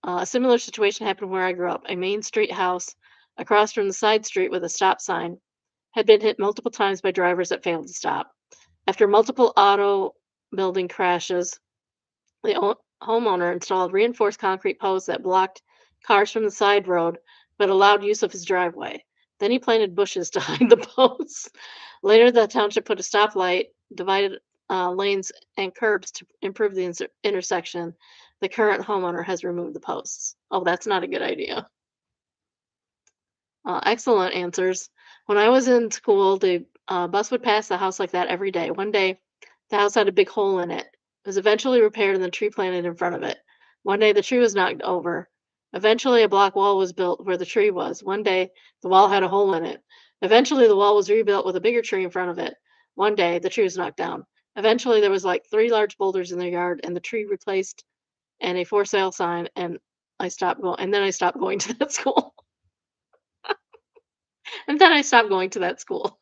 A similar situation happened where I grew up. A main street house across from the side street with a stop sign had been hit multiple times by drivers that failed to stop. After multiple auto building crashes, the homeowner installed reinforced concrete posts that blocked cars from the side road but allowed use of his driveway. Then he planted bushes to hide the posts. Later, the township put a stoplight, divided lanes, and curbs to improve the intersection. The current homeowner has removed the posts. Oh, that's not a good idea. Excellent answers. When I was in school, the bus would pass the house like that every day. One day, the house had a big hole in it. It was eventually repaired and the tree planted in front of it. One day, the tree was knocked over. Eventually, a block wall was built where the tree was. One day, the wall had a hole in it. Eventually, the wall was rebuilt with a bigger tree in front of it. One day, the tree was knocked down. Eventually, there was like three large boulders in their yard, and the tree replaced and a for sale sign. And I stopped going. And then I stopped going to that school. And then I stopped going to that school.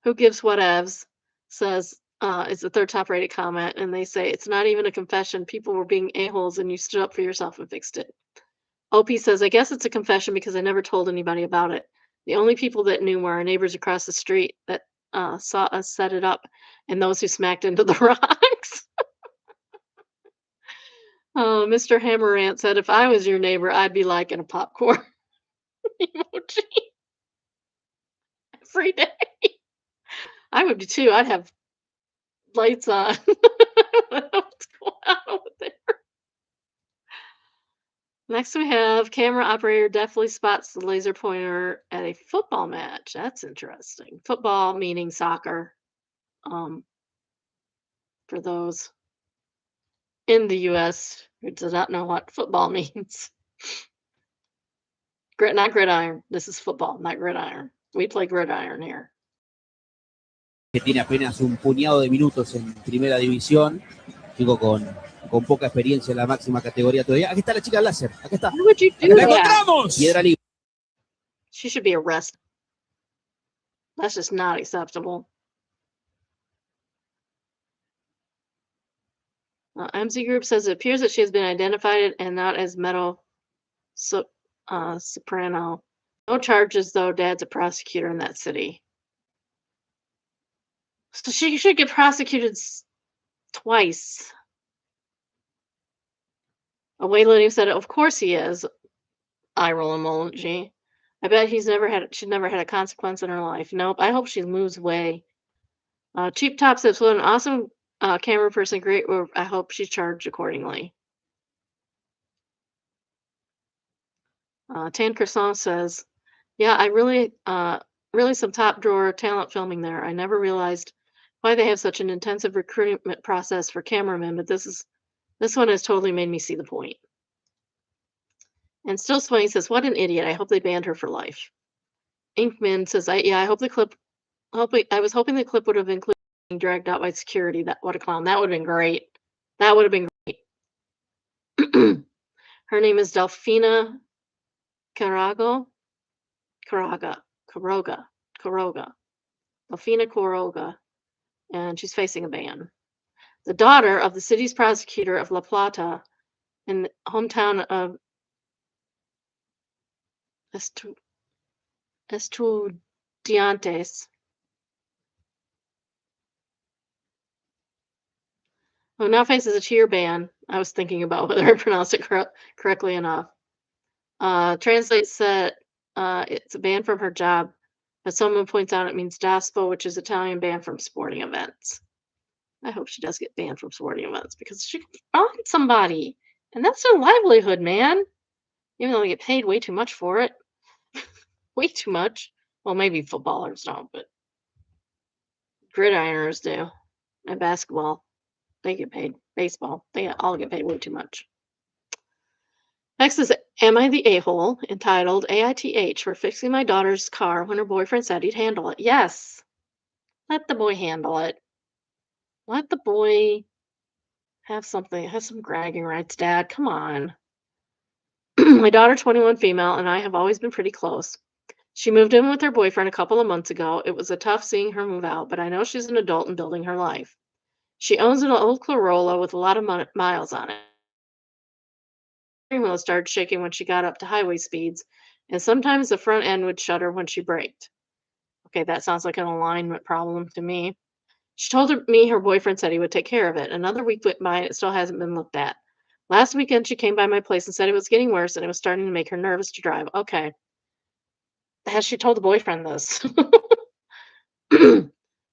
Who gives whatevs says it's the third top rated comment, and they say it's not even a confession. People were being a-holes and you stood up for yourself and fixed it. OP says, I guess it's a confession because I never told anybody about it. The only people that knew were our neighbors across the street that saw us set it up and those who smacked into the rocks. Mr. Hammerant said, if I was your neighbor, I'd be liking a popcorn emoji every day. I would be too. I'd have lights on. What's going on over there? Next, we have camera operator definitely spots the laser pointer at a football match. That's interesting. Football meaning soccer. Um, for those in the U.S. who does not know what football means. Not gridiron. This is football, not gridiron. We play gridiron here. Que tiene apenas un puñado de minutos en primera división, chico con poca experiencia en la máxima categoría todavía. Aquí está la chica láser, acá está. Why would you do ¡La that? encontramos! Piedra libre. She should be arrested. That's just not acceptable. MZ Group says it appears that she has been identified and not as metal soprano. No charges, though. Dad's a prosecutor in that city. So she should get prosecuted twice. A weightlifting said, of course he is. Eye roll emoji. I bet she's never had a consequence in her life. Nope. I hope she moves away. Cheap Top says, what an awesome camera person. Great work. I hope she's charged accordingly. Tan Croissant says, yeah, I really some top drawer talent filming there. I never realized why they have such an intensive recruitment process for cameramen, but this one has totally made me see the point. And Still Swaying says, what an idiot. I hope they banned her for life. Inkman says, I hope the clip, I was hoping the clip would have included being dragged out by security. What a clown. That would have been great. That would have been great. Her name is Delphina Caraga. Delphina Coroga. And she's facing a ban. The daughter of the city's prosecutor of La Plata in the hometown of Estudiantes. Who now faces a 2-year ban. I was thinking about whether I pronounced it correctly enough. Translate said it's a ban from her job, but someone points out it means DASPO, which is Italian banned from sporting events. I hope she does get banned from sporting events because she can find somebody, and that's their livelihood, man. Even though they get paid way too much for it. Way too much. Well, maybe footballers don't, but gridironers do. And basketball, they get paid. Baseball, they all get paid way too much. Next is Am I the A-hole? Entitled AITH for fixing my daughter's car when her boyfriend said he'd handle it. Yes, let the boy handle it. Let the boy have something, have some bragging rights, Dad. Come on. My daughter, 21 female, and I have always been pretty close. She moved in with her boyfriend a couple of months ago. It was a tough seeing her move out, but I know she's an adult and building her life. She owns an old Corolla with a lot of miles on it. Steering wheel started shaking when she got up to highway speeds, and sometimes the front end would shudder when she braked. Okay, that sounds like an alignment problem to me. She told me her boyfriend said he would take care of it. Another week went by and it still hasn't been looked at. Last weekend, she came by my place and said it was getting worse and it was starting to make her nervous to drive. Okay. Has she told the boyfriend this?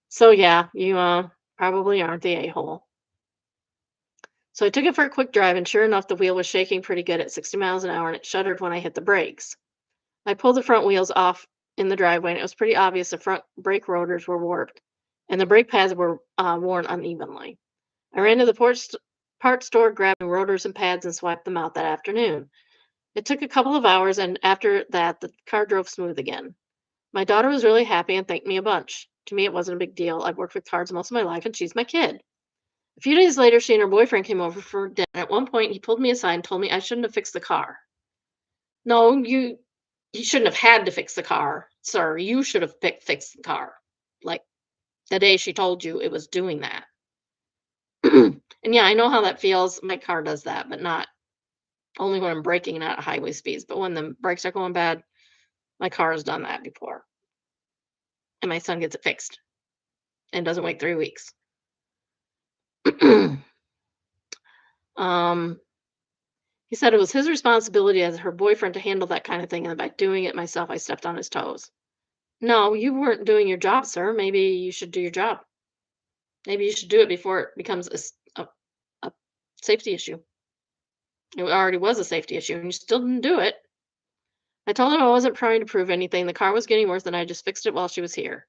So, yeah, you probably aren't the a hole. So I took it for a quick drive, and sure enough, the wheel was shaking pretty good at 60 miles an hour and it shuddered when I hit the brakes. I pulled the front wheels off in the driveway, and it was pretty obvious the front brake rotors were warped and the brake pads were worn unevenly. I ran to the parts store, grabbed new rotors and pads, and swiped them out that afternoon. It took a couple of hours, and after that, the car drove smooth again. My daughter was really happy and thanked me a bunch. To me, it wasn't a big deal. I've worked with cars most of my life, and she's my kid. A few days later, she and her boyfriend came over for dinner. At one point, he pulled me aside and told me I shouldn't have fixed the car. No, you shouldn't have had to fix the car, sir. You should have fixed the car. Like the day she told you it was doing that. And yeah, I know how that feels. My car does that, but not only when I'm braking and at highway speeds, but when the brakes are going bad, my car has done that before. And my son gets it fixed and doesn't wait 3 weeks. um, he said it was his responsibility as her boyfriend to handle that kind of thing, and by doing it myself, I stepped on his toes. No, you weren't doing your job, sir. Maybe you should do your job. Maybe you should do it before it becomes a safety issue. It already was a safety issue, and you still didn't do it. I told him I wasn't trying to prove anything. The car was getting worse, and I just fixed it while she was here.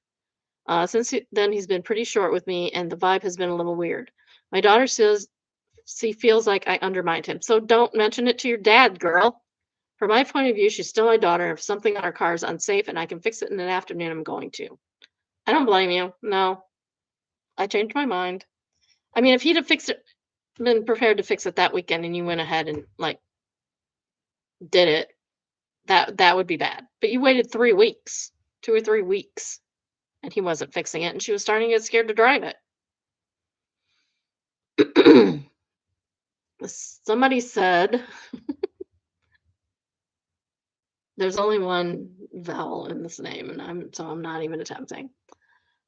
Then, he's been pretty short with me, and the vibe has been a little weird. My daughter says she feels like I undermined him. So don't mention it to your dad, girl. From my point of view, she's still my daughter. If something on our car is unsafe and I can fix it in an afternoon, I'm going to. I don't blame you. No, I changed my mind. I mean, if he'd have been prepared to fix it that weekend, and you went ahead and like did it, that would be bad. But you waited 3 weeks, 2 or 3 weeks, and he wasn't fixing it, and she was starting to get scared to drive it. Somebody said there's only one vowel in this name, and I'm not even attempting.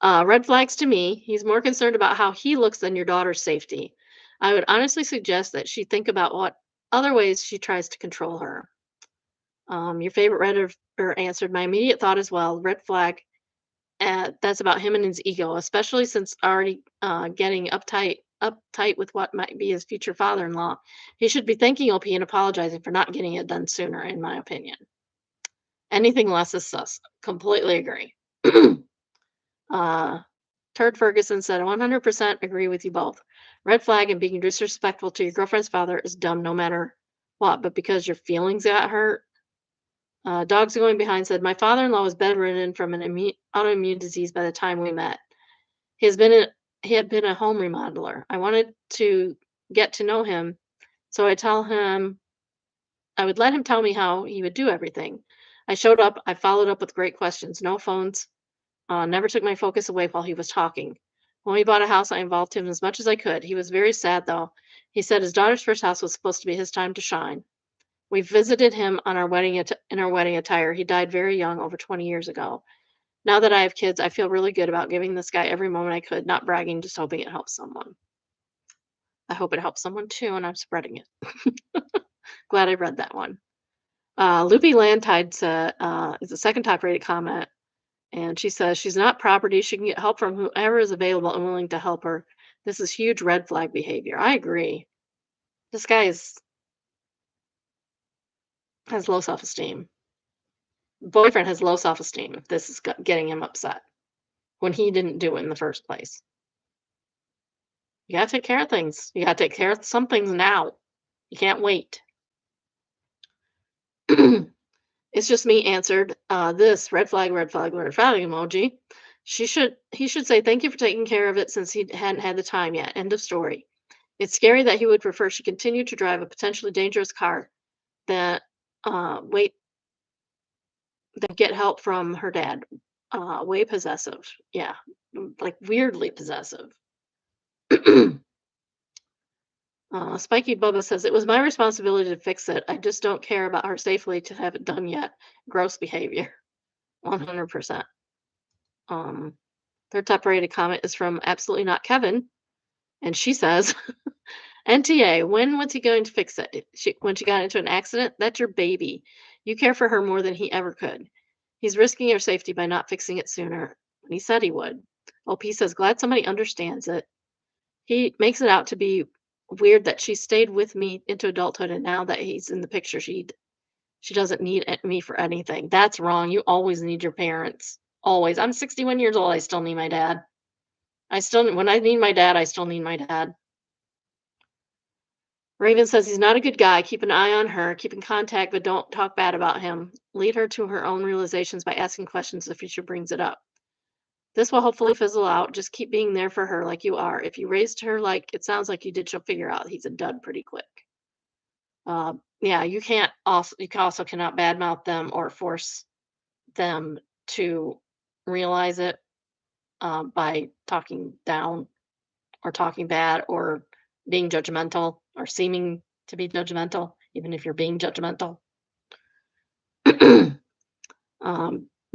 Red flags to me. He's more concerned about how he looks than your daughter's safety. I would honestly suggest that she think about what other ways she tries to control her. Your favorite Redditor answered my immediate thought as well. Red flag. That's about him and his ego, especially since already getting uptight with what might be his future father-in-law. He should be thanking OP and apologizing for not getting it done sooner, in my opinion. Anything less is sus. Completely agree. uh, Turd Ferguson said, 100% agree with you both. Red flag and being disrespectful to your girlfriend's father is dumb no matter what, but because your feelings got hurt. Dogs Going Behind said, my father-in-law was bedridden from an autoimmune disease by the time we met. He had been a home remodeler. I wanted to get to know him, so I would let him tell me how he would do everything. I showed up. I followed up with great questions. No phones. Never took my focus away while he was talking. When we bought a house, I involved him as much as I could. He was very sad, though. He said his daughter's first house was supposed to be his time to shine. We visited him on our in our wedding attire. He died very young, over 20 years ago. Now that I have kids, I feel really good about giving this guy every moment I could, not bragging, just hoping it helps someone. I hope it helps someone too, and I'm spreading it. Glad I read that one. Loopy Landtide is the second top rated comment. And she says she's not property. She can get help from whoever is available and willing to help her. This is huge red flag behavior. I agree. This guy has low self esteem. Boyfriend has low self esteem if this is getting him upset when he didn't do it in the first place. You gotta take care of things. You gotta take care of some things now. You can't wait. It's just me answered this red flag emoji. He should say thank you for taking care of it since he hadn't had the time yet. End of story. It's scary that he would prefer she continue to drive a potentially dangerous car than wait than get help from her dad. Way possessive. Yeah. Like weirdly possessive. Spiky Bubba says it was my responsibility to fix it. I just don't care about her safely to have it done yet. Gross behavior. 100%. Their top rated comment is from Absolutely Not Kevin. And she says, NTA, when was he going to fix it? When she got into an accident? That's your baby. You care for her more than he ever could. He's risking her safety by not fixing it sooner when he said he would. OP says, glad somebody understands it. He makes it out to be weird that she stayed with me into adulthood, and now that he's in the picture, she doesn't need me for anything. That's wrong. You always need your parents. Always. I'm 61 years old. I still need my dad. When I need my dad, I still need my dad. Raven says he's not a good guy. Keep an eye on her. Keep in contact, but don't talk bad about him. Lead her to her own realizations by asking questions if she brings it up. This will hopefully fizzle out. Just keep being there for her like you are. If you raised her like it sounds like you did, she'll figure out he's a dud pretty quick. Yeah, you also cannot badmouth them or force them to realize it by talking down or talking bad or being judgmental or seeming to be judgmental, even if you're being judgmental.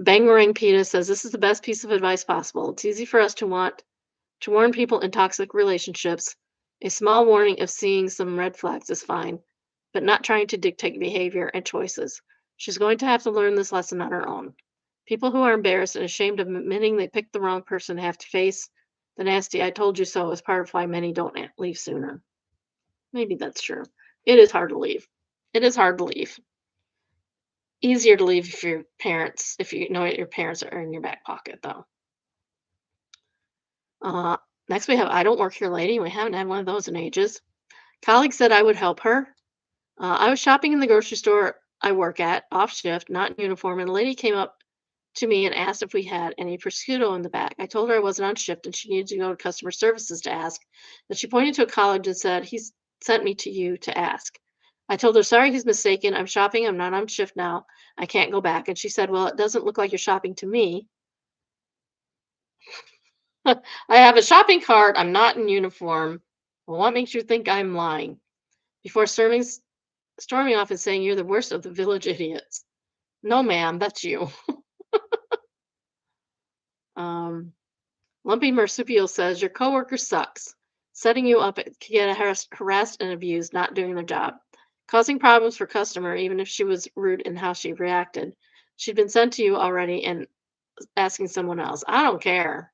Bangarang Peta says this is the best piece of advice possible. It's easy for us to want to warn people in toxic relationships. A small warning of seeing some red flags is fine, but not trying to dictate behavior and choices. She's going to have to learn this lesson on her own. People who are embarrassed and ashamed of admitting they picked the wrong person have to face the nasty I told you so as part of why many don't leave sooner. Maybe that's true. It is hard to leave. It is hard to leave. Easier to leave if you know your parents are in your back pocket, though. Next we have I don't work here lady. We haven't had one of those in ages. Colleague said I would help her. I was shopping in the grocery store I work at, off shift, not in uniform, and a lady came up to me and asked if we had any prosciutto in the back. I told her I wasn't on shift and she needed to go to customer services to ask, but she pointed to a college and said, he's sent me to you to ask. I told her, sorry, he's mistaken. I'm shopping. I'm not on shift now. I can't go back. And she said, well, it doesn't look like you're shopping to me. I have a shopping cart. I'm not in uniform. Well, what makes you think I'm lying? Before storming off and saying you're the worst of the village idiots. No, ma'am, that's you. Lumpy Marsupial says your coworker sucks, setting you up to get harassed and abused, not doing their job, causing problems for customer even if she was rude in how she reacted. She'd been sent to you already and asking someone else. I don't care.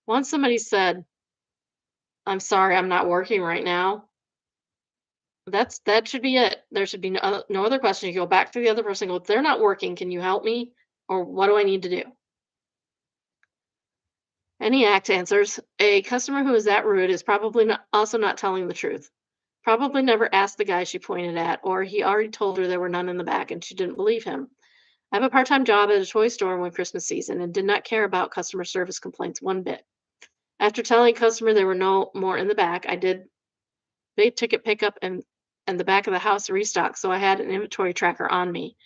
Once somebody said, "I'm sorry, I'm not working right now," that should be it. There should be no other question. You go back to the other person and go, if they're not working, can you help me? Or what do I need to do? Any act answers. A customer who is that rude is probably also not telling the truth. Probably never asked the guy she pointed at, or he already told her there were none in the back and she didn't believe him. I have a part time job at a toy store when Christmas season and did not care about customer service complaints one bit. After telling a customer there were no more in the back, I did big ticket pickup and the back of the house restocked, so I had an inventory tracker on me.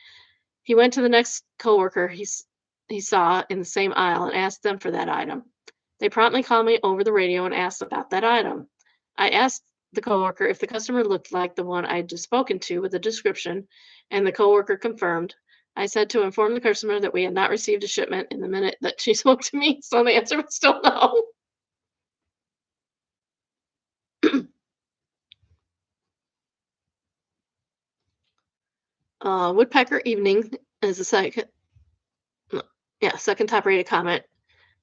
He went to the next coworker he saw in the same aisle and asked them for that item. They promptly called me over the radio and asked about that item. I asked the coworker if the customer looked like the one I had just spoken to with a description, and the coworker confirmed. I said to inform the customer that we had not received a shipment in the minute that she spoke to me, so the answer was still no. Woodpecker Evening is a second. Yeah, second top rated comment.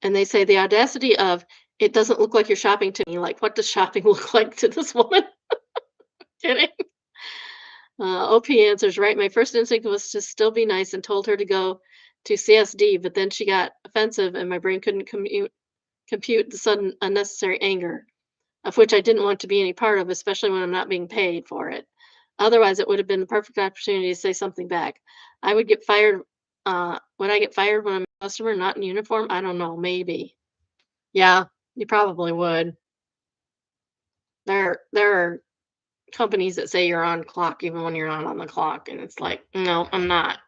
And they say the audacity of it doesn't look like you're shopping to me. Like, what does shopping look like to this woman? Kidding. OP answers, right. My first instinct was to still be nice and told her to go to CSD, but then she got offensive and my brain couldn't compute the sudden unnecessary anger, of which I didn't want to be any part of, especially when I'm not being paid for it. Otherwise, it would have been the perfect opportunity to say something back. I would get fired. Would I get fired when I'm a customer not in uniform? I don't know. Maybe. Yeah, you probably would. There are companies that say you're on clock even when you're not on the clock, and it's like, no, I'm not.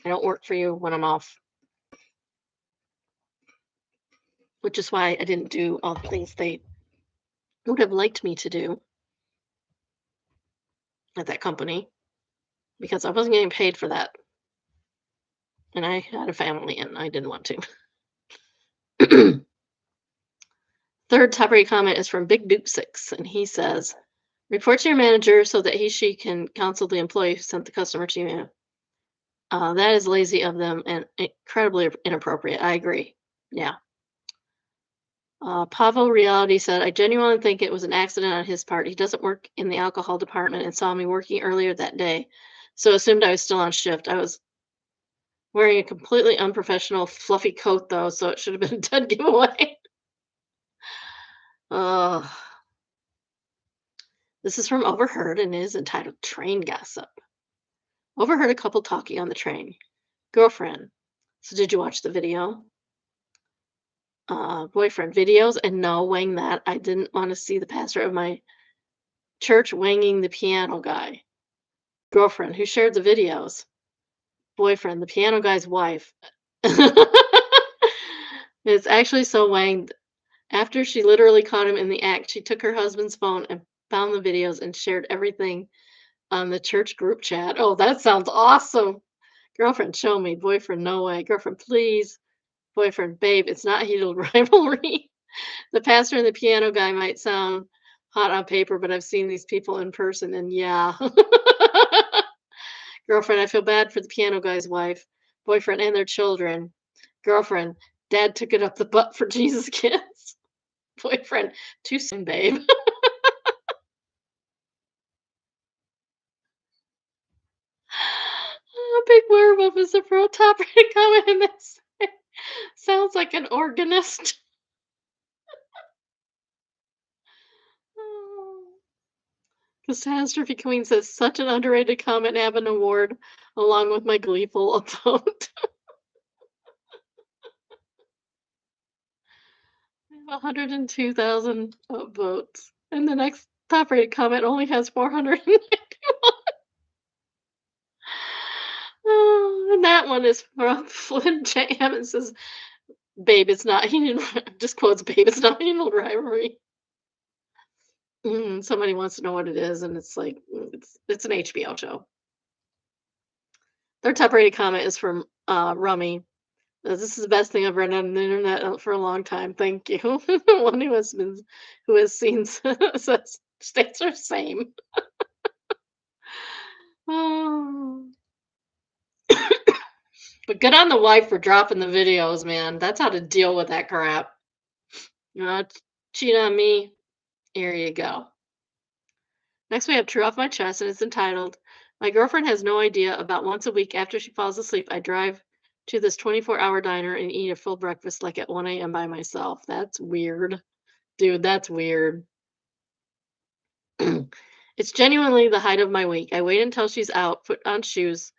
I don't work for you when I'm off, which is why I didn't do all the things they would have liked me to do at that company because I wasn't getting paid for that, and I had a family and I didn't want to. Third top rate comment is from Big Duke 6, and he says, report to your manager so that she can counsel the employee who sent the customer to you. That is lazy of them and incredibly inappropriate. I agree. Yeah. Pavo Reality said, I genuinely think it was an accident on his part. He doesn't work in the alcohol department and saw me working earlier that day, so assumed I was still on shift. I was wearing a completely unprofessional, fluffy coat, though, so it should have been a dead giveaway. uh, this is from Overheard and is entitled Train Gossip. Overheard a couple talking on the train. Girlfriend. So, did you watch the video? Boyfriend. Videos? And no, wang that. I didn't want to see the pastor of my church wanging the piano guy. Girlfriend. Who shared the videos? Boyfriend. The piano guy's wife. It's actually so wanged. After she literally caught him in the act, she took her husband's phone and found the videos and shared everything on the church group chat. Oh, that sounds awesome. Girlfriend, show me. Boyfriend, no way. Girlfriend, please. Boyfriend, babe, it's not heated rivalry. The pastor and the piano guy might sound hot on paper, but I've seen these people in person, and yeah. Girlfriend, I feel bad for the piano guy's wife. Boyfriend, and their children. Girlfriend, dad took it up the butt for Jesus kids. Boyfriend, too soon, babe. A big werewolf is a pro top rated comment in this. Sounds like an organist. Catastrophe Queen says, such an underrated comment, have an award along with my gleeful vote. I have 102,000 votes. And the next top rated comment only has 491. Oh, and that one is from Flynn J. Hammond says, babe, it's not heated. Just quotes, babe, it's not heated rivalry. Somebody wants to know what it is, and it's like, it's an HBO show. Their top rated comment is from Rummy. This is the best thing I've read on the internet for a long time. Thank you. One who has seen says states are same. Oh. But good on the wife for dropping the videos, man. That's how to deal with that crap. You know, cheat on me. Here you go. Next, we have True Off My Chest, and it's entitled, my girlfriend has no idea. About once a week after she falls asleep, I drive to this 24-hour diner and eat a full breakfast like at 1 a.m. by myself. That's weird. Dude, that's weird. It's genuinely the height of my week. I wait until she's out, put on shoes,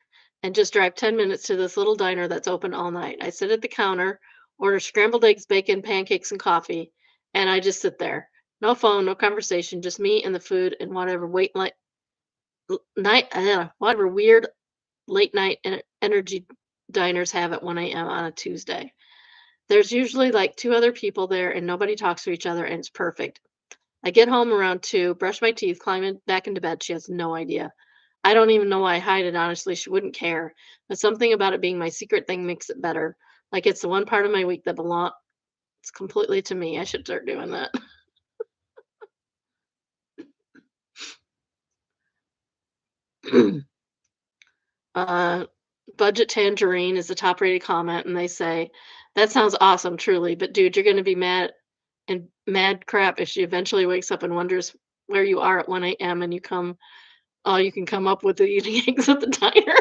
and just drive 10 minutes to this little diner that's open all night. I sit at the counter, order scrambled eggs, bacon, pancakes, and coffee, and I just sit there. No phone, no conversation, just me and the food and whatever whatever weird late night energy diners have at 1 a.m. on a Tuesday. There's usually like two other people there and nobody talks to each other and it's perfect. I get home around 2, brush my teeth, back into bed. She has no idea. I don't even know why I hide it, honestly. She wouldn't care. But something about it being my secret thing makes it better. Like it's the one part of my week that belongs completely to me. I should start doing that. uh, Budget Tangerine is the top rated comment, and they say, "That sounds awesome, truly, but dude, you're gonna be mad and mad crap if she eventually wakes up and wonders where you are at 1 a.m. and all you can come up with is eating eggs at the diner."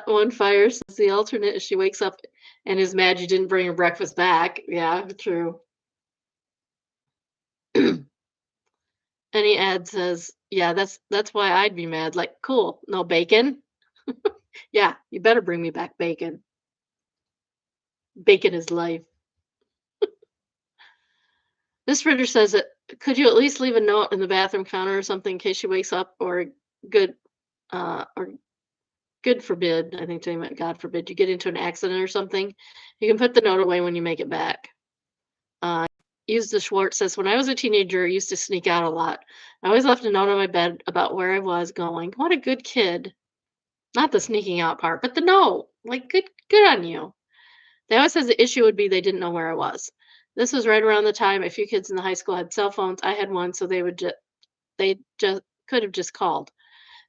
One Fire says the alternate is she wakes up and is mad you didn't bring her breakfast back. Yeah, true. Any ad says, "Yeah, that's why I'd be mad." Like, cool, no bacon? Yeah, you better bring me back bacon. Bacon is life. This Ritter says that could you at least leave a note in the bathroom counter or something in case she wakes up good or good forbid, I think they meant God forbid, you get into an accident or something. You can put the note away when you make it back. Use the Schwartz says when I was a teenager, I used to sneak out a lot. I always left a note on my bed about where I was going. What a good kid. Not the sneaking out part, but the note. Like good on you. They always says the issue would be they didn't know where I was. This was right around the time a few kids in the high school had cell phones. I had one, so they just could have just called.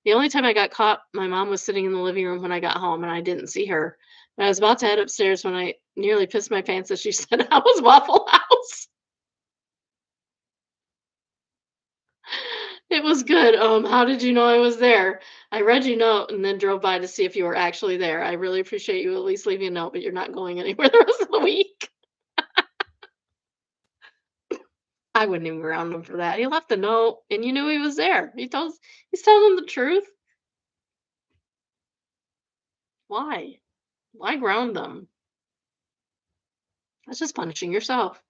The only time I got caught, my mom was sitting in the living room when I got home and I didn't see her. But I was about to head upstairs when I nearly pissed my pants as she said, "How was Waffle House?" It was good. How did you know I was there? I read your note and then drove by to see if you were actually there. I really appreciate you at least leaving a note, but you're not going anywhere the rest of the week. I wouldn't even ground him for that. He left a note and you knew he was there. He's telling the truth. Why? Why ground them? That's just punishing yourself.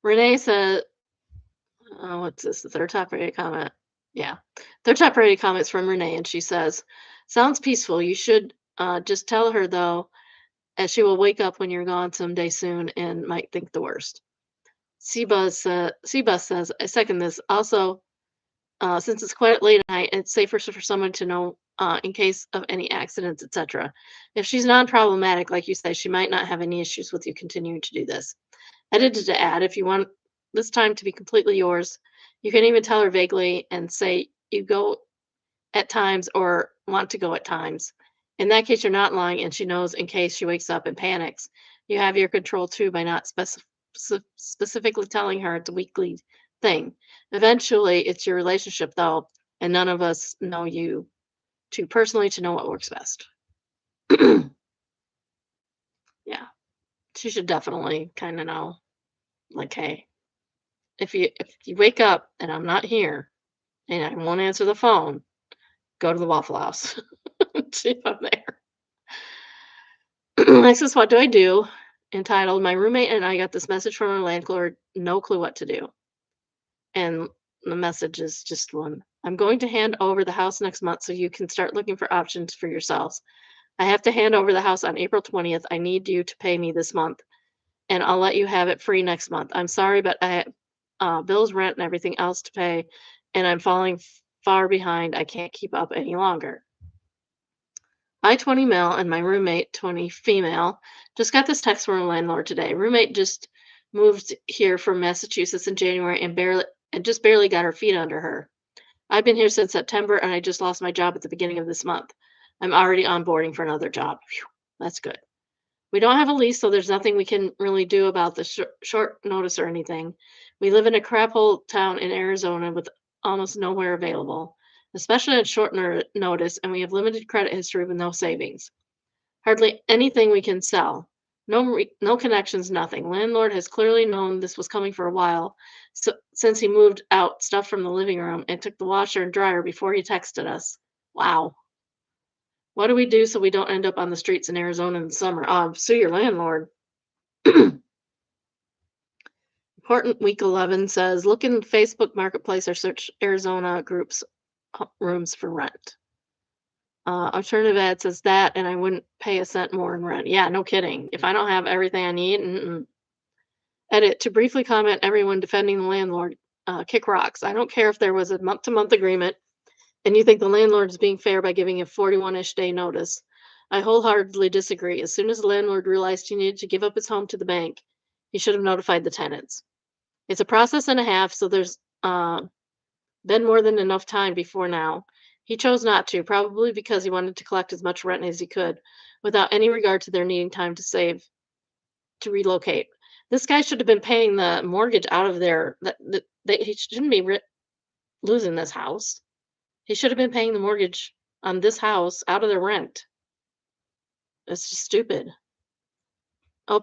Renee said, oh, what's this? The third top rated comment. Yeah. Third top rated comments from Renee, and she says, sounds peaceful. You should just tell her, though, as she will wake up when you're gone someday soon and might think the worst. Seabus says, I second this. Also, since it's quite late at night, it's safer for someone to know in case of any accidents, etc. If she's non-problematic, like you say, she might not have any issues with you continuing to do this. Edited to add, if you want this time to be completely yours, you can even tell her vaguely and say you go at times or want to go at times. In that case, you're not lying, and she knows in case she wakes up and panics. You have your control too by not specifically telling her it's a weekly thing. Eventually, it's your relationship, though, and none of us know you too personally to know what works best. Yeah, she should definitely kind of know, like, hey, if you wake up and I'm not here and I won't answer the phone, go to the Waffle House. See if I'm there. Next is what do I do? Entitled My roommate and I got this message from our landlord, no clue what to do. And the message is just one. I'm going to hand over the house next month so you can start looking for options for yourselves. I have to hand over the house on April 20th. I need you to pay me this month and I'll let you have it free next month. I'm sorry, but I have bills, rent, and everything else to pay, and I'm falling far behind. I can't keep up any longer. I, 20 male, and my roommate, 20 female, just got this text from our landlord today. Roommate just moved here from Massachusetts in January and just barely got her feet under her. I've been here since September, and I just lost my job at the beginning of this month. I'm already onboarding for another job. Phew, that's good. We don't have a lease, so there's nothing we can really do about the short notice or anything. We live in a crap hole town in Arizona with almost nowhere available, especially at short notice, and we have limited credit history with no savings. Hardly anything we can sell. No connections, nothing. Landlord has clearly known this was coming for a while, so since he moved out stuff from the living room and took the washer and dryer before he texted us. Wow. What do we do so we don't end up on the streets in Arizona in the summer? Sue your landlord. Important week 11 says look in Facebook Marketplace or search Arizona groups rooms for rent. Alternative ad says that, and I wouldn't pay a cent more in rent. Yeah, no kidding. If I don't have everything I need, edit to briefly comment. Everyone defending the landlord, kick rocks. I don't care if there was a month-to-month agreement, and you think the landlord is being fair by giving a 41-ish day notice. I wholeheartedly disagree. As soon as the landlord realized he needed to give up his home to the bank, he should have notified the tenants. It's a process and a half, so there's been more than enough time before now. He chose not to, probably because he wanted to collect as much rent as he could, without any regard to their needing time to save to relocate. This guy should have been paying the mortgage out of their he shouldn't be losing this house. He should have been paying the mortgage on this house out of their rent. It's just stupid. I'm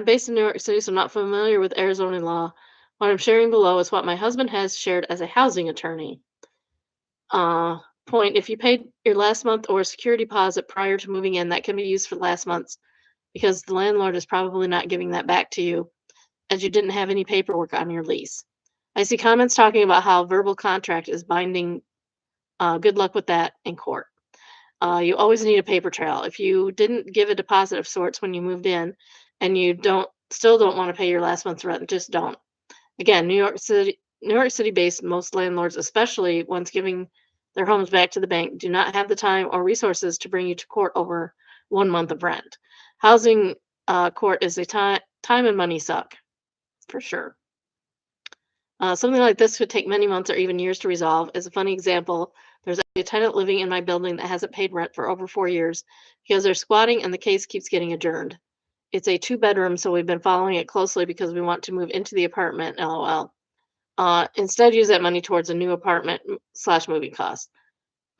based in New York City, so I'm not familiar with Arizona law. What I'm sharing below is what my husband has shared as a housing attorney. Uh, Point, if you paid your last month or security deposit prior to moving in, that can be used for last month's because the landlord is probably not giving that back to you as you didn't have any paperwork on your lease. I see comments talking about how verbal contract is binding. Good luck with that in court. You always need a paper trail. If you didn't give a deposit of sorts when you moved in and you don't want to pay your last month's rent, just don't. Again, New York City based most landlords, especially ones giving their homes back to the bank, do not have the time or resources to bring you to court over 1 month of rent. Housing court is a time and money suck for sure. Something like this could take many months or even years to resolve. As a funny example, there's a tenant living in my building that hasn't paid rent for over 4 years because they're squatting and the case keeps getting adjourned. It's a two-bedroom, so we've been following it closely because we want to move into the apartment. LOL. Instead, use that money towards a new apartment slash moving cost.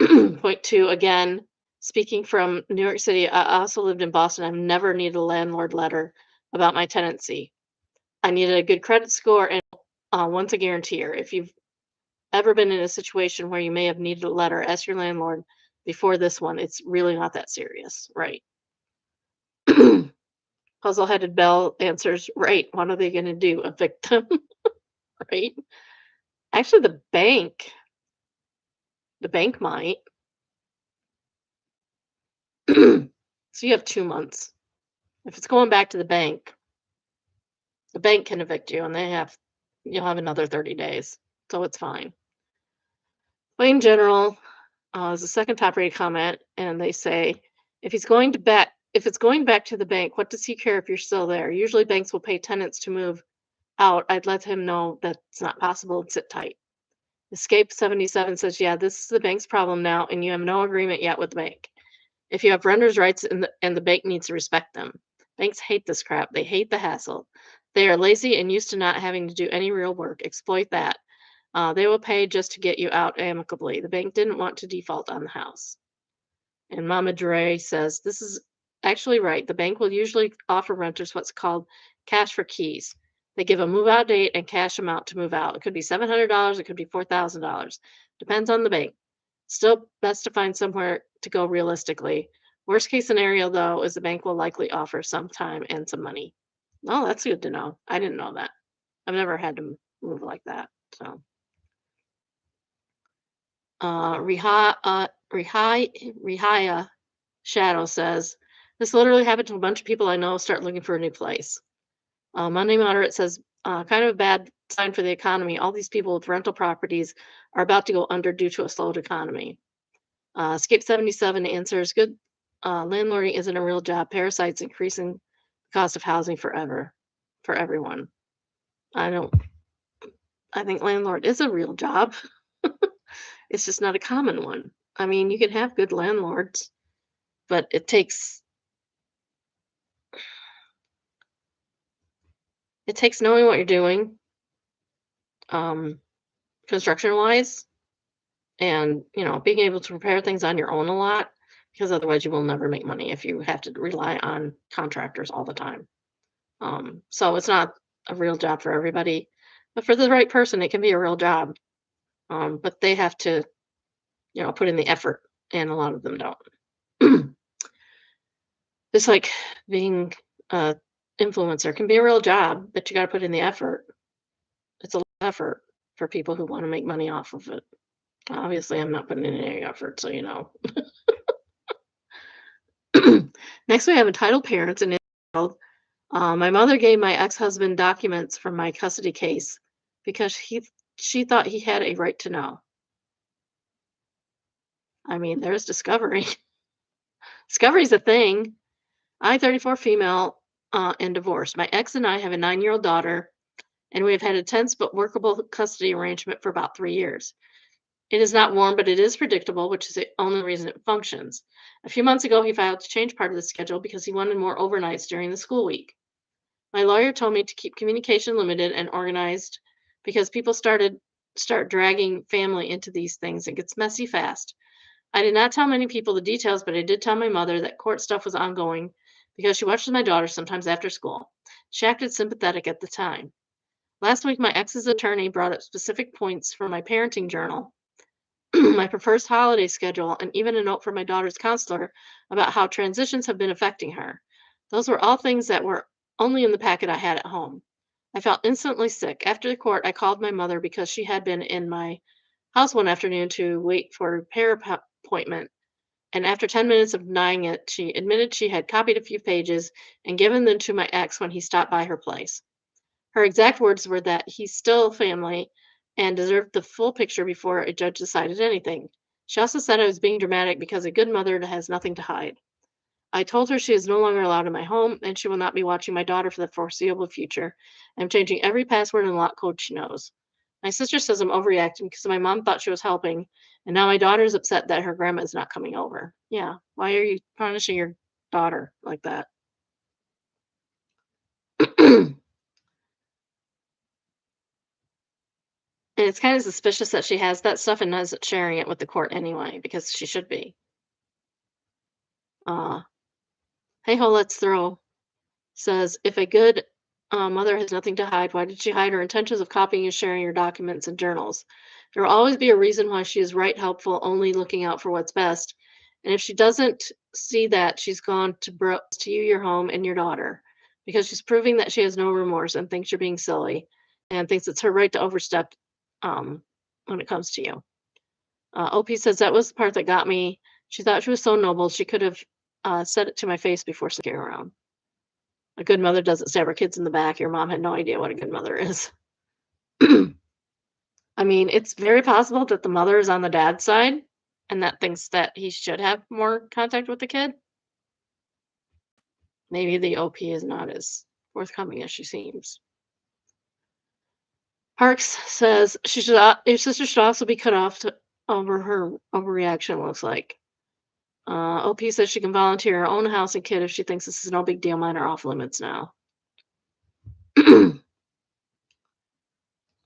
Point two, again, speaking from New York City, I also lived in Boston. I've never needed a landlord letter about my tenancy. I needed a good credit score and once a guarantor. If you've ever been in a situation where you may have needed a letter, ask your landlord before this one. It's really not that serious, right? Puzzle-headed Belle answers, right. What are they going to do? Evict them, right? Actually, the bank might. So you have 2 months. If it's going back to the bank can evict you, and you'll have another 30 days, so it's fine. But in general, is the second top rated comment, and they say if it's going back to the bank, what does he care if you're still there? Usually banks will pay tenants to move out. I'd let him know that's not possible and sit tight. Escape 77 says, yeah, this is the bank's problem now, and you have no agreement yet with the bank. If you have renter's rights and the bank needs to respect them. Banks hate this crap. They hate the hassle. They are lazy and used to not having to do any real work. Exploit that. They will pay just to get you out amicably. The bank didn't want to default on the house. And Mama Dre says, this is actually right. The bank will usually offer renters what's called cash for keys. They give a move out date and cash amount to move out. It could be $700, it could be $4,000. Depends on the bank. Still best to find somewhere to go realistically. Worst case scenario, though, is the bank will likely offer some time and some money. Oh, that's good to know. I didn't know that. I've never had to move like that. So, Rihaya Shadow says, this literally happened to a bunch of people I know start looking for a new place. Monday Moderate says, kind of a bad sign for the economy. All these people with rental properties are about to go under due to a slowed economy. Skip 77 answers, good landlording isn't a real job. Parasites increasing the cost of housing for everyone. I think landlord is a real job. It's just not a common one. I mean, you can have good landlords, but it takes knowing what you're doing, construction wise, and being able to prepare things on your own a lot, because otherwise you will never make money if you have to rely on contractors all the time. So it's not a real job for everybody, but for the right person, it can be a real job. But they have to, put in the effort, and a lot of them don't. Just like being a influencer can be a real job, but you got to put in the effort. It's a lot of effort for people who want to make money off of it. Obviously, I'm not putting in any effort, so you know. Next, we have entitled parents and my mother gave my ex-husband documents from my custody case because she thought he had a right to know. I mean, there's discovery. Discovery's a thing. I, 34 female, and divorced. My ex and I have a 9-year-old daughter, and we have had a tense but workable custody arrangement for about 3 years. It is not warm, but it is predictable, which is the only reason it functions. A few months ago, he filed to change part of the schedule because he wanted more overnights during the school week. My lawyer told me to keep communication limited and organized because people start dragging family into these things. It gets messy fast. I did not tell many people the details, but I did tell my mother that court stuff was ongoing because she watches my daughter sometimes after school. She acted sympathetic at the time. Last week, my ex's attorney brought up specific points from my parenting journal, my preferred holiday schedule, and even a note from my daughter's counselor about how transitions have been affecting her. Those were all things that were only in the packet I had at home. I felt instantly sick. After the court, I called my mother because she had been in my house one afternoon to wait for a appointment. And after 10 minutes of denying it, she admitted she had copied a few pages and given them to my ex when he stopped by her place. Her exact words were that he's still family and deserved the full picture before a judge decided anything. She also said I was being dramatic because a good mother has nothing to hide. I told her she is no longer allowed in my home and she will not be watching my daughter for the foreseeable future. I'm changing every password and lock code she knows. My sister says I'm overreacting because my mom thought she was helping, and now my daughter is upset that her grandma is not coming over. Yeah, why are you punishing your daughter like that? And it's kind of suspicious that she has that stuff and isn't sharing it with the court anyway, because she should be. Uh, hey ho, let's throw says if a good mother has nothing to hide, why did she hide her intentions of copying and sharing your documents and journals? There will always be a reason why she is right, helpful, only looking out for what's best. And if she doesn't see that, she's gone to you, your home, and your daughter, because she's proving that she has no remorse and thinks you're being silly, and thinks it's her right to overstep um, when it comes to you. OP says that was the part that got me. She thought she was so noble, she could have said it to my face before sticking around. A good mother doesn't stab her kids in the back. Your mom had no idea what a good mother is. I mean, it's very possible that the mother is on the dad's side and that thinks that he should have more contact with the kid. Maybe the OP is not as forthcoming as she seems. Parks says your sister should also be cut off over her overreaction, looks like. OP says she can volunteer her own house and kid if she thinks this is no big deal. Mine are off limits now.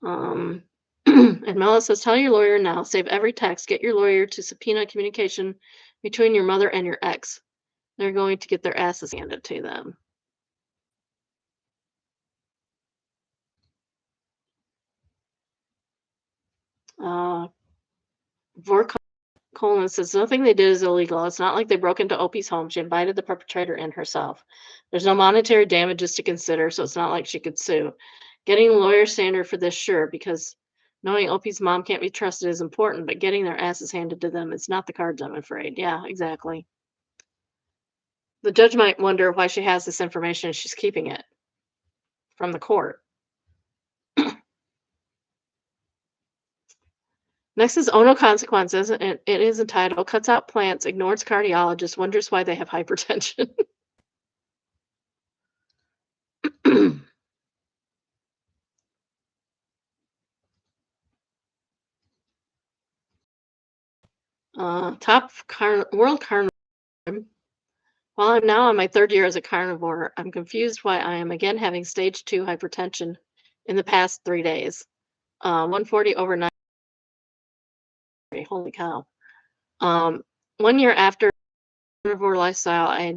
Um, and Mela says, tell your lawyer now. Save every text. Get your lawyer to subpoena communication between your mother and your ex. They're going to get their asses handed to them. Vork Colin says, nothing they did is illegal. It's not like they broke into Opie's home. She invited the perpetrator in herself. There's no monetary damages to consider, so it's not like she could sue. Getting a lawyer standard for this, sure, because knowing Opie's mom can't be trusted is important, but getting their asses handed to them is not the cards, I'm afraid. Yeah, exactly. The judge might wonder why she has this information and she's keeping it from the court. Next is Oh No Consequences, and it is entitled Cuts Out Plants, Ignores Cardiologist, Wonders Why They Have Hypertension. World Carnivore. While I'm now on my third year as a carnivore, I'm confused why I am again having stage 2 hypertension in the past 3 days. 140 over 90. Holy cow. 1 year after carnivore lifestyle, I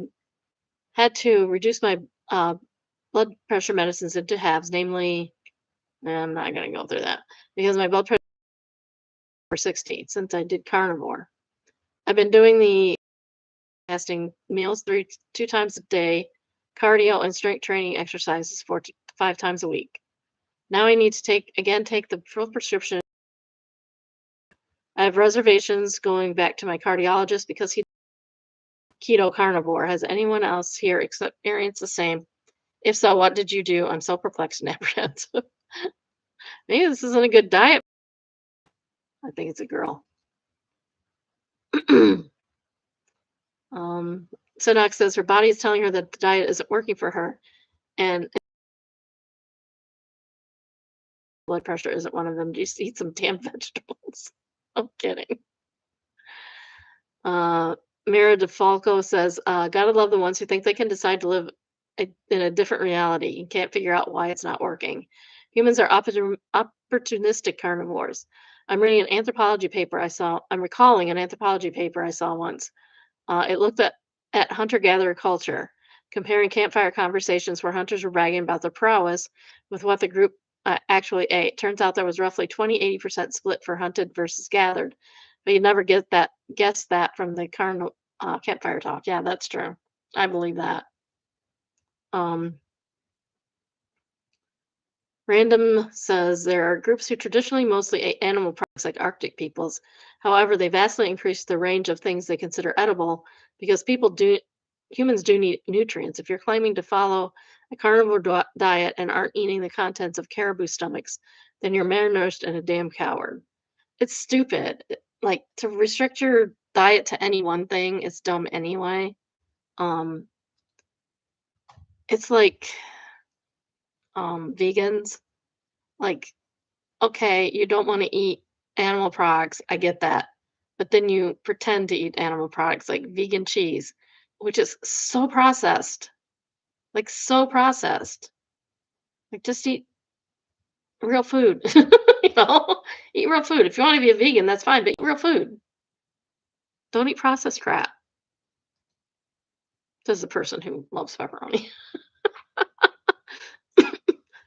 had to reduce my blood pressure medicines into halves, namely, I'm not going to go through that because my blood pressure is 60 since I did carnivore. I've been doing the fasting meals 2 times a day, cardio and strength training exercises 4 to 5 times a week. Now I need to take the full prescription. I have reservations going back to my cardiologist because he's keto carnivore. Has anyone else here experienced the same? If so, what did you do? I'm so perplexed and apprehensive. Maybe this isn't a good diet. I think it's a girl. Sonox says her body is telling her that the diet isn't working for her, and blood pressure isn't one of them. Just eat some damn vegetables. I'm kidding. Uh, Mira DeFalco says, "Gotta love the ones who think they can decide to live in a different reality and can't figure out why it's not working. Humans are opportunistic carnivores." I'm recalling an anthropology paper I saw once. It looked at hunter-gatherer culture, comparing campfire conversations where hunters were bragging about their prowess with what the group actually ate. Turns out there was roughly 20-80% split for hunted versus gathered, but you never guess that from the carnal campfire talk. Yeah, that's true. I believe that. Um, Random says there are groups who traditionally mostly ate animal products like Arctic peoples. However, they vastly increased the range of things they consider edible because humans do need nutrients. If you're claiming to follow a carnivore diet and aren't eating the contents of caribou stomachs, then you're malnourished and a damn coward. It's stupid. Like to restrict your diet to any one thing is dumb anyway. Um, it's like vegans. Like okay, you don't want to eat animal products. I get that. But then you pretend to eat animal products like vegan cheese, which is so processed. Like so processed. Like just eat real food. you know? Eat real food. If you want to be a vegan, that's fine, but eat real food. Don't eat processed crap. Says the person who loves pepperoni.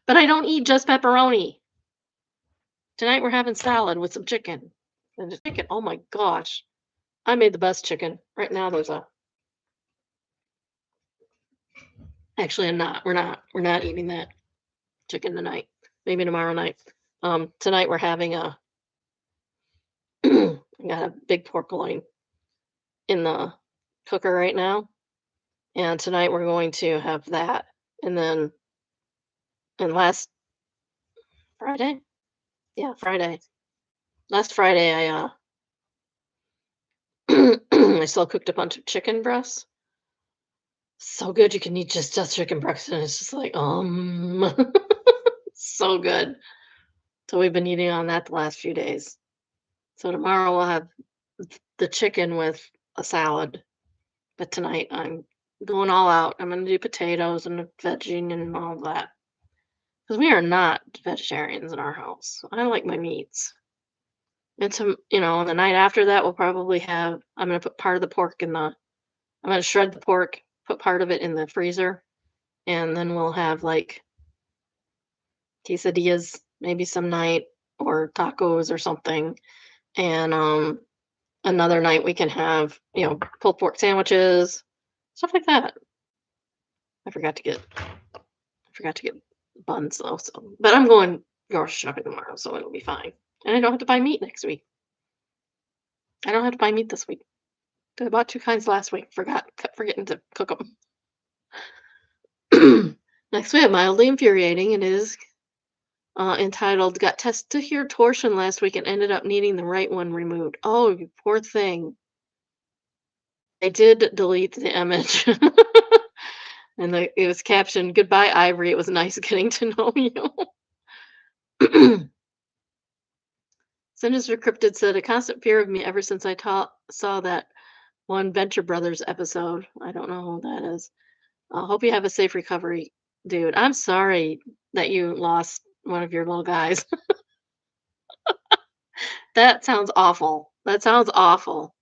But I don't eat just pepperoni. Tonight we're having salad with some chicken. And the chicken, oh my gosh. I made the best chicken. Right now there's a actually I'm not. We're not eating that chicken tonight. Maybe tomorrow night. Tonight we're having a I got a big pork loin in the cooker right now, and tonight we're going to have that. And then and last Friday, yeah, Friday. Last Friday I still cooked a bunch of chicken breasts. So good you can eat just chicken breast, and it's just like so good. So we've been eating on that the last few days. So tomorrow we'll have the chicken with a salad. But tonight I'm going all out. I'm gonna do potatoes and veggie and all that. Because we are not vegetarians in our house. I like my meats. And the night after that we'll probably have I'm gonna put part of the pork I'm gonna shred the pork, put part of it in the freezer, and then we'll have like quesadillas maybe some night or tacos or something. And another night we can have, pulled pork sandwiches, stuff like that. I forgot to get buns though, so but I'm going grocery shopping tomorrow, so it'll be fine. And I don't have to buy meat next week. I don't have to buy meat this week. I bought 2 kinds last week. Kept forgetting to cook them. Next, we have mildly infuriating, and it is entitled "Got testicular torsion last week and ended up needing the right one removed." Oh, you poor thing. I did delete the image. And it was captioned, "Goodbye, Ivory. It was nice getting to know you." Sinister Cryptid said, "A constant fear of me ever since saw that one Venture Brothers episode." I don't know who that is. I hope you have a safe recovery, dude. I'm sorry that you lost one of your little guys. That sounds awful. That sounds awful.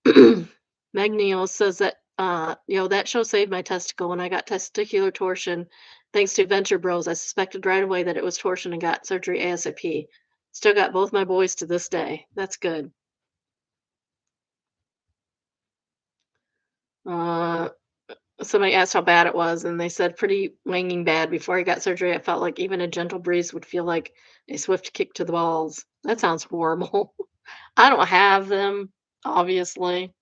Magneo says that, that show saved my testicle when I got testicular torsion. Thanks to Venture Bros, I suspected right away that it was torsion and got surgery ASAP. Still got both my boys to this day. That's good. Uh, Somebody asked how bad it was, and they said pretty wanging bad. Before I got surgery, I felt like even a gentle breeze would feel like a swift kick to the balls. That sounds horrible. I don't have them, obviously,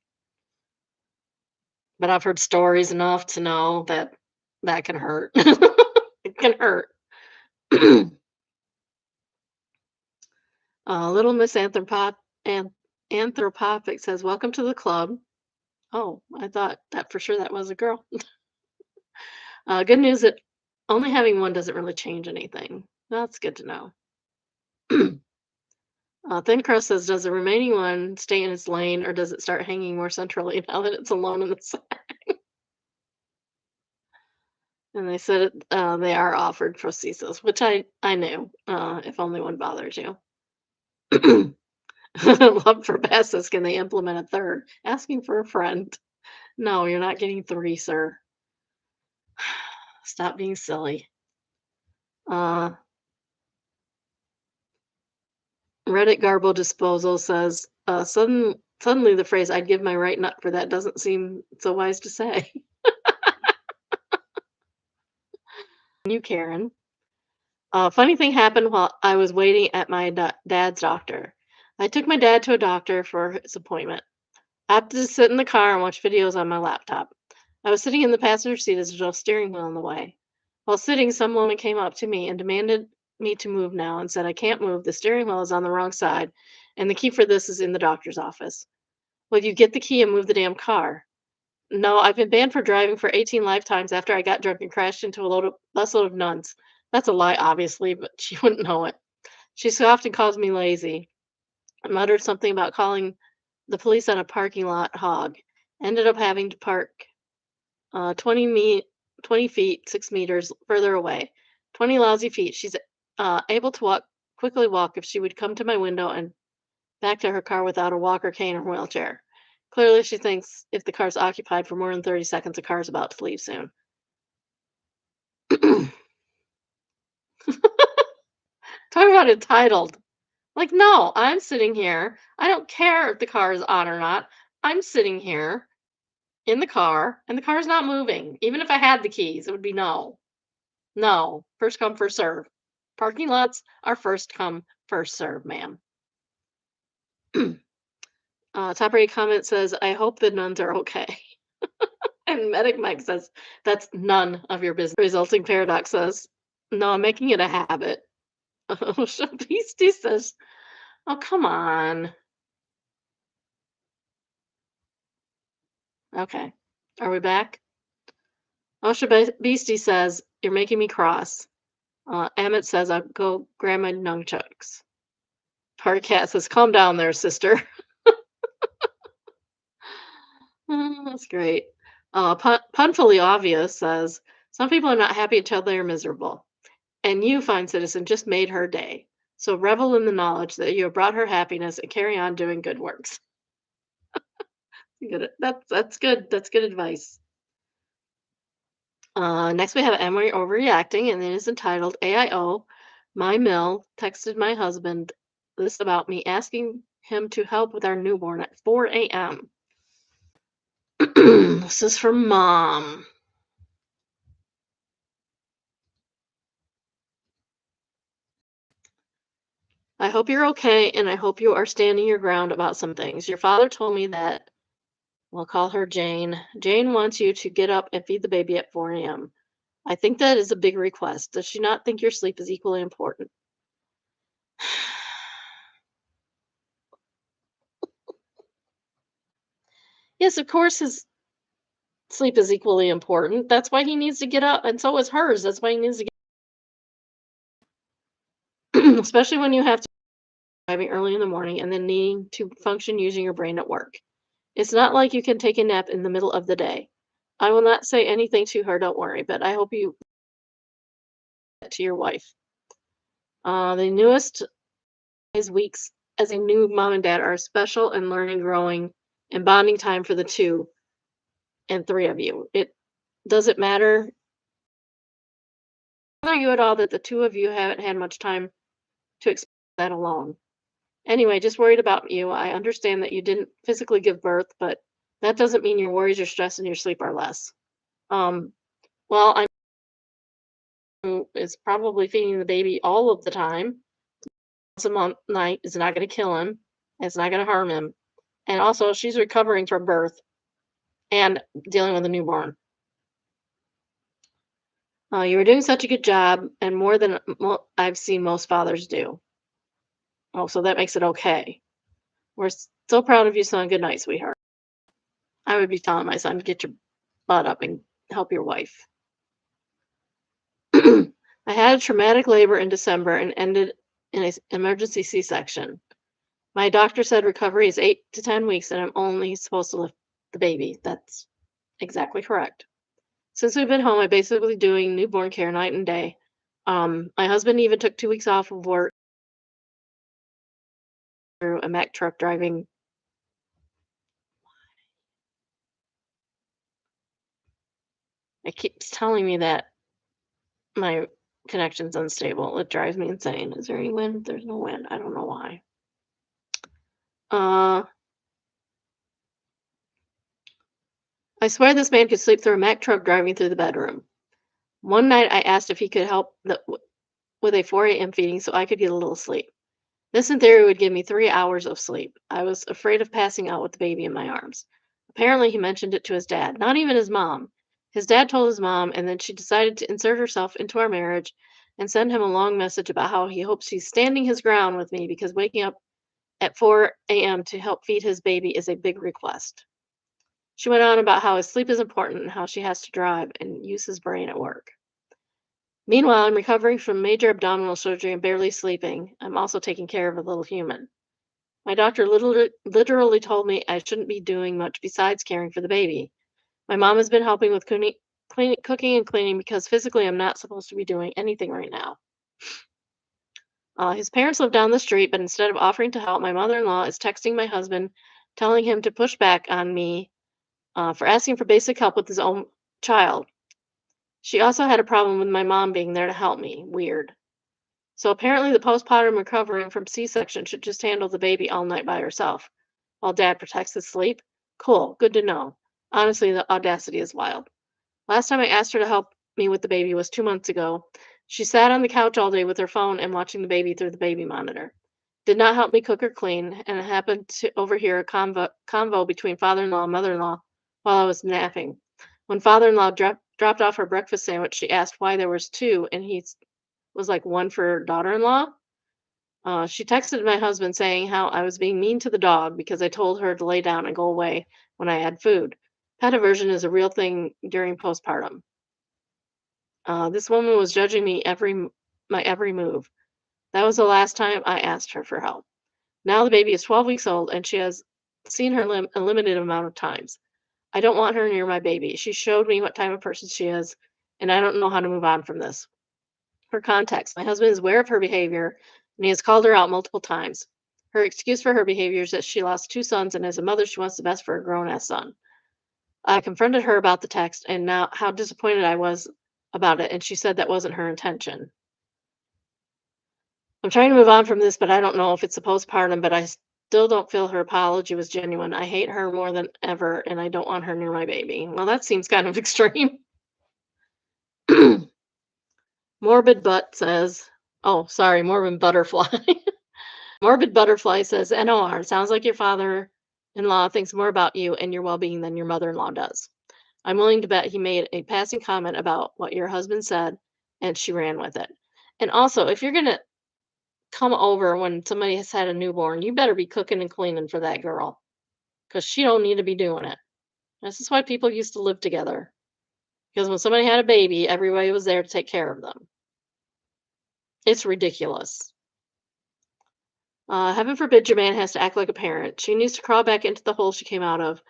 but I've heard stories enough to know that that can hurt. It can hurt. Little Miss Anthropopic says, "Welcome to the club." Oh, I thought that for sure that was a girl. Good news that only having one doesn't really change anything. That's good to know. Thin Crust says, does the remaining one stay in its lane or does it start hanging more centrally now that it's alone in the sack? And they said they are offered prosthesis, which I knew, if only one bothers you. Love for passes, can they implement a third? Asking for a friend. No, you're not getting three, sir. Stop being silly. Uh, Reddit Garbo Disposal says, suddenly the phrase, I'd give my right nut for that doesn't seem so wise to say. You, Karen. Funny thing happened while I was waiting at my dad's doctor. I took my dad to a doctor for his appointment. I opted to sit in the car and watch videos on my laptop. I was sitting in the passenger seat as there's no steering wheel in the way. While sitting, some woman came up to me and demanded me to move now and said, I can't move. The steering wheel is on the wrong side, and the key for this is in the doctor's office. Will you get the key and move the damn car? No, I've been banned for driving for 18 lifetimes after I got drunk and crashed into a busload of nuns. That's a lie, obviously, but she wouldn't know it. She scoffed and called me lazy. I muttered something about calling the police on a parking lot hog. Ended up having to park 20 feet, 6 meters further away. 20 lousy feet. She's able to quickly walk if she would come to my window and back to her car without a walker, cane, or wheelchair. Clearly, she thinks if the car's occupied for more than 30 seconds, the car's about to leave soon. Talk about entitled. Like, no, I'm sitting here. I don't care if the car is on or not. I'm sitting here in the car, and the car's not moving. Even if I had the keys, it would be no. No. First come, first serve. Parking lots are first come, first serve, ma'am. Top rate comment says, I hope the nuns are okay. And Medic Mike says, that's none of your business. Resulting Paradox says, no, I'm making it a habit. Beastie says, oh, come on. Okay. Are we back? Osha Beastie says, you're making me cross. Emmett says, I'll go grab my nunchucks. Party Cat says, calm down there, sister. That's great. Punfully Obvious says, some people are not happy until they are miserable. And you, fine citizen, just made her day. So revel in the knowledge that you have brought her happiness and carry on doing good works. Good. That's good. That's good advice. Next we have Emery overreacting, and it is entitled AIO. My Mill texted my husband this about me asking him to help with our newborn at 4 a.m. This is from Mom. I hope you're okay, and I hope you are standing your ground about some things. Your father told me that, we'll call her Jane. Jane wants you to get up and feed the baby at 4 a.m. I think that is a big request. Does she not think your sleep is equally important? Yes, of course his sleep is equally important. That's why he needs to get up, and so is hers. That's why he needs to get especially when you have to driving early in the morning and then needing to function using your brain at work. It's not like you can take a nap in the middle of the day. I will not say anything to her, don't worry, but I hope you to your wife. The newest weeks as a new mom and dad are special and learning, growing, and bonding time for the 2 and 3 of you. It doesn't matter you at all that the 2 of you haven't had much time to explain that alone. Anyway, just worried about you. I understand that you didn't physically give birth, but that doesn't mean your worries, your stress, and your sleep are less. Well, I'm is probably feeding the baby all of the time. Once a month night is not going to kill him. It's not going to harm him. And also, she's recovering from birth and dealing with a newborn. You were doing such a good job, and more than I've seen most fathers do. Oh, so that makes it okay. We're so proud of you, son. Good night, sweetheart. I would be telling my son, get your butt up and help your wife. I had a traumatic labor in December and ended in an emergency C-section. My doctor said recovery is 8 to 10 weeks and I'm only supposed to lift the baby. That's exactly correct. Since we've been home, I'm basically doing newborn care night and day. My husband even took 2 weeks off of work through a Mack truck driving. It keeps telling me that my connection's unstable. It drives me insane. Is there any wind? There's no wind. I don't know why. Uh, I swear this man could sleep through a Mack truck driving through the bedroom. One night I asked if he could help with a 4 a.m. feeding so I could get a little sleep. This, in theory, would give me 3 hours of sleep. I was afraid of passing out with the baby in my arms. Apparently, he mentioned it to his dad, not even his mom. His dad told his mom, and then she decided to insert herself into our marriage and send him a long message about how he hopes he's standing his ground with me because waking up at 4 a.m. to help feed his baby is a big request. She went on about how his sleep is important and how she has to drive and use his brain at work. Meanwhile, I'm recovering from major abdominal surgery and barely sleeping. I'm also taking care of a little human. My doctor literally told me I shouldn't be doing much besides caring for the baby. My mom has been helping with cooking and cleaning because physically I'm not supposed to be doing anything right now. His parents live down the street, but instead of offering to help, my mother in law is texting my husband, telling him to push back on me for asking for basic help with his own child. She also had a problem with my mom being there to help me. Weird. So apparently, the postpartum recovering from C-section should just handle the baby all night by herself while dad protects his sleep. Cool, good to know. Honestly, the audacity is wild. Last time I asked her to help me with the baby was 2 months ago. She sat on the couch all day with her phone and watching the baby through the baby monitor. Did not help me cook or clean, and I happened to overhear a convo between father in law and mother in law while I was napping. When father in law dropped off her breakfast sandwich, she asked why there was two, and he was like, one for daughter in law. She texted my husband saying how I was being mean to the dog because I told her to lay down and go away when I had food. Pet aversion is a real thing during postpartum. This woman was judging me my every move. That was the last time I asked her for help. Now the baby is 12 weeks old and she has seen her a limited amount of times. I don't want her near my baby. She showed me what type of person she is, and I don't know how to move on from this. For context, my husband is aware of her behavior and he has called her out multiple times. Her excuse for her behavior is that she lost two sons, and as a mother, she wants the best for a grown ass son. I confronted her about the text and now how disappointed I was about it, and she said that wasn't her intention. I'm trying to move on from this, but I don't know if it's a postpartum, but I still don't feel her apology was genuine. I hate her more than ever, and I don't want her near my baby. Well, that seems kind of extreme. Morbid Butt says, oh, sorry, Morbid Butterfly. Morbid Butterfly says, NOR, sounds like your father in law thinks more about you and your well being than your mother in law does. I'm willing to bet he made a passing comment about what your husband said and she ran with it. And also, if you're going to come over when somebody has had a newborn, you better be cooking and cleaning for that girl because she don't need to be doing it. This is why people used to live together, because when somebody had a baby, everybody was there to take care of them. It's ridiculous. Heaven forbid your man has to act like a parent. She needs to crawl back into the hole she came out of.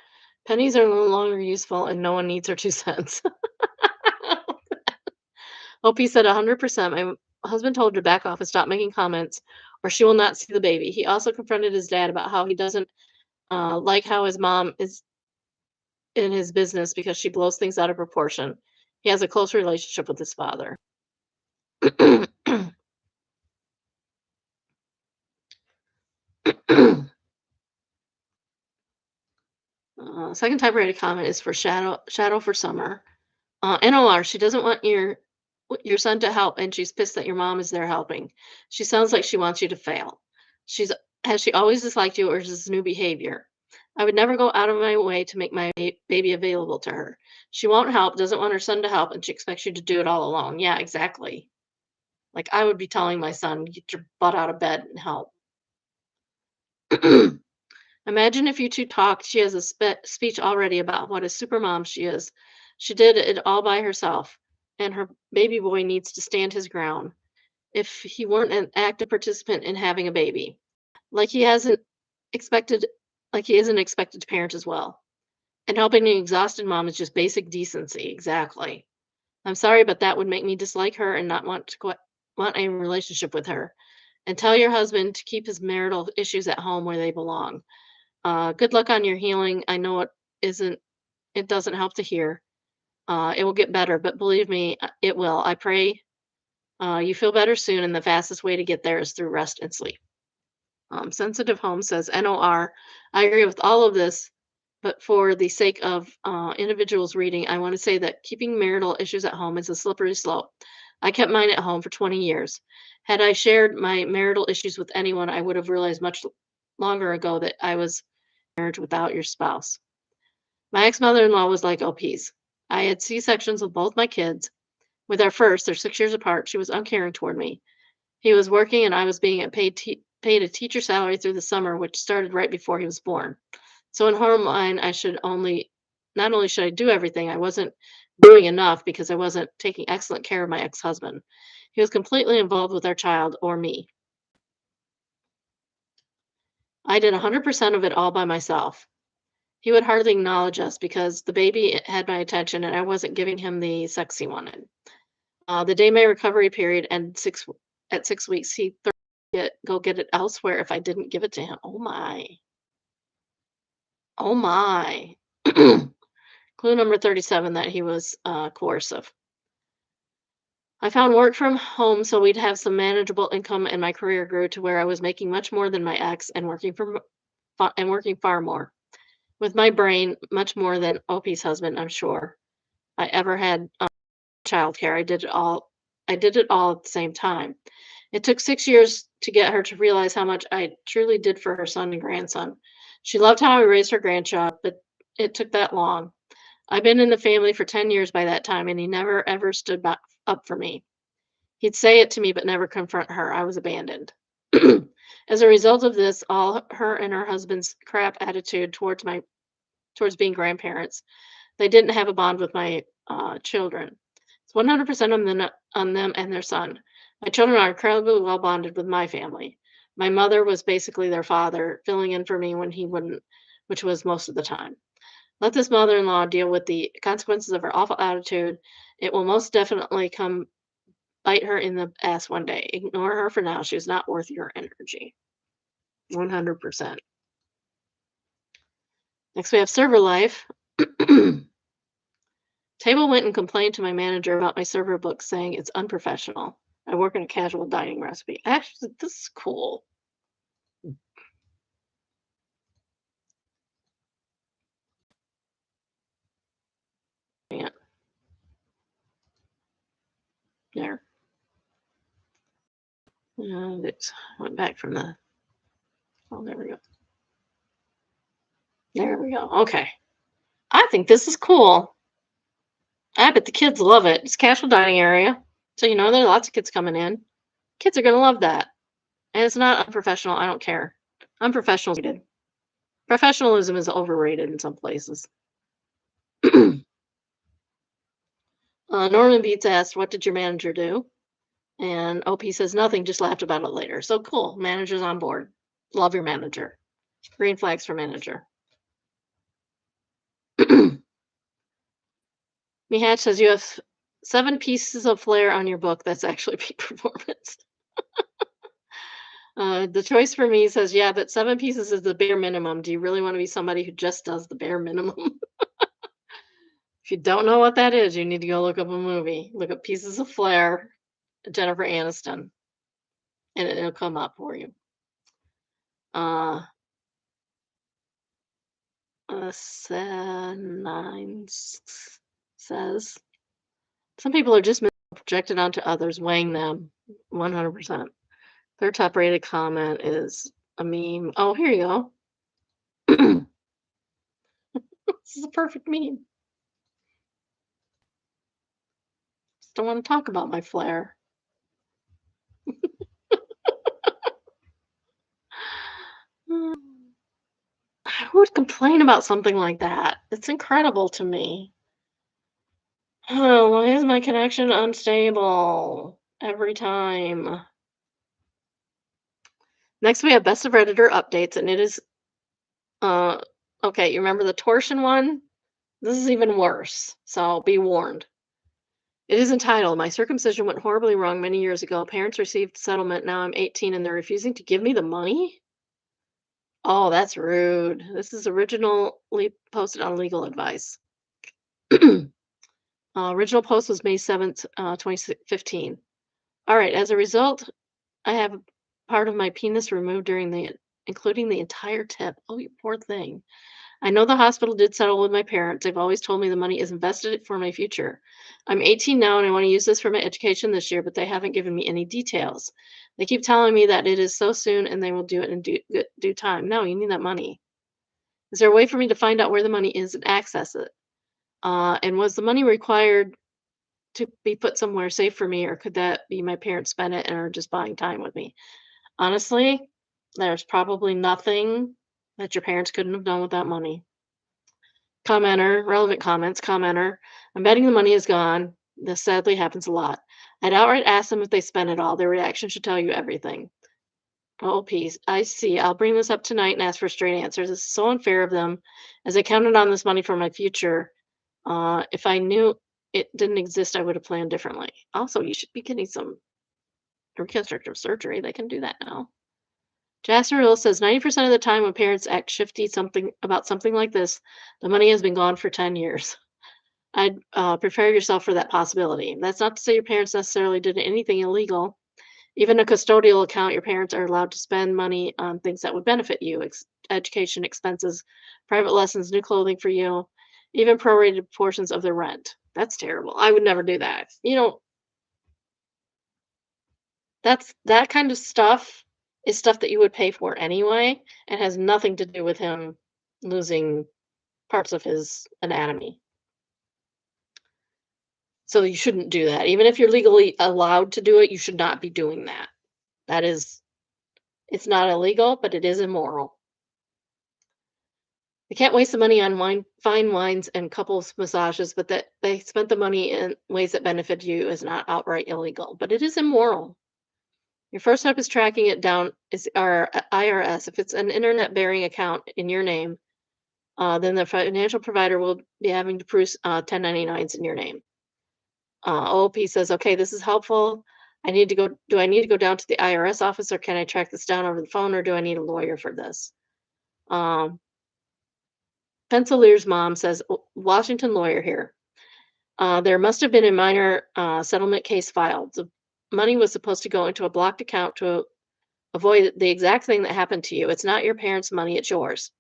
Pennies are no longer useful, and no one needs her 2 cents. Hope he said 100%. My husband told her to back off and stop making comments, or she will not see the baby. He also confronted his dad about how he doesn't like how his mom is in his business because she blows things out of proportion. He has a close relationship with his father. Second typewriter comment is for Shadow for Summer. NOR, she doesn't want your son to help, and she's pissed that your mom is there helping. She sounds like she wants you to fail. She's Has she always disliked you, or is this new behavior? I would never go out of my way to make my baby available to her. She won't help, doesn't want her son to help, and she expects you to do it all alone. Yeah, exactly. Like I would be telling my son, get your butt out of bed and help. Imagine if you two talked. She has a speech already about what a super mom she is. She did it all by herself, and her baby boy needs to stand his ground if he weren't an active participant in having a baby. Like he hasn't expected, like he isn't expected to parent as well. And helping an exhausted mom is just basic decency. Exactly. I'm sorry, but that would make me dislike her and not want a relationship with her. And tell your husband to keep his marital issues at home where they belong. Good luck on your healing. I know isn't it doesn't help to hear. It will get better, but believe me, it will. I pray you feel better soon, and the fastest way to get there is through rest and sleep. Sensitive Home says, NOR. I agree with all of this, but for the sake of individuals reading, I want to say that keeping marital issues at home is a slippery slope. I kept mine at home for 20 years. Had I shared my marital issues with anyone, I would have realized much longer ago that I was marriage without your spouse. My ex mother in law was like OP's. I had C sections with both my kids. With our first, they're 6 years apart, she was uncaring toward me. He was working and I was being paid a teacher salary through the summer, which started right before he was born. So in her mind, I should only not only should I do everything, I wasn't doing enough because I wasn't taking excellent care of my ex-husband. He was completely involved with our child or me. I did 100% of it all by myself. He would hardly acknowledge us because the baby had my attention and I wasn't giving him the sex he wanted. The day my recovery period and at 6 weeks, he go get it elsewhere if I didn't give it to him. Oh my. Oh my. Clue number 37 that he was coercive. I found work from home so we'd have some manageable income and my career grew to where I was making much more than my ex and working far more. With my brain, much more than Opie's husband, I'm sure. I ever had childcare. I did it all at the same time. It took 6 years to get her to realize how much I truly did for her son and grandson. She loved how I raised her grandchild, but it took that long. I've been in the family for 10 years by that time, and he never ever stood up for me. He'd say it to me, but never confront her. I was abandoned. As a result of this, all her and her husband's crap attitude towards being grandparents, they didn't have a bond with my children. It's 100% on them and their son. My children are incredibly well bonded with my family. My mother was basically their father, filling in for me when he wouldn't, which was most of the time. Let this mother in law deal with the consequences of her awful attitude. It will most definitely come bite her in the ass one day. Ignore her for now. She's not worth your energy. 100%. Next, we have server life. Table went and complained to my manager about my server book, saying it's unprofessional. I work in a casual dining recipe. Actually, this is cool. Yeah. There. It went back from the. Oh, there we go. There we go. Okay. I think this is cool. I bet the kids love it. It's casual dining area. So, there are lots of kids coming in. Kids are going to love that. And it's not unprofessional. I don't care. Unprofessional. Professionalism is overrated in some places. Norman Beats asked, what did your manager do? And OP says nothing, just laughed about it later. So cool. Manager's on board. Love your manager. Green flags for manager. Mihatch says you have 7 pieces of flair on your book. That's actually peak performance. The choice for me says, yeah, but 7 pieces is the bare minimum. Do you really want to be somebody who just does the bare minimum? If you don't know what that is, you need to go look up a movie. Look up Pieces of Flair, Jennifer Aniston, and it'll come up for you. 9 says, some people are just projected onto others, weighing them 100%. Their top rated comment is a meme. Oh, here you go. This is a perfect meme. Just don't want to talk about my flair. Who would complain about something like that? It's incredible to me. Oh, why is my connection unstable every time? Next, we have Best of Redditor updates, and it is Uh, okay, you remember the torsion one? This is even worse, so be warned. It is entitled, "My circumcision went horribly wrong many years ago. Parents received settlement. Now I'm 18 and they're refusing to give me the money?" Oh, that's rude. This is originally posted on legal advice. Original post was May 7th, 2015. All right, as a result, I have part of my penis removed including the entire tip. Oh, you poor thing. I know the hospital did settle with my parents. They've always told me the money is invested for my future. I'm 18 now and I want to use this for my education this year, but they haven't given me any details. They keep telling me that it is so soon and they will do it in due time. No, you need that money. Is there a way for me to find out where the money is and access it? And was the money required to be put somewhere safe for me, or could that be my parents spent it and are just buying time with me? Honestly, there's probably nothing that your parents couldn't have done with that money. Commenter, relevant comments, commenter. I'm betting the money is gone. This sadly happens a lot. I'd outright ask them if they spent it all. Their reaction should tell you everything. Oh, peace. I see. I'll bring this up tonight and ask for straight answers. This is so unfair of them, as I counted on this money for my future. If I knew it didn't exist, I would have planned differently. Also, you should be getting some reconstructive surgery. They can do that now. Jasper Hill says 90% of the time when parents act shifty something about something like this, the money has been gone for 10 years. I'd prepare yourself for that possibility. That's not to say your parents necessarily did anything illegal. Even a custodial account, your parents are allowed to spend money on things that would benefit you, education expenses, private lessons, new clothing for you, even prorated portions of their rent. That's terrible. I would never do that. That kind of stuff is stuff that you would pay for anyway and has nothing to do with him losing parts of his anatomy. So you shouldn't do that. Even if you're legally allowed to do it, you should not be doing that. That is, it's not illegal, but it is immoral. They can't waste the money on fine wines and couples massages, but that they spent the money in ways that benefit you is not outright illegal, but it is immoral. Your first step is tracking it down is our IRS. If it's an internet bearing account in your name, then the financial provider will be having to prove 1099s in your name. OOP says, okay, this is helpful. Do I need to go down to the IRS office or can I track this down over the phone or do I need a lawyer for this? Pensalier's mom says, Washington lawyer here. There must have been a minor settlement case filed. The money was supposed to go into a blocked account to avoid the exact thing that happened to you. It's not your parents' money, it's yours.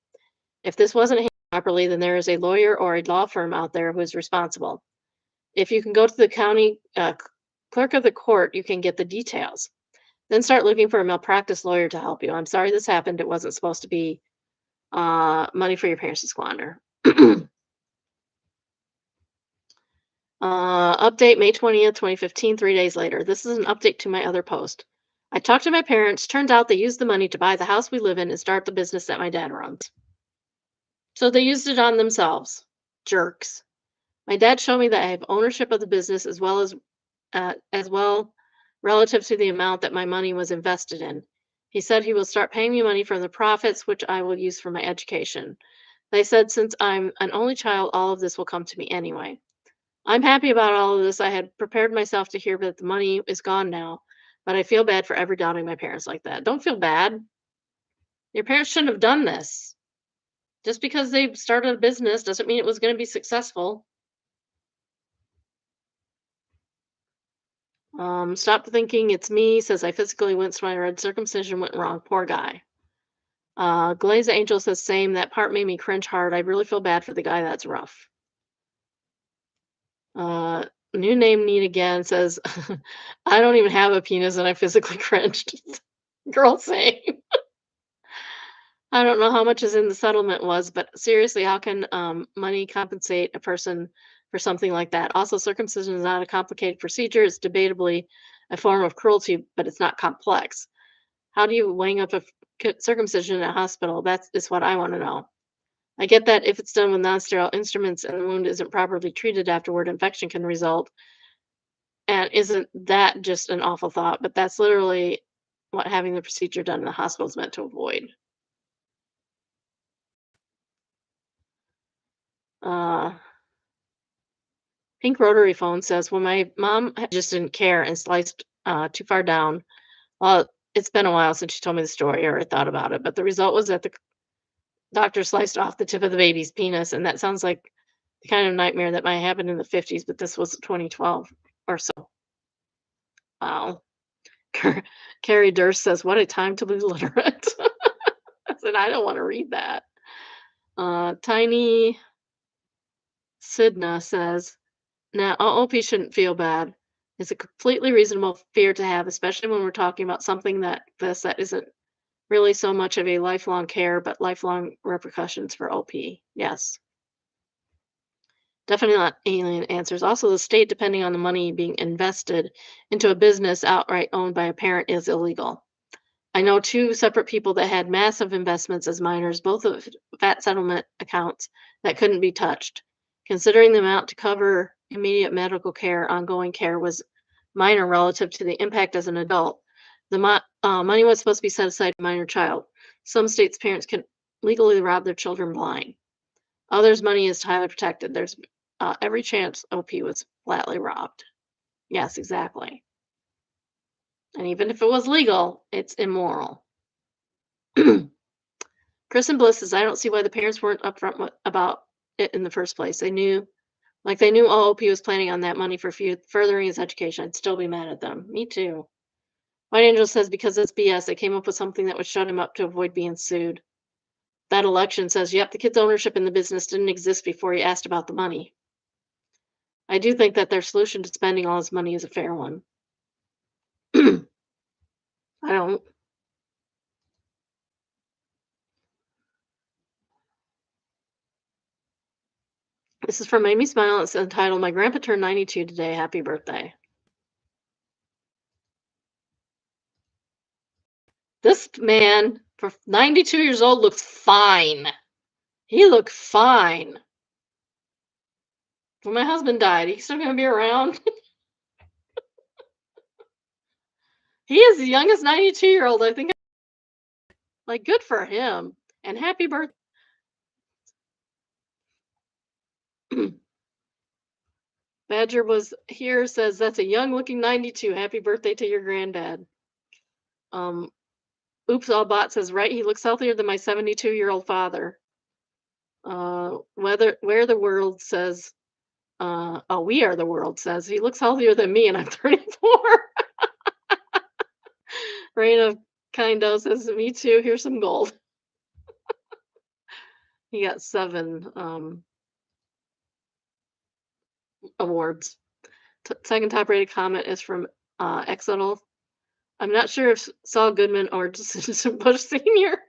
If this wasn't handled properly, then there is a lawyer or a law firm out there who is responsible. If you can go to the county clerk of the court, you can get the details. Then start looking for a malpractice lawyer to help you. I'm sorry this happened. It wasn't supposed to be money for your parents to squander. Update May 20th, 2015, 3 days later. This is an update to my other post. I talked to my parents. Turns out they used the money to buy the house we live in and start the business that my dad runs. So they used it on themselves. Jerks. My dad showed me that I have ownership of the business as well relative to the amount that my money was invested in. He said he will start paying me money from the profits, which I will use for my education. They said since I'm an only child, all of this will come to me anyway. I'm happy about all of this. I had prepared myself to hear that the money is gone now, but I feel bad for ever doubting my parents like that. Don't feel bad. Your parents shouldn't have done this. Just because they started a business doesn't mean it was going to be successful. Stop thinking it's me. Says I physically went my red circumcision went wrong. Poor guy. Glaze Angel says same. That part made me cringe hard. I really feel bad for the guy. That's rough. Uh, New name need again says I don't even have a penis and I physically cringed. Girl same. I don't know how much is in the settlement was, but seriously, how can money compensate a person for something like that? Also, circumcision is not a complicated procedure. It's debatably a form of cruelty, but it's not complex. How do you wang up a circumcision in a hospital? That's is what I want to know. I get that if it's done with non-sterile instruments and the wound isn't properly treated afterward, infection can result. And isn't that just an awful thought? But that's literally what having the procedure done in the hospital is meant to avoid. Uh, Pink Rotary Phone says, when my mom just didn't care and sliced too far down. Well, it's been a while since she told me the story or I thought about it, but the result was that the doctor sliced off the tip of the baby's penis, and that sounds like the kind of nightmare that might happen in the 50s, but this was 2012 or so. Wow. Carrie Durst says, "What a time to be literate." I said, "I don't want to read that." Tiny Sidna says, "Now, OOP shouldn't feel bad. It's a completely reasonable fear to have, especially when we're talking about something that isn't really so much of a lifelong care, but lifelong repercussions for OP." Yes, definitely not alien answers. Also, the state, depending on the money being invested into a business outright owned by a parent, is illegal. I know two separate people that had massive investments as minors, both of VAT settlement accounts that couldn't be touched. Considering the amount to cover immediate medical care, ongoing care was minor relative to the impact as an adult. The money was supposed to be set aside for a minor child. Some states' parents can legally rob their children blind. Others' money is highly protected. There's every chance OP was flatly robbed. Yes, exactly. And even if it was legal, it's immoral. Kristen Bliss says, "I don't see why the parents weren't upfront about it in the first place. They knew OOP was planning on that money for furthering his education. I'd still be mad at them." Me too. White Angel says, "Because it's BS. They came up with something that would shut him up to avoid being sued." That election says, "Yep, the kid's ownership in the business didn't exist before he asked about the money." I do think that their solution to spending all his money is a fair one. I don't. This is from Made Me Smile. It's entitled, "My Grandpa Turned 92 Today. Happy Birthday." This man, for 92 years old, looks fine. He looked fine. When my husband died, he's still gonna be around. He is the youngest 92-year-old, I think. Like, good for him. And happy birthday. Badger was here, says, "That's a young looking 92. Happy birthday to your granddad." Um, Oops All Bot says, "Right, he looks healthier than my 72-year-old father." Where the world says, oh, we are the world says, "He looks healthier than me and I'm 34. Reign of Kindo says, "Me too. Here's some gold." He got 7 awards. Second top rated comment is from Exodal. "I'm not sure if Saul Goodman or Bush Sr."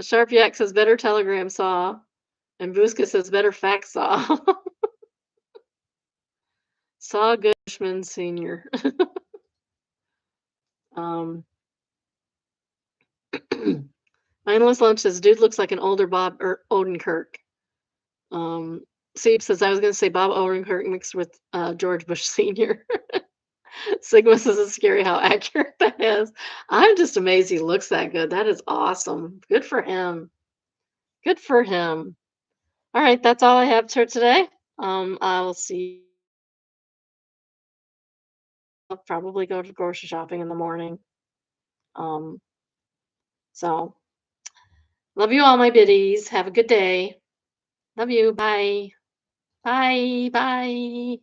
Sharp Yak says, "Better telegram saw." And Buska says, "Better fax saw." Saw Goodman Sr. um, Mindless Lunch says, "Dude looks like an older Bob Odenkirk." Um, Seep says, "I was going to say Bob Odenkirk mixed with George Bush Sr." Sigma says, "It's scary how accurate that is." I'm just amazed he looks that good. That is awesome. Good for him. Good for him. All right, that's all I have for today. I will see. I'll probably go to grocery shopping in the morning. Um, so love you all, my biddies. Have a good day. Love you. Bye. Bye. Bye.